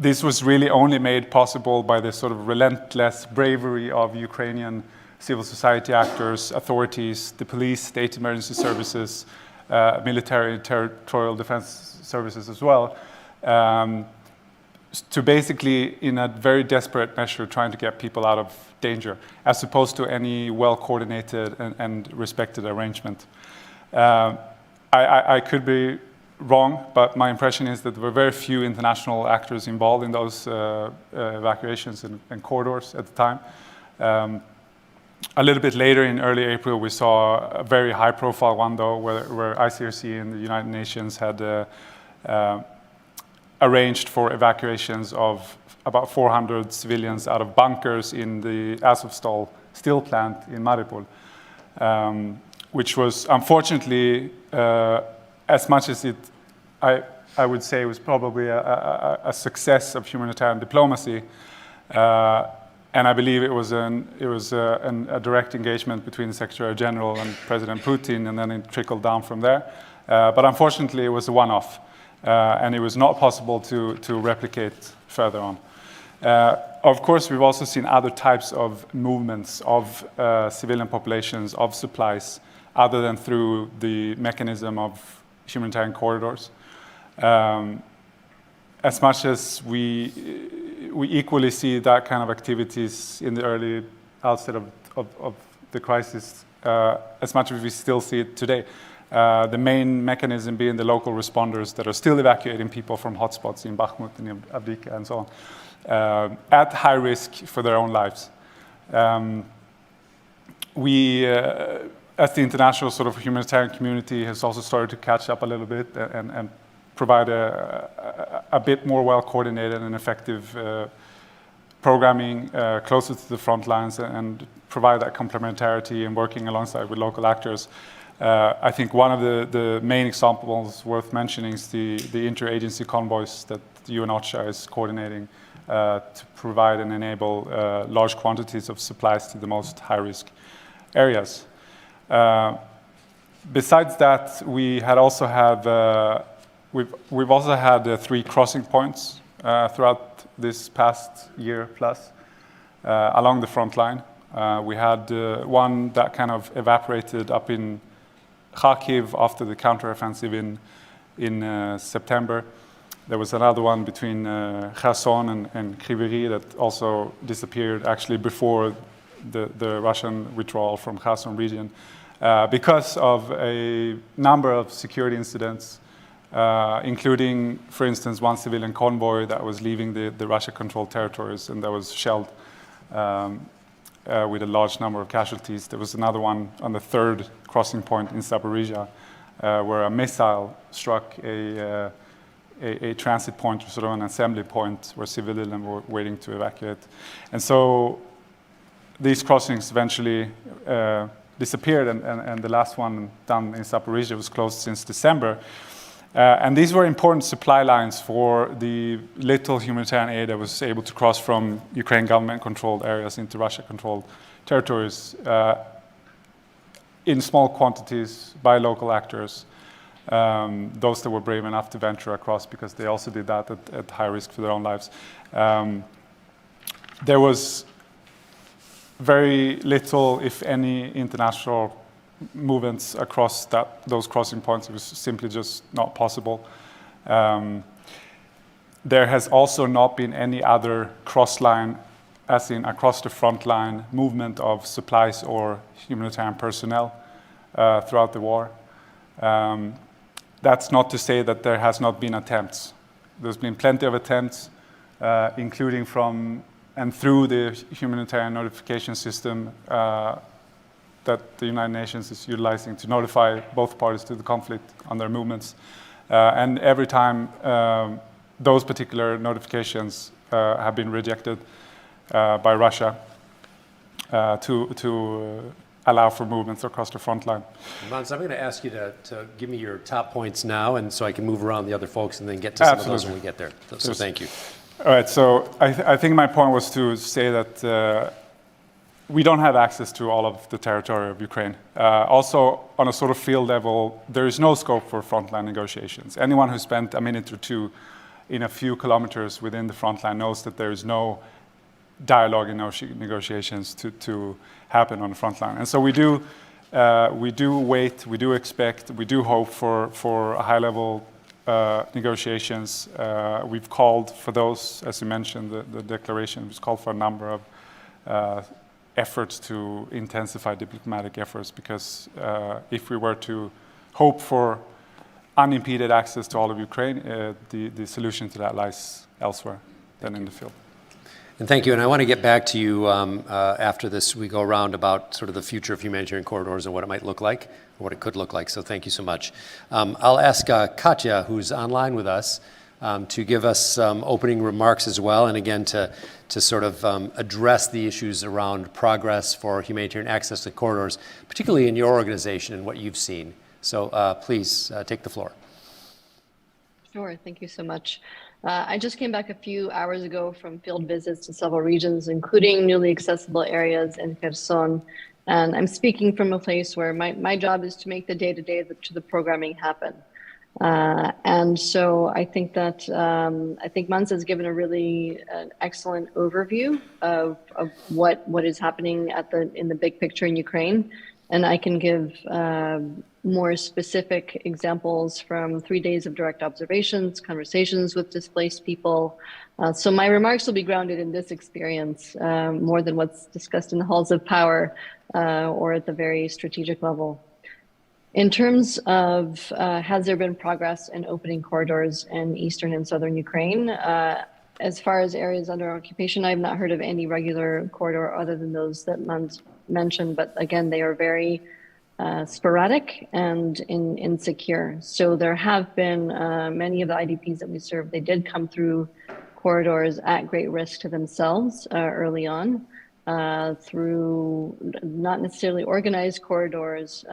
this was really only made possible by the sort of relentless bravery of Ukrainian civil society actors, authorities, the police, state emergency services, military and territorial defense services as well, to basically, in a very desperate measure, trying to get people out of danger, as opposed to any well-coordinated and respected arrangement. I could be wrong, but my impression is that there were very few international actors involved in those evacuations and corridors at the time. A little bit later, in early April, we saw a very high-profile one, though, where ICRC and the United Nations had arranged for evacuations of about 400 civilians out of bunkers in the Azovstal steel plant in Mariupol, which was, unfortunately, as much as I would say it was probably a success of humanitarian diplomacy, and I believe it was a direct engagement between the Secretary General and President Putin, and then it trickled down from there. But unfortunately, it was a one-off, and it was not possible to replicate further on. Of course, we've also seen other types of movements of civilian populations, of supplies, other than through the mechanism of humanitarian corridors. As much as we equally see that kind of activities in the early outset of the crisis, as much as we still see it today. The main mechanism being the local responders that are still evacuating people from hotspots in Bakhmut and in Avdiivka and so on, at high risk for their own lives. We, as the international sort of humanitarian community, has also started to catch up a little bit and provide a bit more well-coordinated and effective programming closer to the front lines and provide that complementarity and working alongside with local actors. I think one of the main examples worth mentioning is the interagency convoys that the UNOCHA is coordinating to provide and enable large quantities of supplies to the most high-risk areas. Besides that, we've also had 3 crossing points throughout this past year plus along the front line. We had one that kind of evaporated up in Kharkiv after the counteroffensive in September. There was another one between Kherson and Kryvyi that also disappeared actually before the Russian withdrawal from Kherson region because of a number of security incidents, including, for instance, one civilian convoy that was leaving the Russia-controlled territories and that was shelled with a large number of casualties. There was another one on the 3rd crossing point in Zaporizhia where a missile struck a transit point, or sort of an assembly point where civilians were waiting to evacuate. And so these crossings eventually disappeared, and the last one done in Zaporizhia was closed since December. And these were important supply lines for the little humanitarian aid that was able to cross from Ukraine government-controlled areas into Russia-controlled territories in small quantities by local actors, those that were brave enough to venture across because they also did that at high risk for their own lives. There was very little, if any, international movements across those crossing points. It was simply just not possible. There has also not been any other cross-line, as in across the front line, movement of supplies or humanitarian personnel throughout the war. That's not to say that there has not been attempts. There's been plenty of attempts, including from and through the humanitarian notification system that the United Nations is utilizing to notify both parties to the conflict on their movements. And every time those particular notifications have been rejected by Russia to allow for movements across the front line. Mans, I'm going to ask you to give me your top points now, and so I can move around the other folks and then get to some of those when we get there. So thank you. All right, so I think my point was to say that we don't have access to all of the territory of Ukraine. Also, on a sort of field level, there is no scope for frontline negotiations. Anyone who spent a minute or two in a few kilometers within the front line knows that there is no dialogue and negotiations to happen on the front line. And so we do wait, we do expect, we do hope for high-level negotiations. We've called for those, as you mentioned, the declaration was called for a number of efforts to intensify diplomatic efforts, because if we were to hope for unimpeded access to all of Ukraine, the solution to that lies elsewhere than in the field. And thank you. And I want to get back to you after this. We go around about sort of the future of humanitarian corridors and what it might look like, or what it could look like. So thank you so much. I'll ask Katya, who's online with us, to give us some opening remarks as well, and again to sort of address the issues around progress for humanitarian access to corridors, particularly in your organization and what you've seen. So please take the floor. Sure, thank you so much. I just came back a few hours ago from field visits to several regions, including newly accessible areas in Kherson. And I'm speaking from a place where my job is to make the day-to-day to the programming happen. And so I think that Mans has given a really excellent overview of what is happening in the big picture in Ukraine. And I can give more specific examples from 3 days of direct observations, conversations with displaced people. So my remarks will be grounded in this experience more than what's discussed in the halls of power or at the very strategic level. In terms of has there been progress in opening corridors in eastern and southern Ukraine? As far as areas under occupation, I've not heard of any regular corridor other than those that Mans mentioned, but again, they are very sporadic and insecure. So there have been many of the IDPs that we serve, they did come through corridors at great risk to themselves early on through not necessarily organized corridors,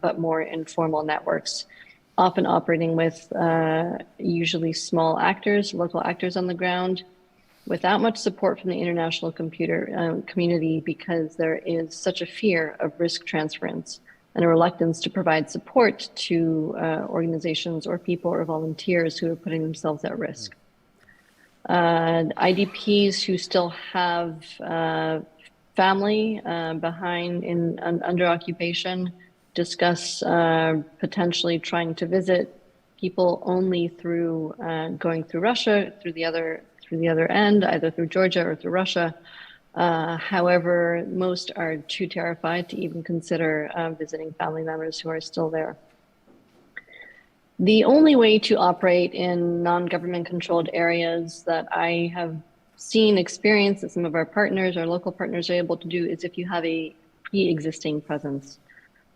but more informal networks, often operating with usually small actors, local actors on the ground, without much support from the international community, because there is such a fear of risk transference and a reluctance to provide support to organizations or people or volunteers who are putting themselves at risk. IDPs who still have family behind under occupation discuss potentially trying to visit people only through going through Russia, through the other end, either through Georgia or through Russia. However, most are too terrified to even consider visiting family members who are still there. The only way to operate in non-government controlled areas that I have seen, experienced, that some of our partners, our local partners are able to do is if you have a pre-existing presence.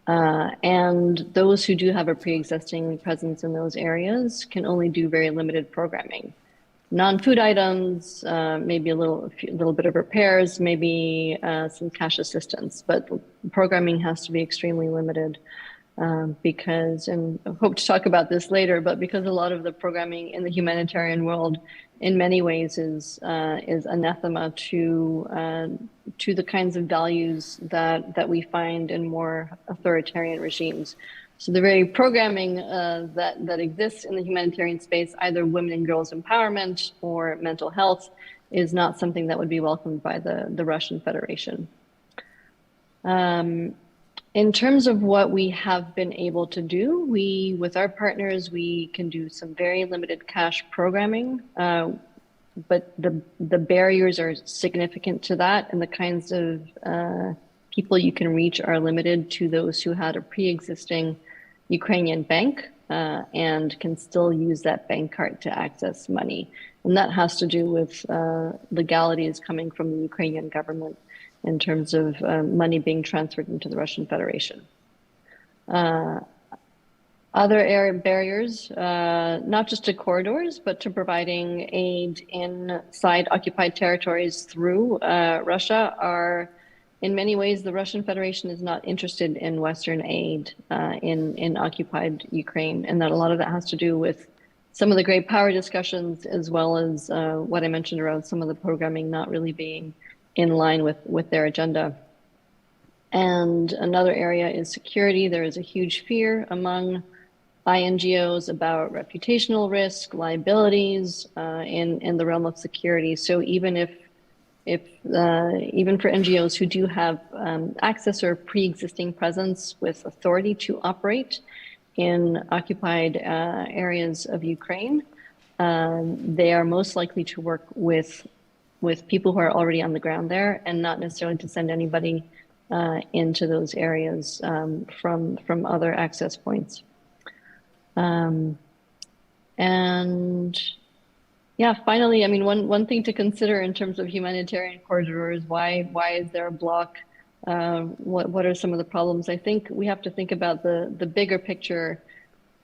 And those who do have a pre-existing presence in those areas can only do very limited programming. Non-food items, maybe a little bit of repairs, maybe some cash assistance, but programming has to be extremely limited because, and I hope to talk about this later, but because a lot of the programming in the humanitarian world in many ways is anathema to the kinds of values that we find in more authoritarian regimes. So the very programming that exists in the humanitarian space, either women and girls empowerment or mental health, is not something that would be welcomed by the Russian Federation. In terms of what we have been able to do, with our partners, we can do some very limited cash programming, but the barriers are significant to that, and the kinds of people you can reach are limited to those who had a pre-existing Ukrainian bank and can still use that bank card to access money. And that has to do with legalities coming from the Ukrainian government in terms of money being transferred into the Russian Federation. Other barriers, not just to corridors, but to providing aid inside occupied territories through Russia are, in many ways, the Russian Federation is not interested in Western aid in occupied Ukraine, and that a lot of that has to do with some of the great power discussions, as well as what I mentioned around some of the programming not really being in line with their agenda. And another area is security. There is a huge fear among INGOs about reputational risk, liabilities in the realm of security. So even even for NGOs who do have access or pre-existing presence with authority to operate in occupied areas of Ukraine, they are most likely to work with people who are already on the ground there, and not necessarily to send anybody into those areas from other access points. And yeah, finally, I mean, one thing to consider in terms of humanitarian corridors, why is there a block? What are some of the problems? I think we have to think about the bigger picture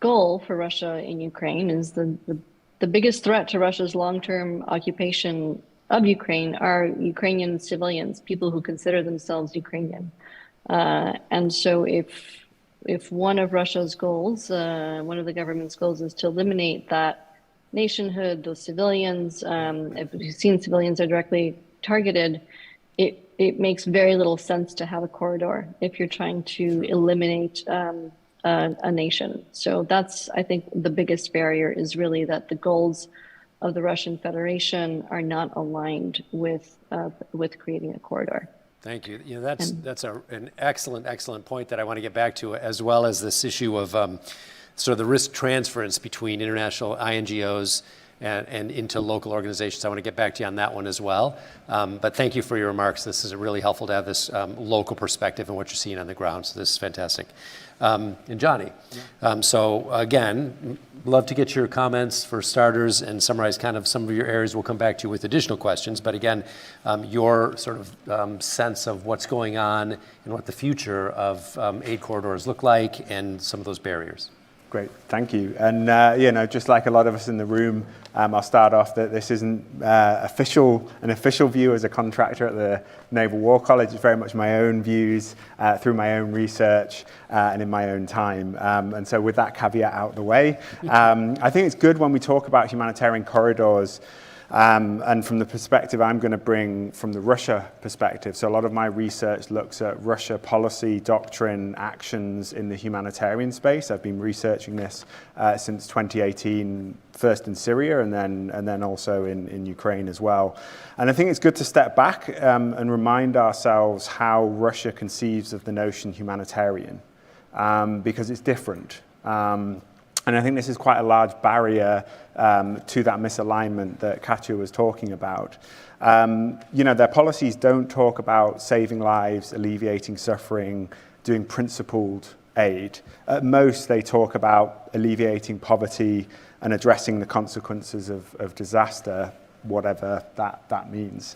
goal for Russia in Ukraine is the biggest threat to Russia's long-term occupation of Ukraine are Ukrainian civilians, people who consider themselves Ukrainian. And so if one of Russia's goals, one of the government's goals is to eliminate that nationhood, those civilians, if we've seen civilians are directly targeted, it makes very little sense to have a corridor if you're trying to eliminate a nation. So that's, I think, the biggest barrier is really that the goals of the Russian Federation are not aligned with creating a corridor. Thank you. You know, that's an excellent point that I want to get back to, as well as this issue of sort of the risk transference between international INGOs and into local organizations. I want to get back to you on that one as well. But thank you for your remarks. This is really helpful to have this local perspective and what you're seeing on the ground. So this is fantastic. And Johnny, so again, love to get your comments for starters and summarize kind of some of your areas. We'll come back to you with additional questions. But again, your sort of sense of what's going on and what the future of aid corridors look like and some of those barriers. Great, thank you. And you know, just like a lot of us in the room, I'll start off that this isn't an official view as a contractor at the Naval War College. It's very much my own views through my own research and in my own time. And so with that caveat out the way, I think it's good when we talk about humanitarian corridors. And from the perspective I'm going to bring from the Russia perspective. So a lot of my research looks at Russia policy, doctrine, actions in the humanitarian space. I've been researching this since 2018, first in Syria and then also in Ukraine as well. And I think it's good to step back and remind ourselves how Russia conceives of the notion humanitarian, because it's different. And I think this is quite a large barrier to that misalignment that Katya was talking about. You know, their policies don't talk about saving lives, alleviating suffering, doing principled aid. At most, they talk about alleviating poverty and addressing the consequences of disaster, whatever that means.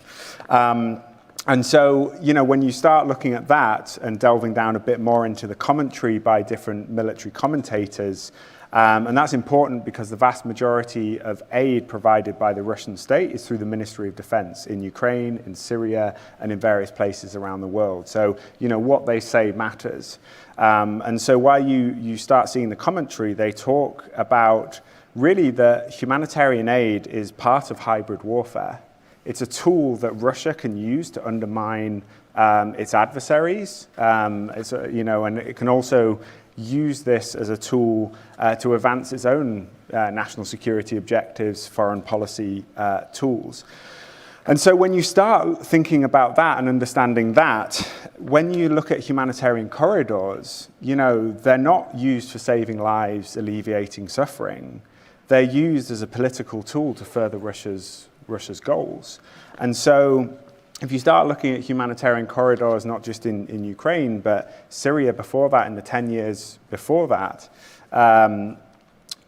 And so, you know, when you start looking at that and delving down a bit more into the commentary by different military commentators, and that's important because the vast majority of aid provided by the Russian state is through the Ministry of Defense in Ukraine, in Syria, and in various places around the world. So, you know, what they say matters. And so while you start seeing the commentary, they talk about really that humanitarian aid is part of hybrid warfare. It's a tool that Russia can use to undermine its adversaries, you know, and it can also use this as a tool to advance its own national security objectives, foreign policy tools. And so when you start thinking about that and understanding that, when you look at humanitarian corridors, they're not used for saving lives, alleviating suffering. They're used as a political tool to further Russia's goals. And so if you start looking at humanitarian corridors, not just in Ukraine, but Syria before that, in the 10 years before that,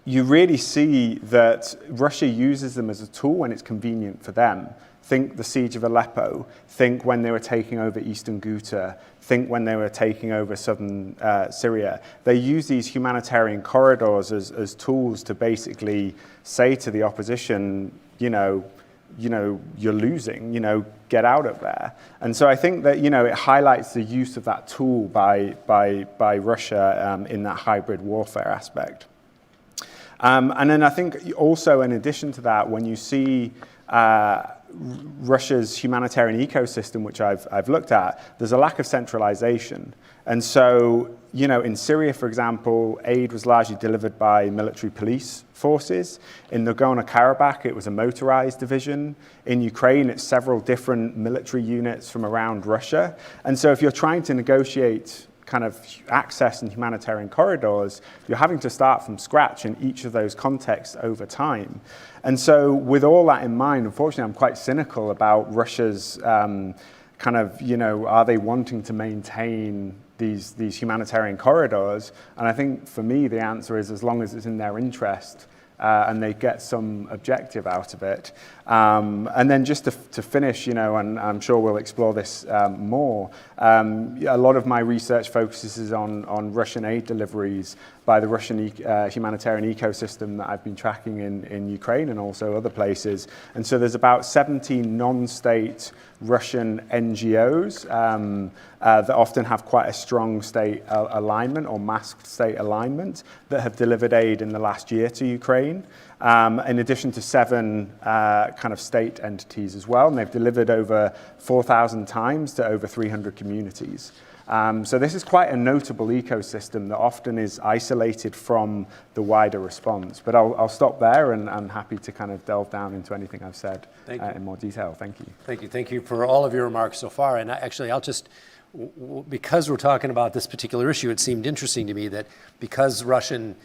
you really see that Russia uses them as a tool when it's convenient for them. Think the siege of Aleppo, think when they were taking over eastern Ghouta, think when they were taking over southern Syria. They use these humanitarian corridors as tools to basically say to the opposition, you're losing, get out of there. And so I think that, it highlights the use of that tool by Russia in that hybrid warfare aspect. And then I think also in addition to that, when you see Russia's humanitarian ecosystem, which I've looked at, there's a lack of centralization. And so, in Syria, for example, aid was largely delivered by military police forces. In Nagorno-Karabakh, it was a motorized division. In Ukraine, it's several different military units from around Russia. And so if you're trying to negotiate kind of access and humanitarian corridors, you're having to start from scratch in each of those contexts over time. And so with all that in mind, unfortunately, I'm quite cynical about Russia's are they wanting to maintain these humanitarian corridors? And I think for me, the answer is as long as it's in their interest and they get some objective out of it. And then just to finish, and I'm sure we'll explore this more, a lot of my research focuses on Russian aid deliveries by the Russian humanitarian ecosystem that I've been tracking in Ukraine and also other places. And so there's about 17 non-state Russian NGOs that often have quite a strong state alignment or masked state alignment that have delivered aid in the last year to Ukraine, in addition to 7 kind of state entities as well. And they've delivered over 4,000 times to over 300 communities. So this is quite a notable ecosystem that often is isolated from the wider response. But I'll stop there, and I'm happy to kind of delve down into anything I've said in more detail. Thank you. Thank you. Thank you for all of your remarks so far. And actually, I'll just, because we're talking about this particular issue, it seemed interesting to me that because Russian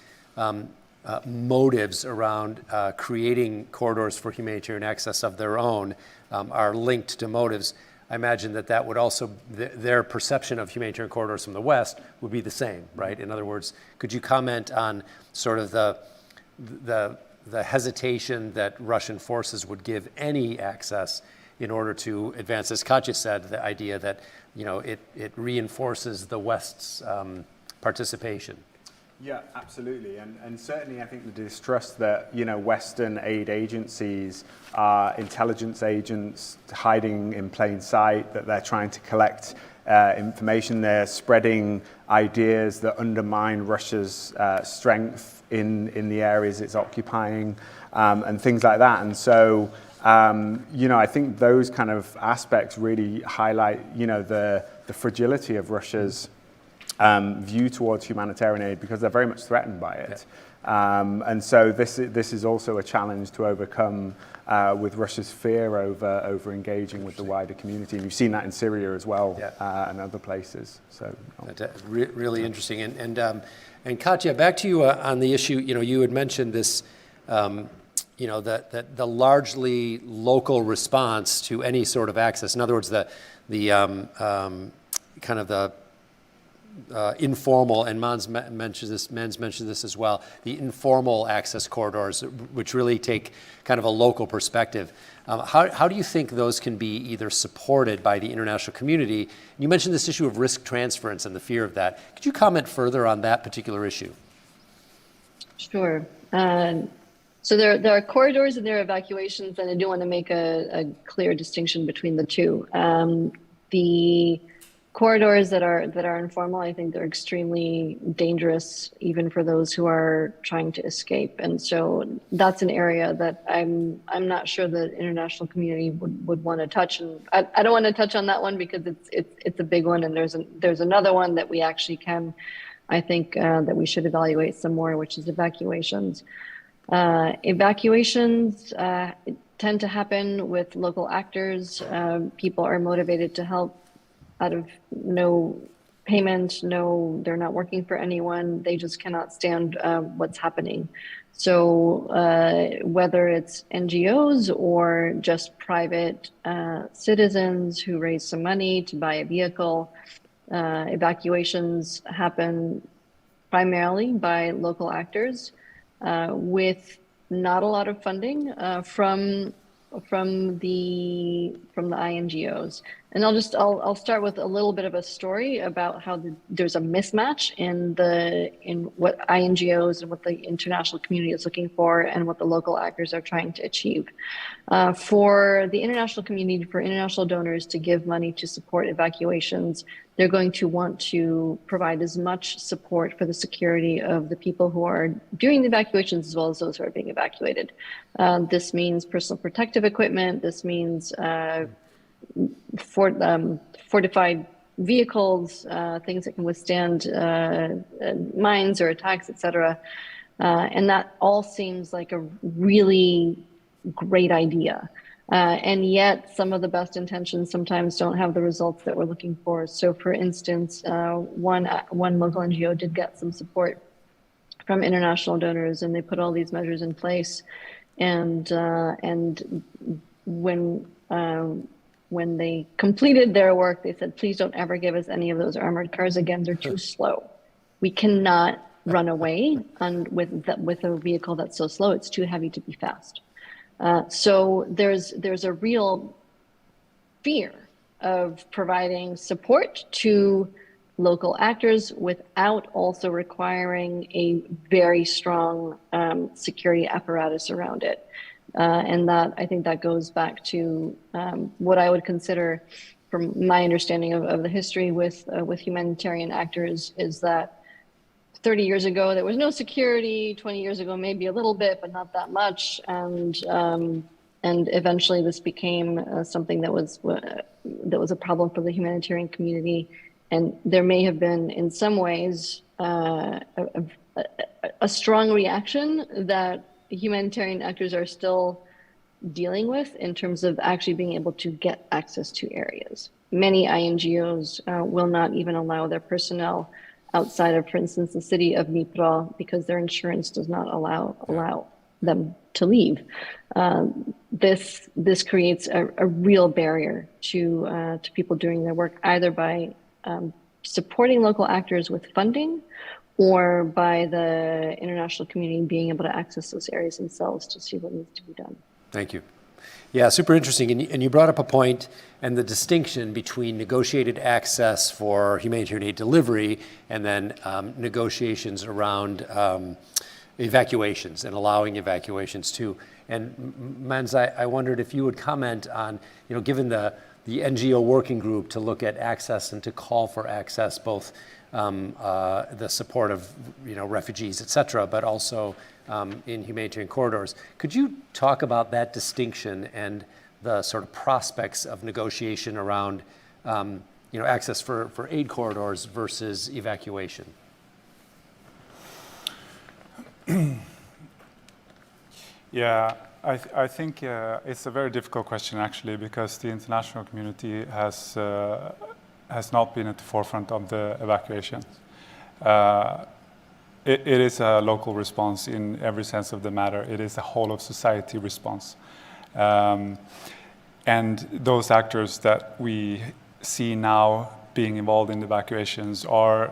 motives around creating corridors for humanitarian access of their own are linked to motives, I imagine that would also, their perception of humanitarian corridors from the West would be the same, right? In other words, could you comment on sort of the hesitation that Russian forces would give any access in order to advance, as Katya said, the idea that, it reinforces the West's participation? Yeah, absolutely. And certainly I think the distrust that, Western aid agencies are intelligence agents hiding in plain sight, that they're trying to collect information, they're spreading ideas that undermine Russia's strength in the areas it's occupying, and things like that. And so, I think those kind of aspects really highlight, the fragility of Russia's view towards humanitarian aid, because they're very much threatened by it. And so this is also a challenge to overcome with Russia's fear over engaging with the wider community. And you've seen that in Syria as well, and other places. So really interesting. And Katya, back to you on the issue. You had mentioned this. That the largely local response to any sort of access. In other words, the kind of the informal, and Mans mentioned this as well, the informal access corridors, which really take kind of a local perspective. How do you think those can be either supported by the international community? You mentioned this issue of risk transference and the fear of that. Could you comment further on that particular issue? Sure. So there are corridors and there are evacuations, and I do want to make a clear distinction between the two. The corridors that are informal, I think they're extremely dangerous, even for those who are trying to escape. And so that's an area that I'm not sure the international community would want to touch. And I don't want to touch on that one because it's a big one. And there's another one that we actually can, I think, that we should evaluate some more, which is evacuations. Evacuations, tend to happen with local actors. People are motivated to help out of no payment, no, they're not working for anyone. They just cannot stand what's happening. So whether it's NGOs or just private citizens who raise some money to buy a vehicle, evacuations happen primarily by local actors with not a lot of funding from the INGOs. And I'll start with a little bit of a story about how there's a mismatch in what INGOs and what the international community is looking for and what the local actors are trying to achieve. For the international community, for international donors to give money to support evacuations, they're going to want to provide as much support for the security of the people who are doing the evacuations as well as those who are being evacuated. This means personal protective equipment. This means fortified vehicles, things that can withstand mines or attacks, etc. And that all seems like a really great idea. And yet some of the best intentions sometimes don't have the results that we're looking for. So for instance, one local NGO did get some support from international donors, and they put all these measures in place. And when they completed their work, they said, please don't ever give us any of those armored cars again. They're too slow. We cannot run away with a vehicle that's so slow. It's too heavy to be fast. So there's a real fear of providing support to local actors without also requiring a very strong security apparatus around it. And that, I think that goes back to what I would consider, from my understanding of the history with humanitarian actors, is that 30 years ago, there was no security. 20 years ago, maybe a little bit, but not that much. And eventually this became something that was a problem for the humanitarian community. And there may have been, in some ways, a strong reaction that humanitarian actors are still dealing with in terms of actually being able to get access to areas. Many INGOs will not even allow their personnel outside of, for instance, the city of Dnipro, because their insurance does not allow them to leave. This creates a real barrier to people doing their work, either by supporting local actors with funding, or by the international community being able to access those areas themselves to see what needs to be done. Thank you. Yeah, super interesting. And you brought up a point and the distinction between negotiated access for humanitarian aid delivery and then negotiations around evacuations and allowing evacuations too. And Mens, I wondered if you would comment on, given the NGO working group to look at access and to call for access, both the support of refugees, et cetera, but also in humanitarian corridors. Could you talk about that distinction and the sort of prospects of negotiation around access for aid corridors versus evacuation? Yeah, I think it's a very difficult question, actually, because the international community has not been at the forefront of the evacuations. It is a local response in every sense of the matter. It is a whole of society response. And those actors that we see now being involved in the evacuations are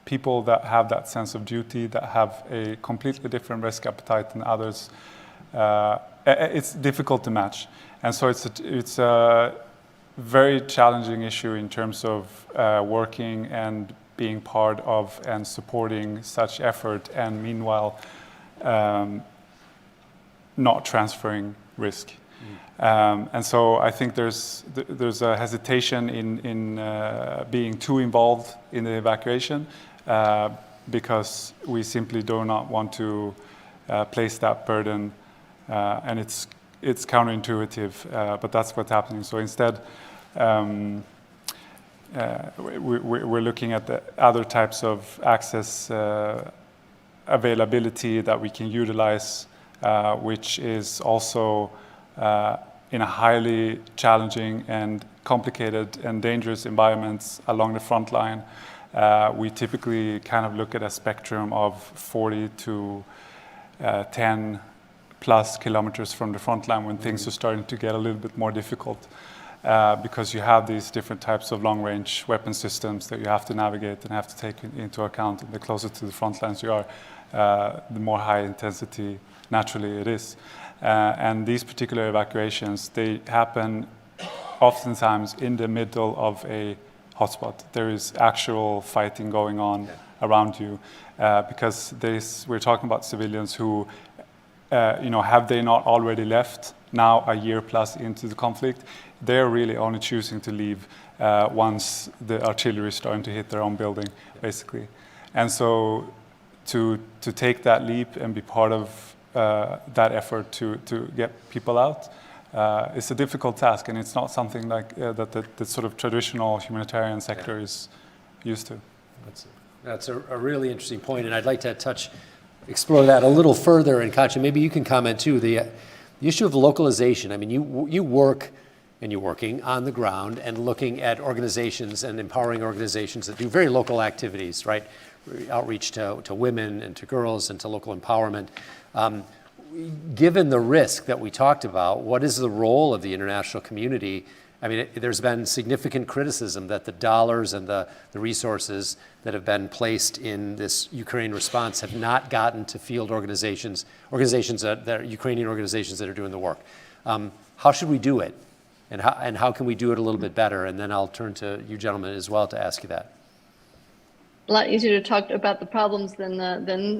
people that have that sense of duty, that have a completely different risk appetite than others. It's difficult to match. And so it's a very challenging issue in terms of working and being part of and supporting such effort, and meanwhile not transferring risk. And so I think there's a hesitation in being too involved in the evacuation because we simply do not want to place that burden, and it's counterintuitive, but that's what's happening. So instead, we're looking at the other types of access availability that we can utilize which is also in a highly challenging and complicated and dangerous environments along the front line. We typically kind of look at a spectrum of 40 to 10 plus kilometers from the front line when things are starting to get a little bit more difficult, because you have these different types of long-range weapon systems that you have to navigate and have to take into account. And the closer to the front lines you are, the more high intensity naturally it is. And these particular evacuations, they happen oftentimes in the middle of a hotspot. There is actual fighting going on around you, because we're talking about civilians who, have they not already left now a year plus into the conflict? They're really only choosing to leave once the artillery is starting to hit their own building, basically. And so to take that leap and be part of that effort to get people out, it's a difficult task, and it's not something like that the sort of traditional humanitarian sector is used to. That's a really interesting point, and I'd like to explore that a little further. And Katja, maybe you can comment too. The issue of localization. I mean, you work, and you're working on the ground and looking at organizations and empowering organizations that do very local activities, right? Outreach to women and to girls and to local empowerment. Given the risk that we talked about, what is the role of the international community? I mean, there's been significant criticism that the dollars and the resources that have been placed in this Ukraine response have not gotten to field organizations that are Ukrainian organizations that are doing the work. How should we do it? And how can we do it a little bit better? And then I'll turn to you gentlemen as well to ask you that. A lot easier to talk about the problems than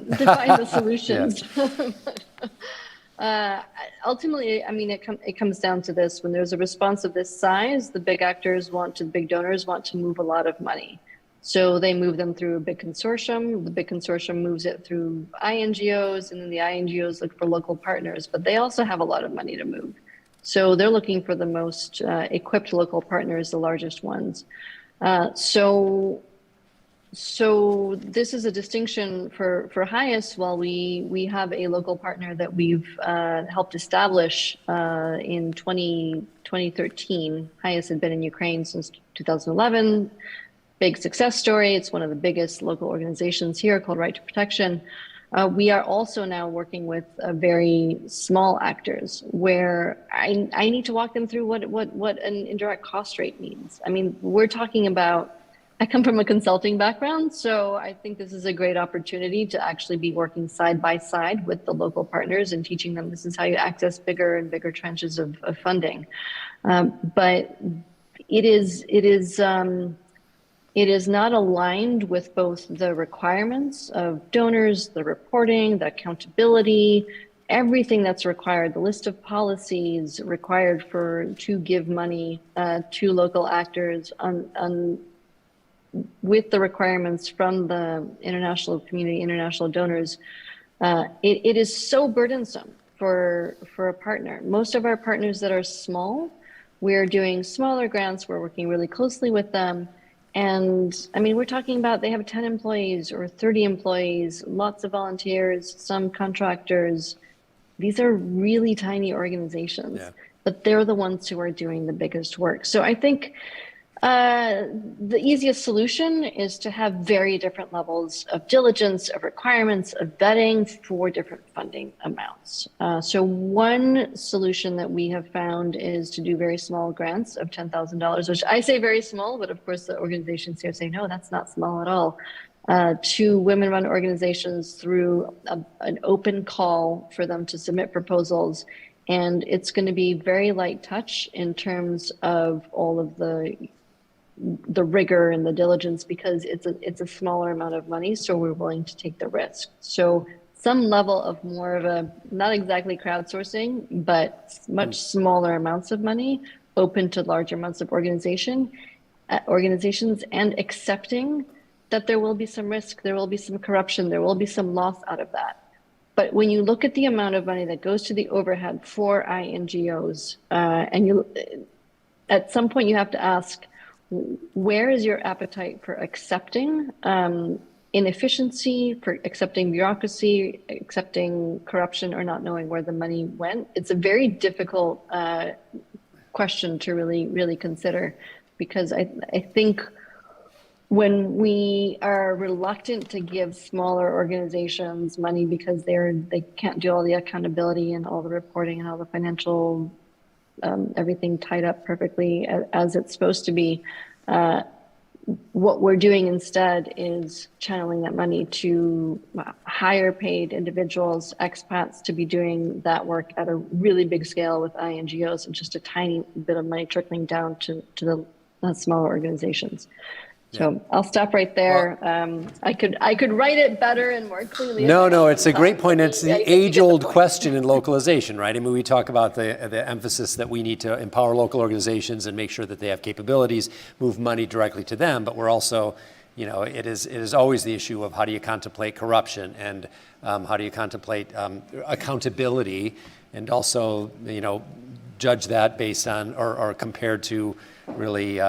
define the solutions. Ultimately, I mean, it comes down to this: when there's a response of this size, the big big donors want to move a lot of money. So they move them through a big consortium. The big consortium moves it through INGOs, and then the INGOs look for local partners. But they also have a lot of money to move. So they're looking for the most equipped local partners, the largest ones. So this is a distinction for HIAS. While we have a local partner that we've helped establish in 2013. HIAS had been in Ukraine since 2011. Big success story. It's one of the biggest local organizations here called Right to Protection. We are also now working with very small actors where I need to walk them through what an indirect cost rate means. I mean, we're talking about, I come from a consulting background, so I think this is a great opportunity to actually be working side by side with the local partners and teaching them this is how you access bigger and bigger trenches of funding. But it is not aligned with both the requirements of donors, the reporting, the accountability, everything that's required, the list of policies required to give money to local actors with the requirements from the international community, international donors. It is so burdensome for a partner. Most of our partners that are small, we're doing smaller grants, we're working really closely with them. And I mean, we're talking about they have 10 employees or 30 employees, lots of volunteers, some contractors. These are really tiny organizations, but they're the ones who are doing the biggest work. So I think the easiest solution is to have very different levels of diligence, of requirements, of vetting for different funding amounts. So one solution that we have found is to do very small grants of $10,000, which I say very small, but of course the organizations here say, no, that's not small at all, to women-run organizations through an open call for them to submit proposals. And it's going to be very light touch in terms of all of the rigor and the diligence, because it's a smaller amount of money, so we're willing to take the risk. So some level of more of a, not exactly crowdsourcing, but much smaller amounts of money open to larger amounts of organizations, and accepting that there will be some risk, there will be some corruption, there will be some loss out of that. But when you look at the amount of money that goes to the overhead for INGOs, and at some point you have to ask, where is your appetite for accepting inefficiency, for accepting bureaucracy, accepting corruption, or not knowing where the money went. It's a very difficult question to really consider, because I think when we are reluctant to give smaller organizations money because they can't do all the accountability and all the reporting and all the financial everything tied up perfectly as it's supposed to be, what we're doing instead is channeling that money to higher paid individuals, expats, to be doing that work at a really big scale with INGOs, and just a tiny bit of money trickling down to the smaller organizations. So I'll stop right there. I could write it better and more clearly. No, it's a great point. It's the age-old question in localization, right? I mean, we talk about the emphasis that we need to empower local organizations and make sure that they have capabilities, move money directly to them. But we're also, it is always the issue of how do you contemplate corruption, and how do you contemplate accountability, and also, judge that based on or compared to really,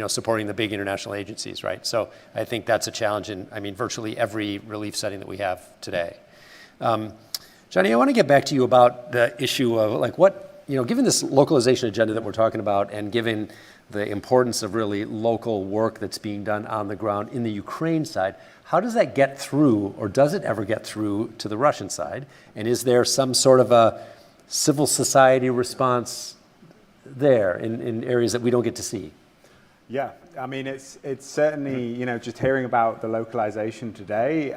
supporting the big international agencies, right? So I think that's a challenge in, virtually every relief setting that we have today. Johnny, I want to get back to you about the issue of given this localization agenda that we're talking about, and given the importance of really local work that's being done on the ground in the Ukraine side, how does that get through, or does it ever get through to the Russian side? And is there some sort of a civil society response there in areas that we don't get to see? Yeah, it's certainly, just hearing about the localization today,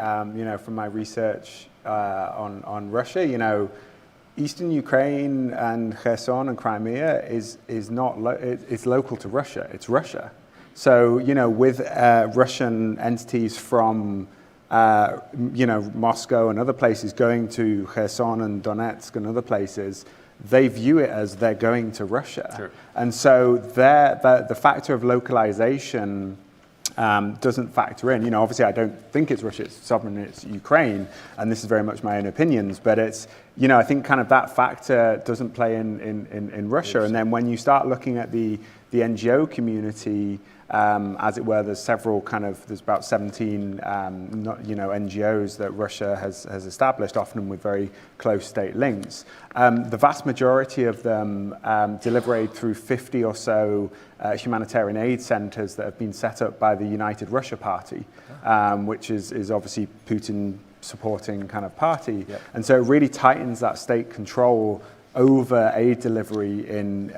from my research on Russia, Eastern Ukraine and Kherson and Crimea is not, it's local to Russia, it's Russia. So, with Russian entities from, Moscow and other places going to Kherson and Donetsk and other places, they view it as they're going to Russia. Sure. And so the factor of localization doesn't factor in. Obviously I don't think it's Russia, it's sovereign, it's Ukraine, and this is very much my own opinions, but it's, I think kind of that factor doesn't play in Russia. And then when you start looking at the NGO community, as it were, there's about 17 NGOs that Russia has established, often with very close state links. The vast majority of them deliver aid through 50 or so humanitarian aid centers that have been set up by the United Russia Party, which is obviously Putin supporting kind of party. Yep. And so it really tightens that state control over aid delivery in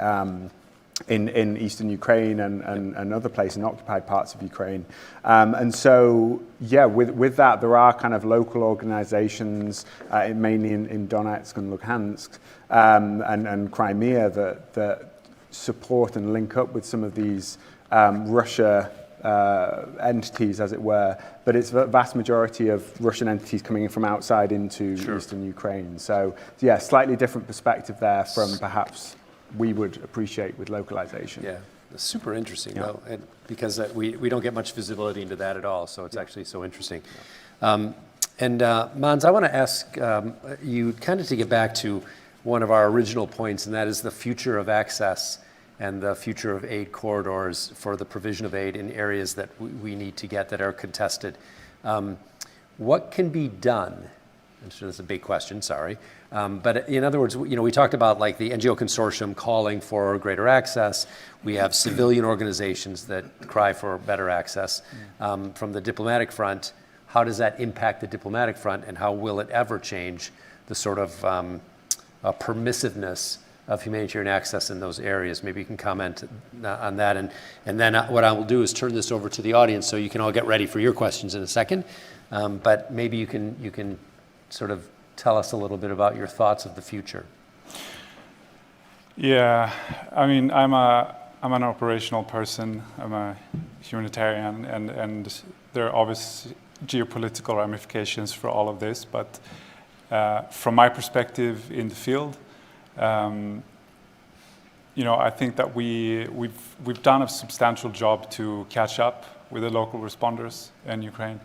eastern Ukraine and other places, in occupied parts of Ukraine. And so, with that, there are kind of local organizations, mainly in Donetsk and Luhansk and Crimea, that support and link up with some of these Russia entities, as it were. But it's the vast majority of Russian entities coming in from outside into eastern Ukraine. So, slightly different perspective there from perhaps we would appreciate with localization. Yeah, it's super interesting, though, because we don't get much visibility into that at all, so it's actually so interesting. Mans, I want to ask you kind of to get back to one of our original points, and that is the future of access and the future of aid corridors for the provision of aid in areas that we need to get that are contested. What can be done? I'm sure that's a big question, sorry. But in other words, we talked about like the NGO consortium calling for greater access. We have civilian organizations that cry for better access. From the diplomatic front, how does that impact the diplomatic front, and how will it ever change the sort of permissiveness of humanitarian access in those areas? Maybe you can comment on that. And then what I will do is turn this over to the audience so you can all get ready for your questions in a second. But maybe you can sort of tell us a little bit about your thoughts of the future. Yeah, I'm an operational person. I'm a humanitarian, and there are obvious geopolitical ramifications for all of this. But from my perspective in the field, I think that we've done a substantial job to catch up with the local responders in Ukraine.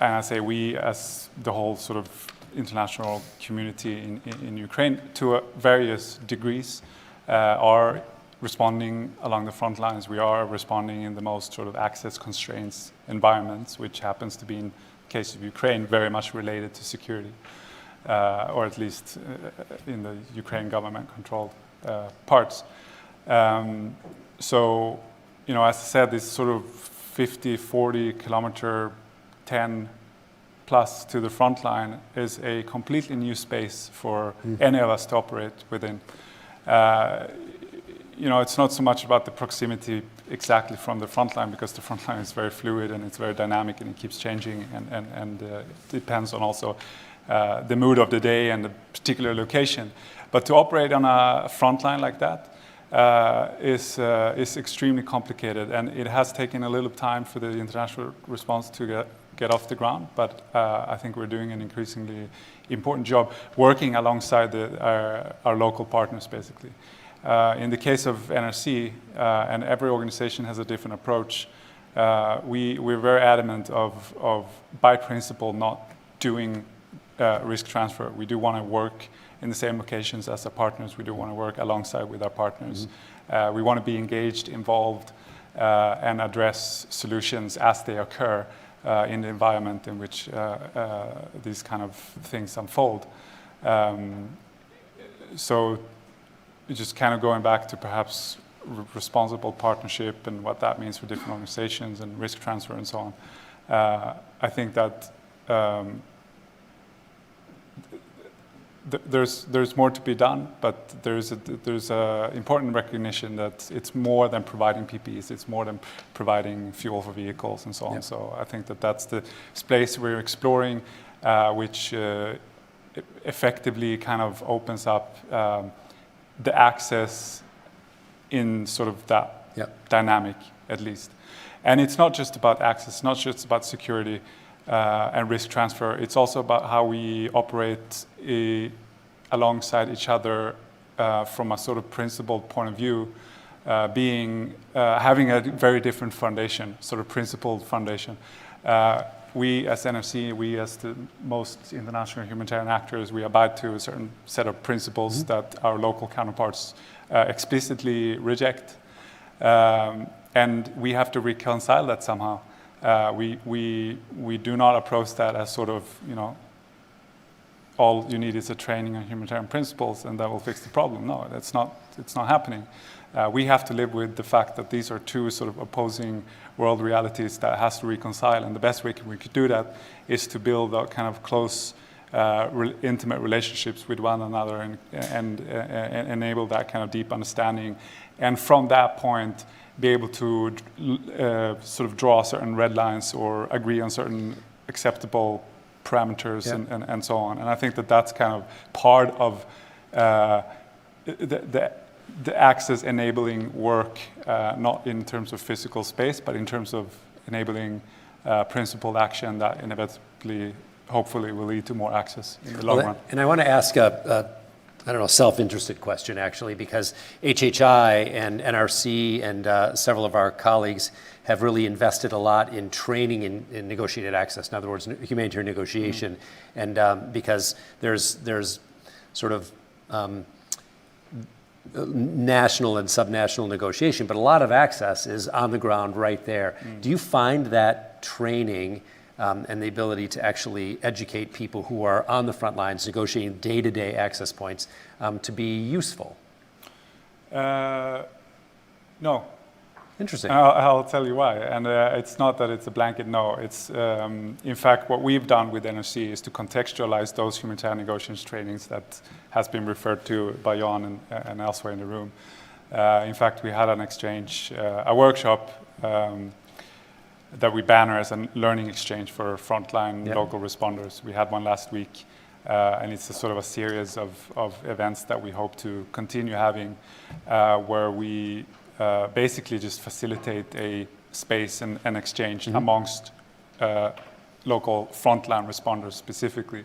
I say we, as the whole sort of international community in Ukraine, to various degrees, are responding along the front lines, we are responding in the most sort of access constraints environments, which happens to be, in the case of Ukraine, very much related to security, or at least in the Ukraine government-controlled parts. So, as I said, this sort of 50, 40 kilometer, 10 plus to the front line is a completely new space for any of us to operate within. It's not so much about the proximity exactly from the front line, because the front line is very fluid and it's very dynamic and it keeps changing, and it depends on also the mood of the day and the particular location. But to operate on a front line like that is extremely complicated, and it has taken a little time for the international response to get off the ground, but I think we're doing an increasingly important job working alongside our local partners, basically. In the case of NRC, and every organization has a different approach, we're very adamant of by principle, not doing risk transfer. We do want to work in the same locations as our partners. We do want to work alongside with our partners. We want to be engaged, involved, and address solutions as they occur in the environment in which these kind of things unfold. So just kind of going back to perhaps responsible partnership and what that means for different organizations and risk transfer and so on. I think that there's more to be done, but there's a important recognition that it's more than providing PPEs, it's more than providing fuel for vehicles and so on. So I think that's the space we're exploring, which effectively kind of opens up the access in sort of that dynamic, at least. And it's not just about access, not just about security and risk transfer. It's also about how we operate alongside each other from a sort of principled point of view, having a very different foundation, sort of principled foundation. We as NRC, we as the most international humanitarian actors, we abide to a certain set of principles that our local counterparts explicitly reject. And we have to reconcile that somehow. We do not approach that as sort of, all you need is a training on humanitarian principles and that will fix the problem. No, it's not happening. We have to live with the fact that these are two sort of opposing world realities that has to reconcile, and the best way we could do that is to build a kind of close, intimate relationships with one another and enable that kind of deep understanding, and from that point be able to sort of draw certain red lines or agree on certain acceptable parameters and so on. And I think that's kind of part of the access enabling work, not in terms of physical space, but in terms of enabling principled action that inevitably, hopefully, will lead to more access in the long run. And I want to ask self-interested question, actually, because HHI and NRC and several of our colleagues have really invested a lot in training in negotiated access, in other words, humanitarian negotiation, and because there's sort of national and subnational negotiation, but a lot of access is on the ground right there. Do you find that training and the ability to actually educate people who are on the front lines negotiating day-to-day access points to be useful? No. Interesting. I'll tell you why. And it's not that it's a blanket no. It's, in fact, what we've done with NRC is to contextualize those humanitarian negotiations trainings that has been referred to by Jan and elsewhere in the room. In fact, we had an exchange, a workshop that we banner as a learning exchange for frontline local responders. We had one last week, and it's a sort of a series of events that we hope to continue having, where we basically just facilitate a space and exchange amongst local frontline responders specifically,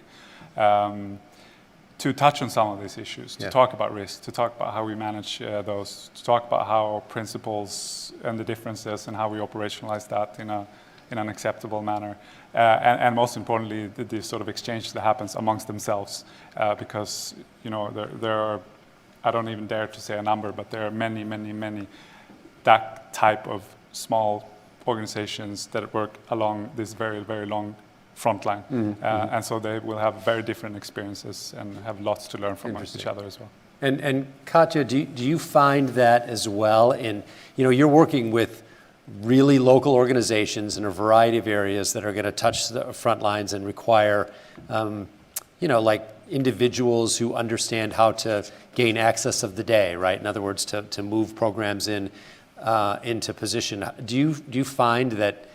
to touch on some of these issues, to talk about risk, to talk about how we manage those, to talk about how principles and the differences and how we operationalize that in an acceptable manner. And most importantly, the sort of exchange that happens amongst themselves, because there are I don't even dare to say a number, but there are many, many, many that type of small organizations that work along this very, very long front line. And so they will have very different experiences and have lots to learn from each other as well. And Katja, do you find that as well? You're working with really local organizations in a variety of areas that are going to touch the front lines and require, like individuals who understand how to gain access of the day, right? In other words, to move programs into position. Do you find that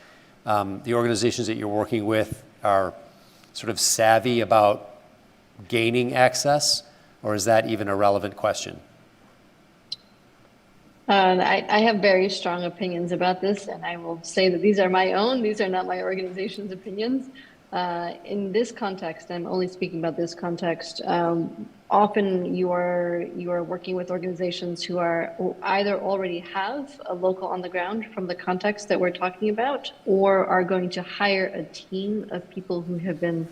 the organizations that you're working with are sort of savvy about gaining access, or is that even a relevant question? I have very strong opinions about this, and I will say that these are my own. These are not my organization's opinions. In this context, I'm only speaking about this context, often you are working with organizations who either already have a local on the ground from the context that we're talking about, or are going to hire a team of people who have been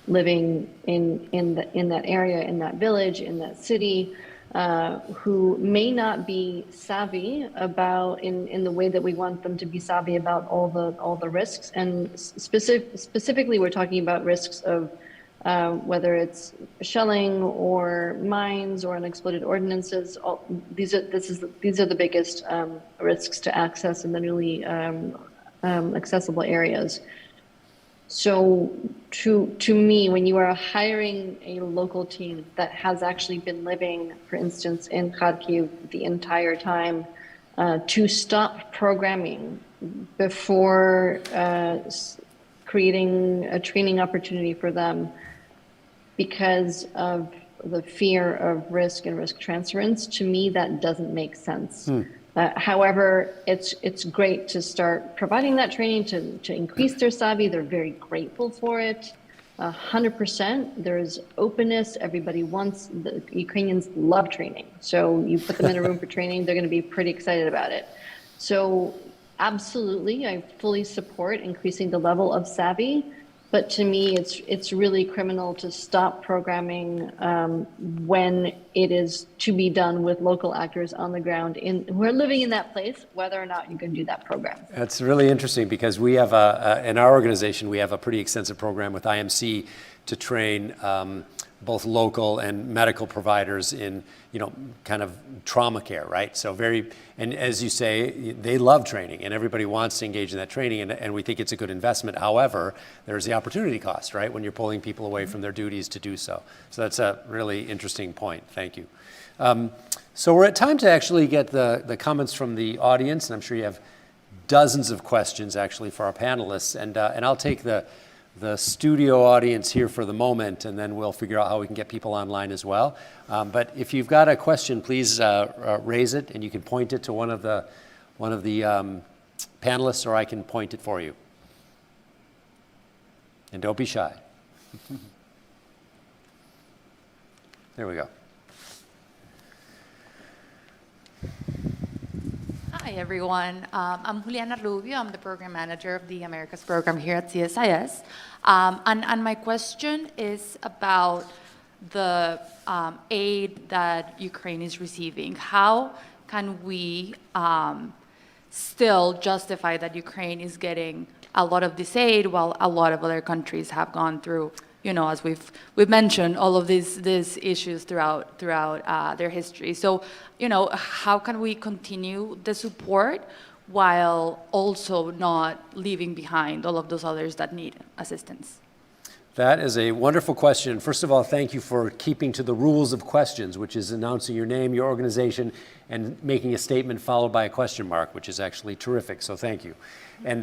living in that area, in that village, in that city, who may not be savvy about in the way that we want them to be savvy about all the risks. And specifically, we're talking about risks of whether it's shelling or mines or unexploded ordnances. These are the biggest risks to access in the newly accessible areas. So to me, when you are hiring a local team that has actually been living, for instance, in Kharkiv the entire time, to stop programming before creating a training opportunity for them because of the fear of risk and risk transference, to me, that doesn't make sense. However, it's great to start providing that training to increase their savvy. They're very grateful for it. 100%. There's openness. Everybody wants, the Ukrainians love training. So you put them in a room for training, they're going to be pretty excited about it. So absolutely, I fully support increasing the level of savvy. But to me, it's really criminal to stop programming when it is to be done with local actors on the ground who are living in that place, whether or not you can do that program. That's really interesting because we have in our organization, we have a pretty extensive program with IMC to train both local and medical providers in, kind of trauma care, right? So and as you say, they love training and everybody wants to engage in that training and we think it's a good investment. However, there's the opportunity cost, right? When you're pulling people away from their duties to do so. So that's a really interesting point. Thank you. So we're at time to actually get the comments from the audience, and I'm sure you have dozens of questions actually for our panelists, and I'll take the studio audience here for the moment, and then we'll figure out how we can get people online as well. But if you've got a question, please raise it, and you can point it to one of the panelists, or I can point it for you. And don't be shy. There we go. Hi, everyone. I'm Juliana Rubio. I'm the program manager of the Americas program here at CSIS. And my question is about the aid that Ukraine is receiving. How can we still justify that Ukraine is getting a lot of this aid while a lot of other countries have gone through, as we've mentioned, all of these issues throughout their history. So, how can we continue the support while also not leaving behind all of those others that need assistance? That is a wonderful question. First of all, thank you for keeping to the rules of questions, which is announcing your name, your organization, and making a statement followed by a question mark, which is actually terrific. So thank you. And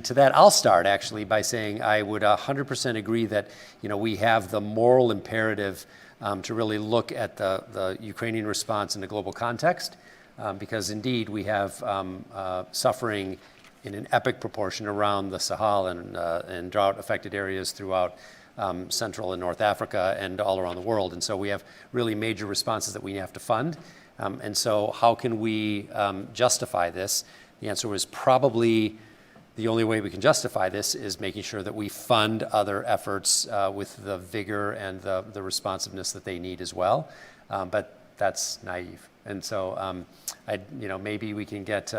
to that, I'll start actually by saying I would 100% agree that we have the moral imperative to really look at the Ukrainian response in the global context, because indeed we have suffering in an epic proportion around the Sahel and drought-affected areas throughout Central and North Africa and all around the world. And so we have really major responses that we have to fund. And so how can we justify this? The answer was probably the only way we can justify this is making sure that we fund other efforts with the vigor and the responsiveness that they need as well. But that's naive. And so, maybe we can get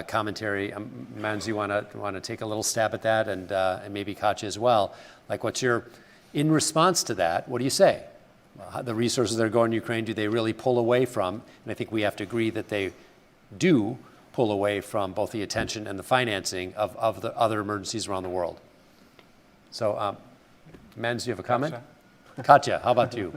commentary. Mans, you want to take a little stab at that, and maybe Katja as well. Like, in response to that, what do you say? The resources that are going to Ukraine, do they really pull away from? And I think we have to agree that they do pull away from both the attention and the financing of the other emergencies around the world. So, Mans, do you have a comment? Katja, how about you?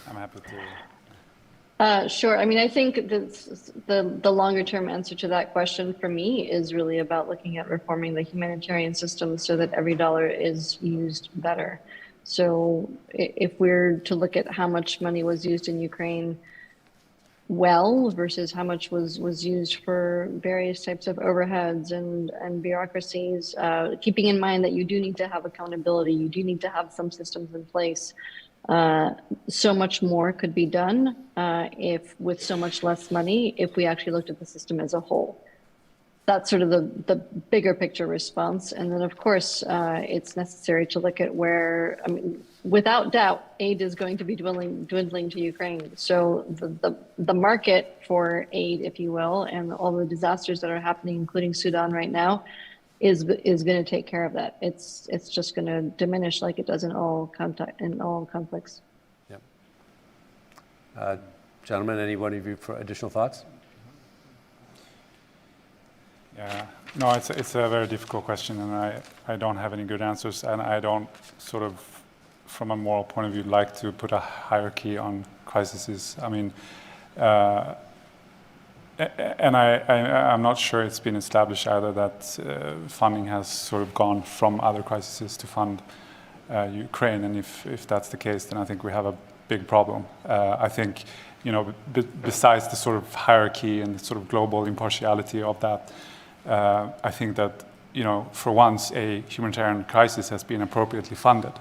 I'm happy to. Sure. I mean, I think the longer term answer to that question for me is really about looking at reforming the humanitarian system so that every dollar is used better. So if we're to look at how much money was used in Ukraine well versus how much was used for various types of overheads and bureaucracies, keeping in mind that you do need to have accountability, you do need to have some systems in place. So much more could be done if with so much less money, if we actually looked at the system as a whole. That's sort of the bigger picture response. And then, of course, it's necessary to look at where, I mean, without doubt, aid is going to be dwindling to Ukraine. So the market for aid, if you will, and all the disasters that are happening, including Sudan right now, is going to take care of that. It's just going to diminish like it does in all conflicts. Yep. Gentlemen, any one of you for additional thoughts? Yeah, no, it's a very difficult question, and I don't have any good answers, and I don't sort of, from a moral point of view, like to put a hierarchy on crises. I mean, and I'm not sure it's been established either that funding has sort of gone from other crises to fund Ukraine, and if that's the case, then I think we have a big problem. I think, besides the sort of hierarchy and the sort of global impartiality of that, I think that, for once, a humanitarian crisis has been appropriately funded.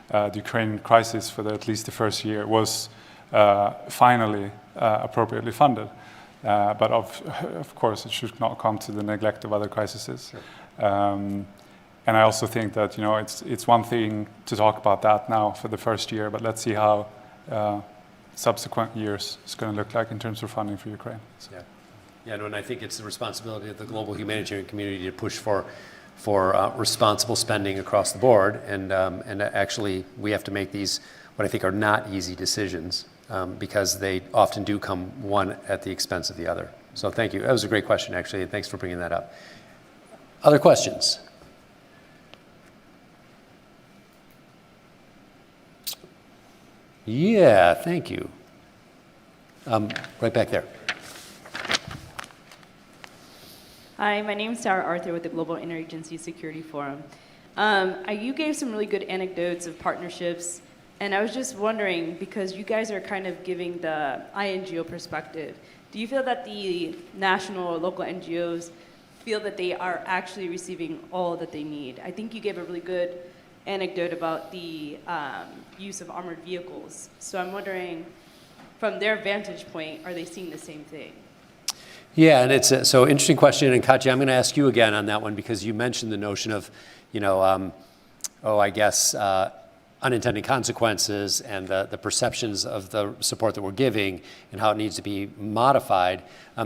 The Ukrainian crisis, for at least the first year, was finally appropriately funded. But of course, it should not come to the neglect of other crises. Sure. And I also think that, it's one thing to talk about that now for the first year, but let's see how subsequent years is going to look like in terms of funding for Ukraine. So. Yeah. Yeah, no, and I think it's the responsibility of the global humanitarian community to push for responsible spending across the board, and actually we have to make these what I think are not easy decisions because they often do come one at the expense of the other. So thank you. That was a great question, actually, and thanks for bringing that up. Other questions? Yeah, thank you. Right back there. Hi, my name is Sarah Arthur with the Global Interagency Security Forum. You gave some really good anecdotes of partnerships, and I was just wondering, because you guys are kind of giving the INGO perspective, do you feel that the national or local NGOs feel that they are actually receiving all that they need? I think you gave a really good anecdote about the use of armored vehicles. So I'm wondering, from their vantage point, are they seeing the same thing? Yeah, and it's so interesting question. And Katja, I'm going to ask you again on that one because you mentioned the notion of, unintended consequences and the perceptions of the support that we're giving and how it needs to be modified.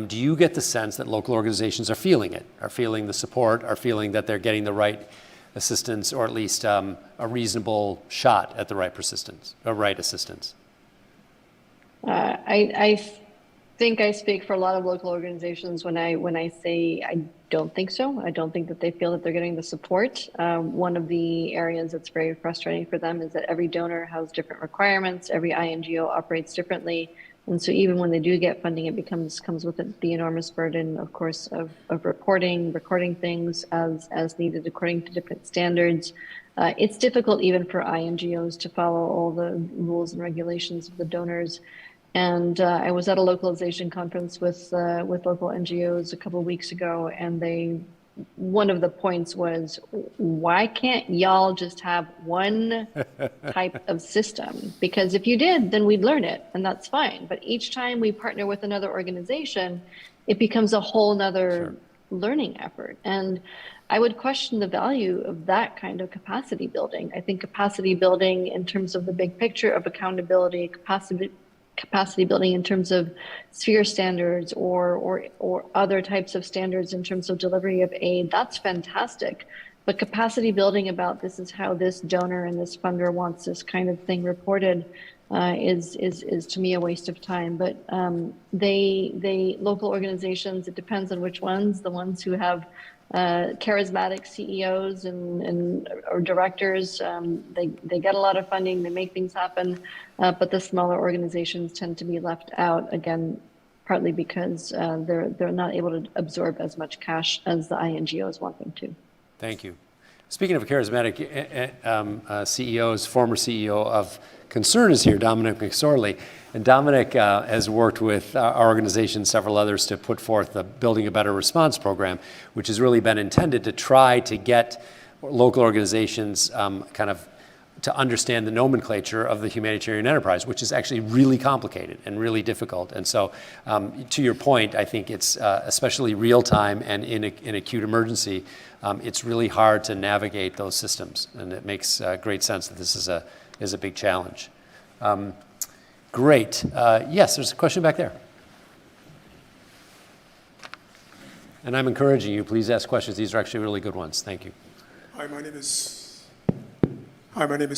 Do you get the sense that local organizations are feeling it, are feeling the support, are feeling that they're getting the right assistance, or at least a reasonable shot at the right assistance? I think I speak for a lot of local organizations when I say I don't think so. I don't think that they feel that they're getting the support. One of the areas that's very frustrating for them is that every donor has different requirements. Every INGO operates differently. And so even when they do get funding, it comes with the enormous burden, of course, of recording things as needed according to different standards. It's difficult even for INGOs to follow all the rules and regulations of the donors. And I was at a localization conference with local NGOs a couple of weeks ago, and one of the points was, why can't y'all just have one type of system? Because if you did, then we'd learn it, and that's fine. But each time we partner with another organization, it becomes a whole nother learning effort. And I would question the value of that kind of capacity building. I think capacity building in terms of the big picture of accountability, capacity building in terms of sphere standards or other types of standards in terms of delivery of aid, that's fantastic. But capacity building about this is how this donor and this funder wants this kind of thing reported is to me a waste of time. But local organizations, it depends on which ones, the ones who have charismatic CEOs or directors, they get a lot of funding, they make things happen, but the smaller organizations tend to be left out, again, partly because they're not able to absorb as much cash as the INGOs want them to. Thank you. Speaking of charismatic CEOs, former CEO of Concern is here, Dominic McSorley. And Dominic has worked with our organization, several others, to put forth the Building a Better Response program, which has really been intended to try to get local organizations kind of to understand the nomenclature of the humanitarian enterprise, which is actually really complicated and really difficult. And so, to your point, I think it's especially real time and in acute emergency, it's really hard to navigate those systems. And it makes great sense that this is a big challenge. Great. Yes, there's a question back there. And I'm encouraging you, please ask questions. These are actually really good ones. Thank you. Hi, my name is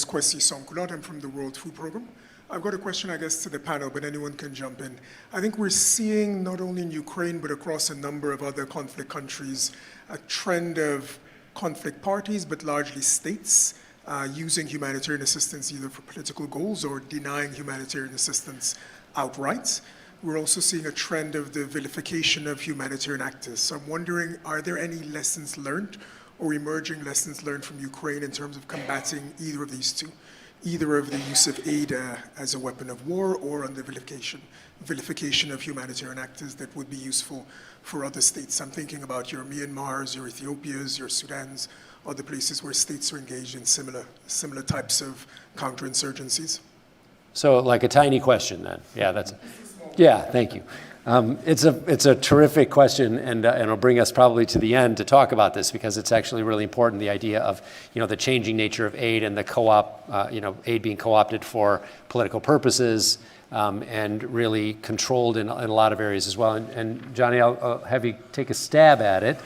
Kwesi Sonkulot. I'm from the World Food Programme. I've got a question, I guess, to the panel, but anyone can jump in. I think we're seeing, not only in Ukraine, but across a number of other conflict countries, a trend of conflict parties, but largely states, using humanitarian assistance either for political goals or denying humanitarian assistance outright. We're also seeing a trend of the vilification of humanitarian actors. So I'm wondering, are there any lessons learned or emerging lessons learned from Ukraine in terms of combating either of these two? Either of the use of aid as a weapon of war or on the vilification of humanitarian actors that would be useful for other states. I'm thinking about your Myanmars, your Ethiopias, your Sudans, other places where states are engaged in similar types of counterinsurgencies. So like a tiny question then. Yeah, thank you. It's a terrific question, and it'll bring us probably to the end to talk about this because it's actually really important, the idea of the changing nature of aid and the co-op, aid being co-opted for political purposes and really controlled in a lot of areas as well. And Johnny, I'll have you take a stab at it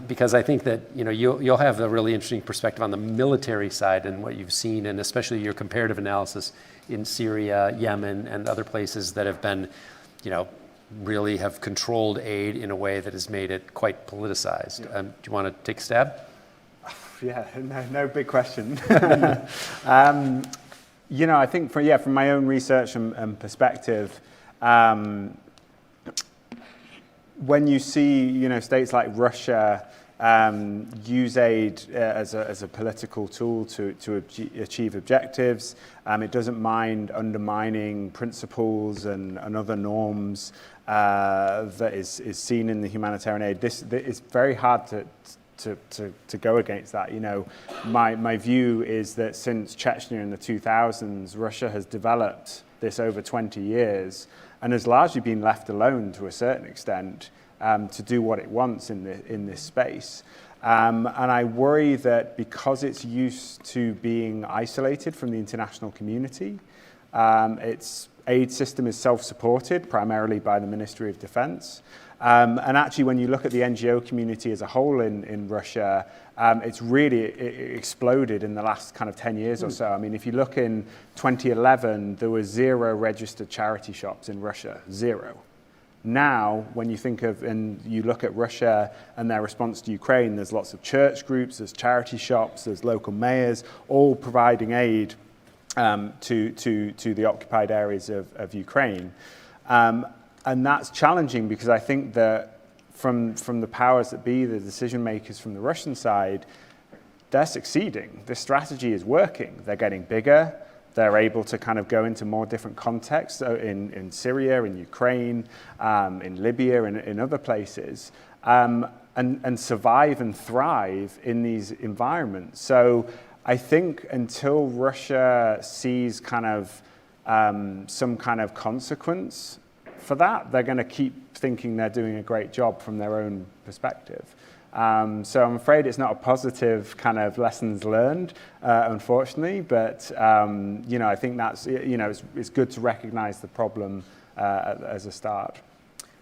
because I think that you'll have a really interesting perspective on the military side and what you've seen, and especially your comparative analysis in Syria, Yemen, and other places that have been really have controlled aid in a way that has made it quite politicized. Do you want to take a stab? Yeah, no big question. I think from my own research and perspective, when you see states like Russia use aid as a political tool to achieve objectives, it doesn't mind undermining principles and other norms that is seen in the humanitarian aid. It's very hard to go against that. My view is that since Chechnya in the 2000s, Russia has developed this over 20 years and has largely been left alone to a certain extent to do what it wants in this space. And I worry that because it's used to being isolated from the international community, its aid system is self-supported primarily by the Ministry of Defense. And actually, when you look at the NGO community as a whole in Russia, it's really exploded in the last kind of 10 years or so. I mean, if you look in 2011, there were 0 registered charity shops in Russia, 0. Now, when you think of and you look at Russia and their response to Ukraine, there's lots of church groups, there's charity shops, there's local mayors, all providing aid to the occupied areas of Ukraine. And that's challenging because I think that from the powers that be, the decision makers from the Russian side, they're succeeding. This strategy is working. They're getting bigger. They're able to kind of go into more different contexts in Syria, in Ukraine, in Libya, and in other places, and survive and thrive in these environments. So I think until Russia sees kind of some kind of consequence for that, they're going to keep thinking they're doing a great job from their own perspective. So I'm afraid it's not a positive kind of lessons learned, unfortunately, but I think that's, it's good to recognize the problem as a start.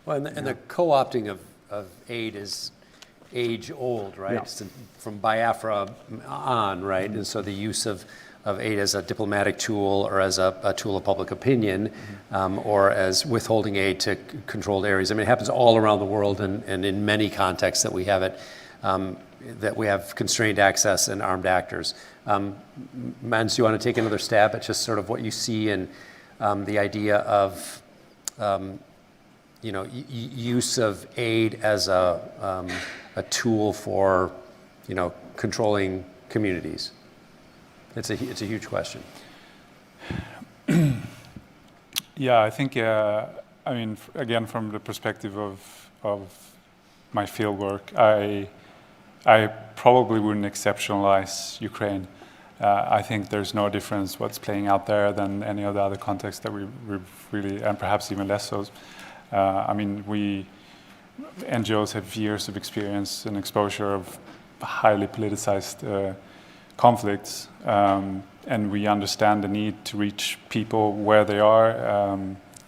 Well, and the co-opting of aid is age old, right? Yeah. It's from Biafra on, right? And so the use of aid as a diplomatic tool or as a tool of public opinion, or as withholding aid to controlled areas. I mean, it happens all around the world and in many contexts that we have it, that we have constrained access and armed actors. Mans, do you want to take another stab at just sort of what you see in the idea of use of aid as a tool for, controlling communities? It's a huge question. Yeah, I think, again, from the perspective of my fieldwork, I probably wouldn't exceptionalize Ukraine. I think there's no difference what's playing out there than any of the other contexts that we've really, and perhaps even less so. NGOs have years of experience and exposure of highly politicized conflicts, and we understand the need to reach people where they are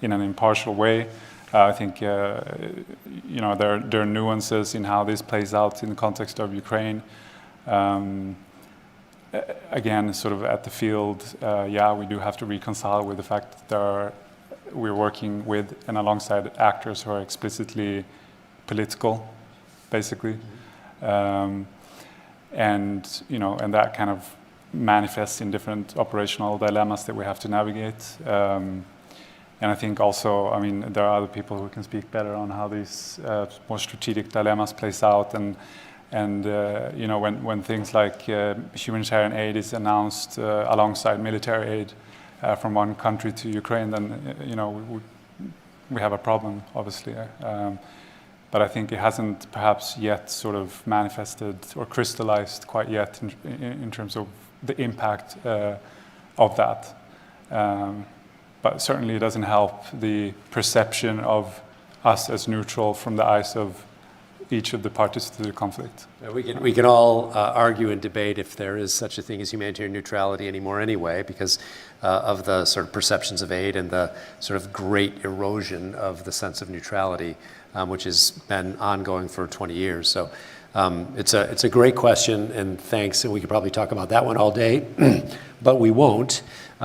in an impartial way. I think there are nuances in how this plays out in the context of Ukraine. Again, sort of at the field, we do have to reconcile with the fact that we're working with and alongside actors who are explicitly political, basically. And that kind of manifests in different operational dilemmas that we have to navigate. And I think also, there are other people who can speak better on how these more strategic dilemmas plays out. And when things like humanitarian aid is announced alongside military aid from one country to Ukraine, then we have a problem, obviously. But I think it hasn't perhaps yet sort of manifested or crystallized quite yet in terms of the impact of that. But certainly it doesn't help the perception of us as neutral from the eyes of each of the parties to the conflict. We can all argue and debate if there is such a thing as humanitarian neutrality anymore anyway, because of the sort of perceptions of aid and the sort of great erosion of the sense of neutrality, which has been ongoing for 20 years. So it's a great question, and thanks. And we could probably talk about that one all day, but we won't,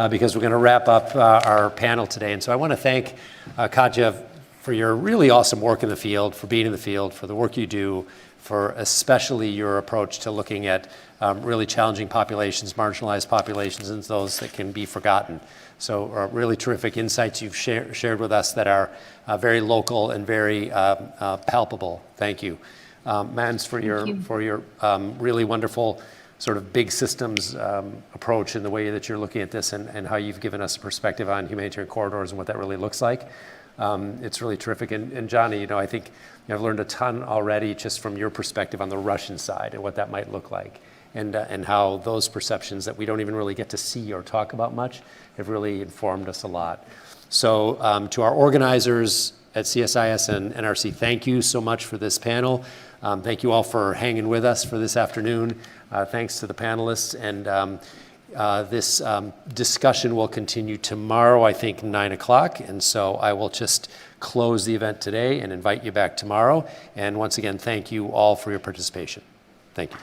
because we're going to wrap up our panel today. And so I want to thank Katja for your really awesome work in the field, for being in the field, for the work you do, for especially your approach to looking at really challenging populations, marginalized populations, and those that can be forgotten. So really terrific insights you've shared with us that are very local and very palpable. Thank you. Mans, for your really wonderful sort of big systems approach in the way that you're looking at this, and how you've given us a perspective on humanitarian corridors and what that really looks like. It's really terrific. And Johnny, I think I've learned a ton already just from your perspective on the Russian side and what that might look like, and how those perceptions that we don't even really get to see or talk about much have really informed us a lot. So to our organizers at CSIS and NRC, thank you so much for this panel. Thank you all for hanging with us for this afternoon. Thanks to the panelists. And this discussion will continue tomorrow, I think 9 o'clock. And so I will just close the event today and invite you back tomorrow. And once again, thank you all for your participation. Thank you.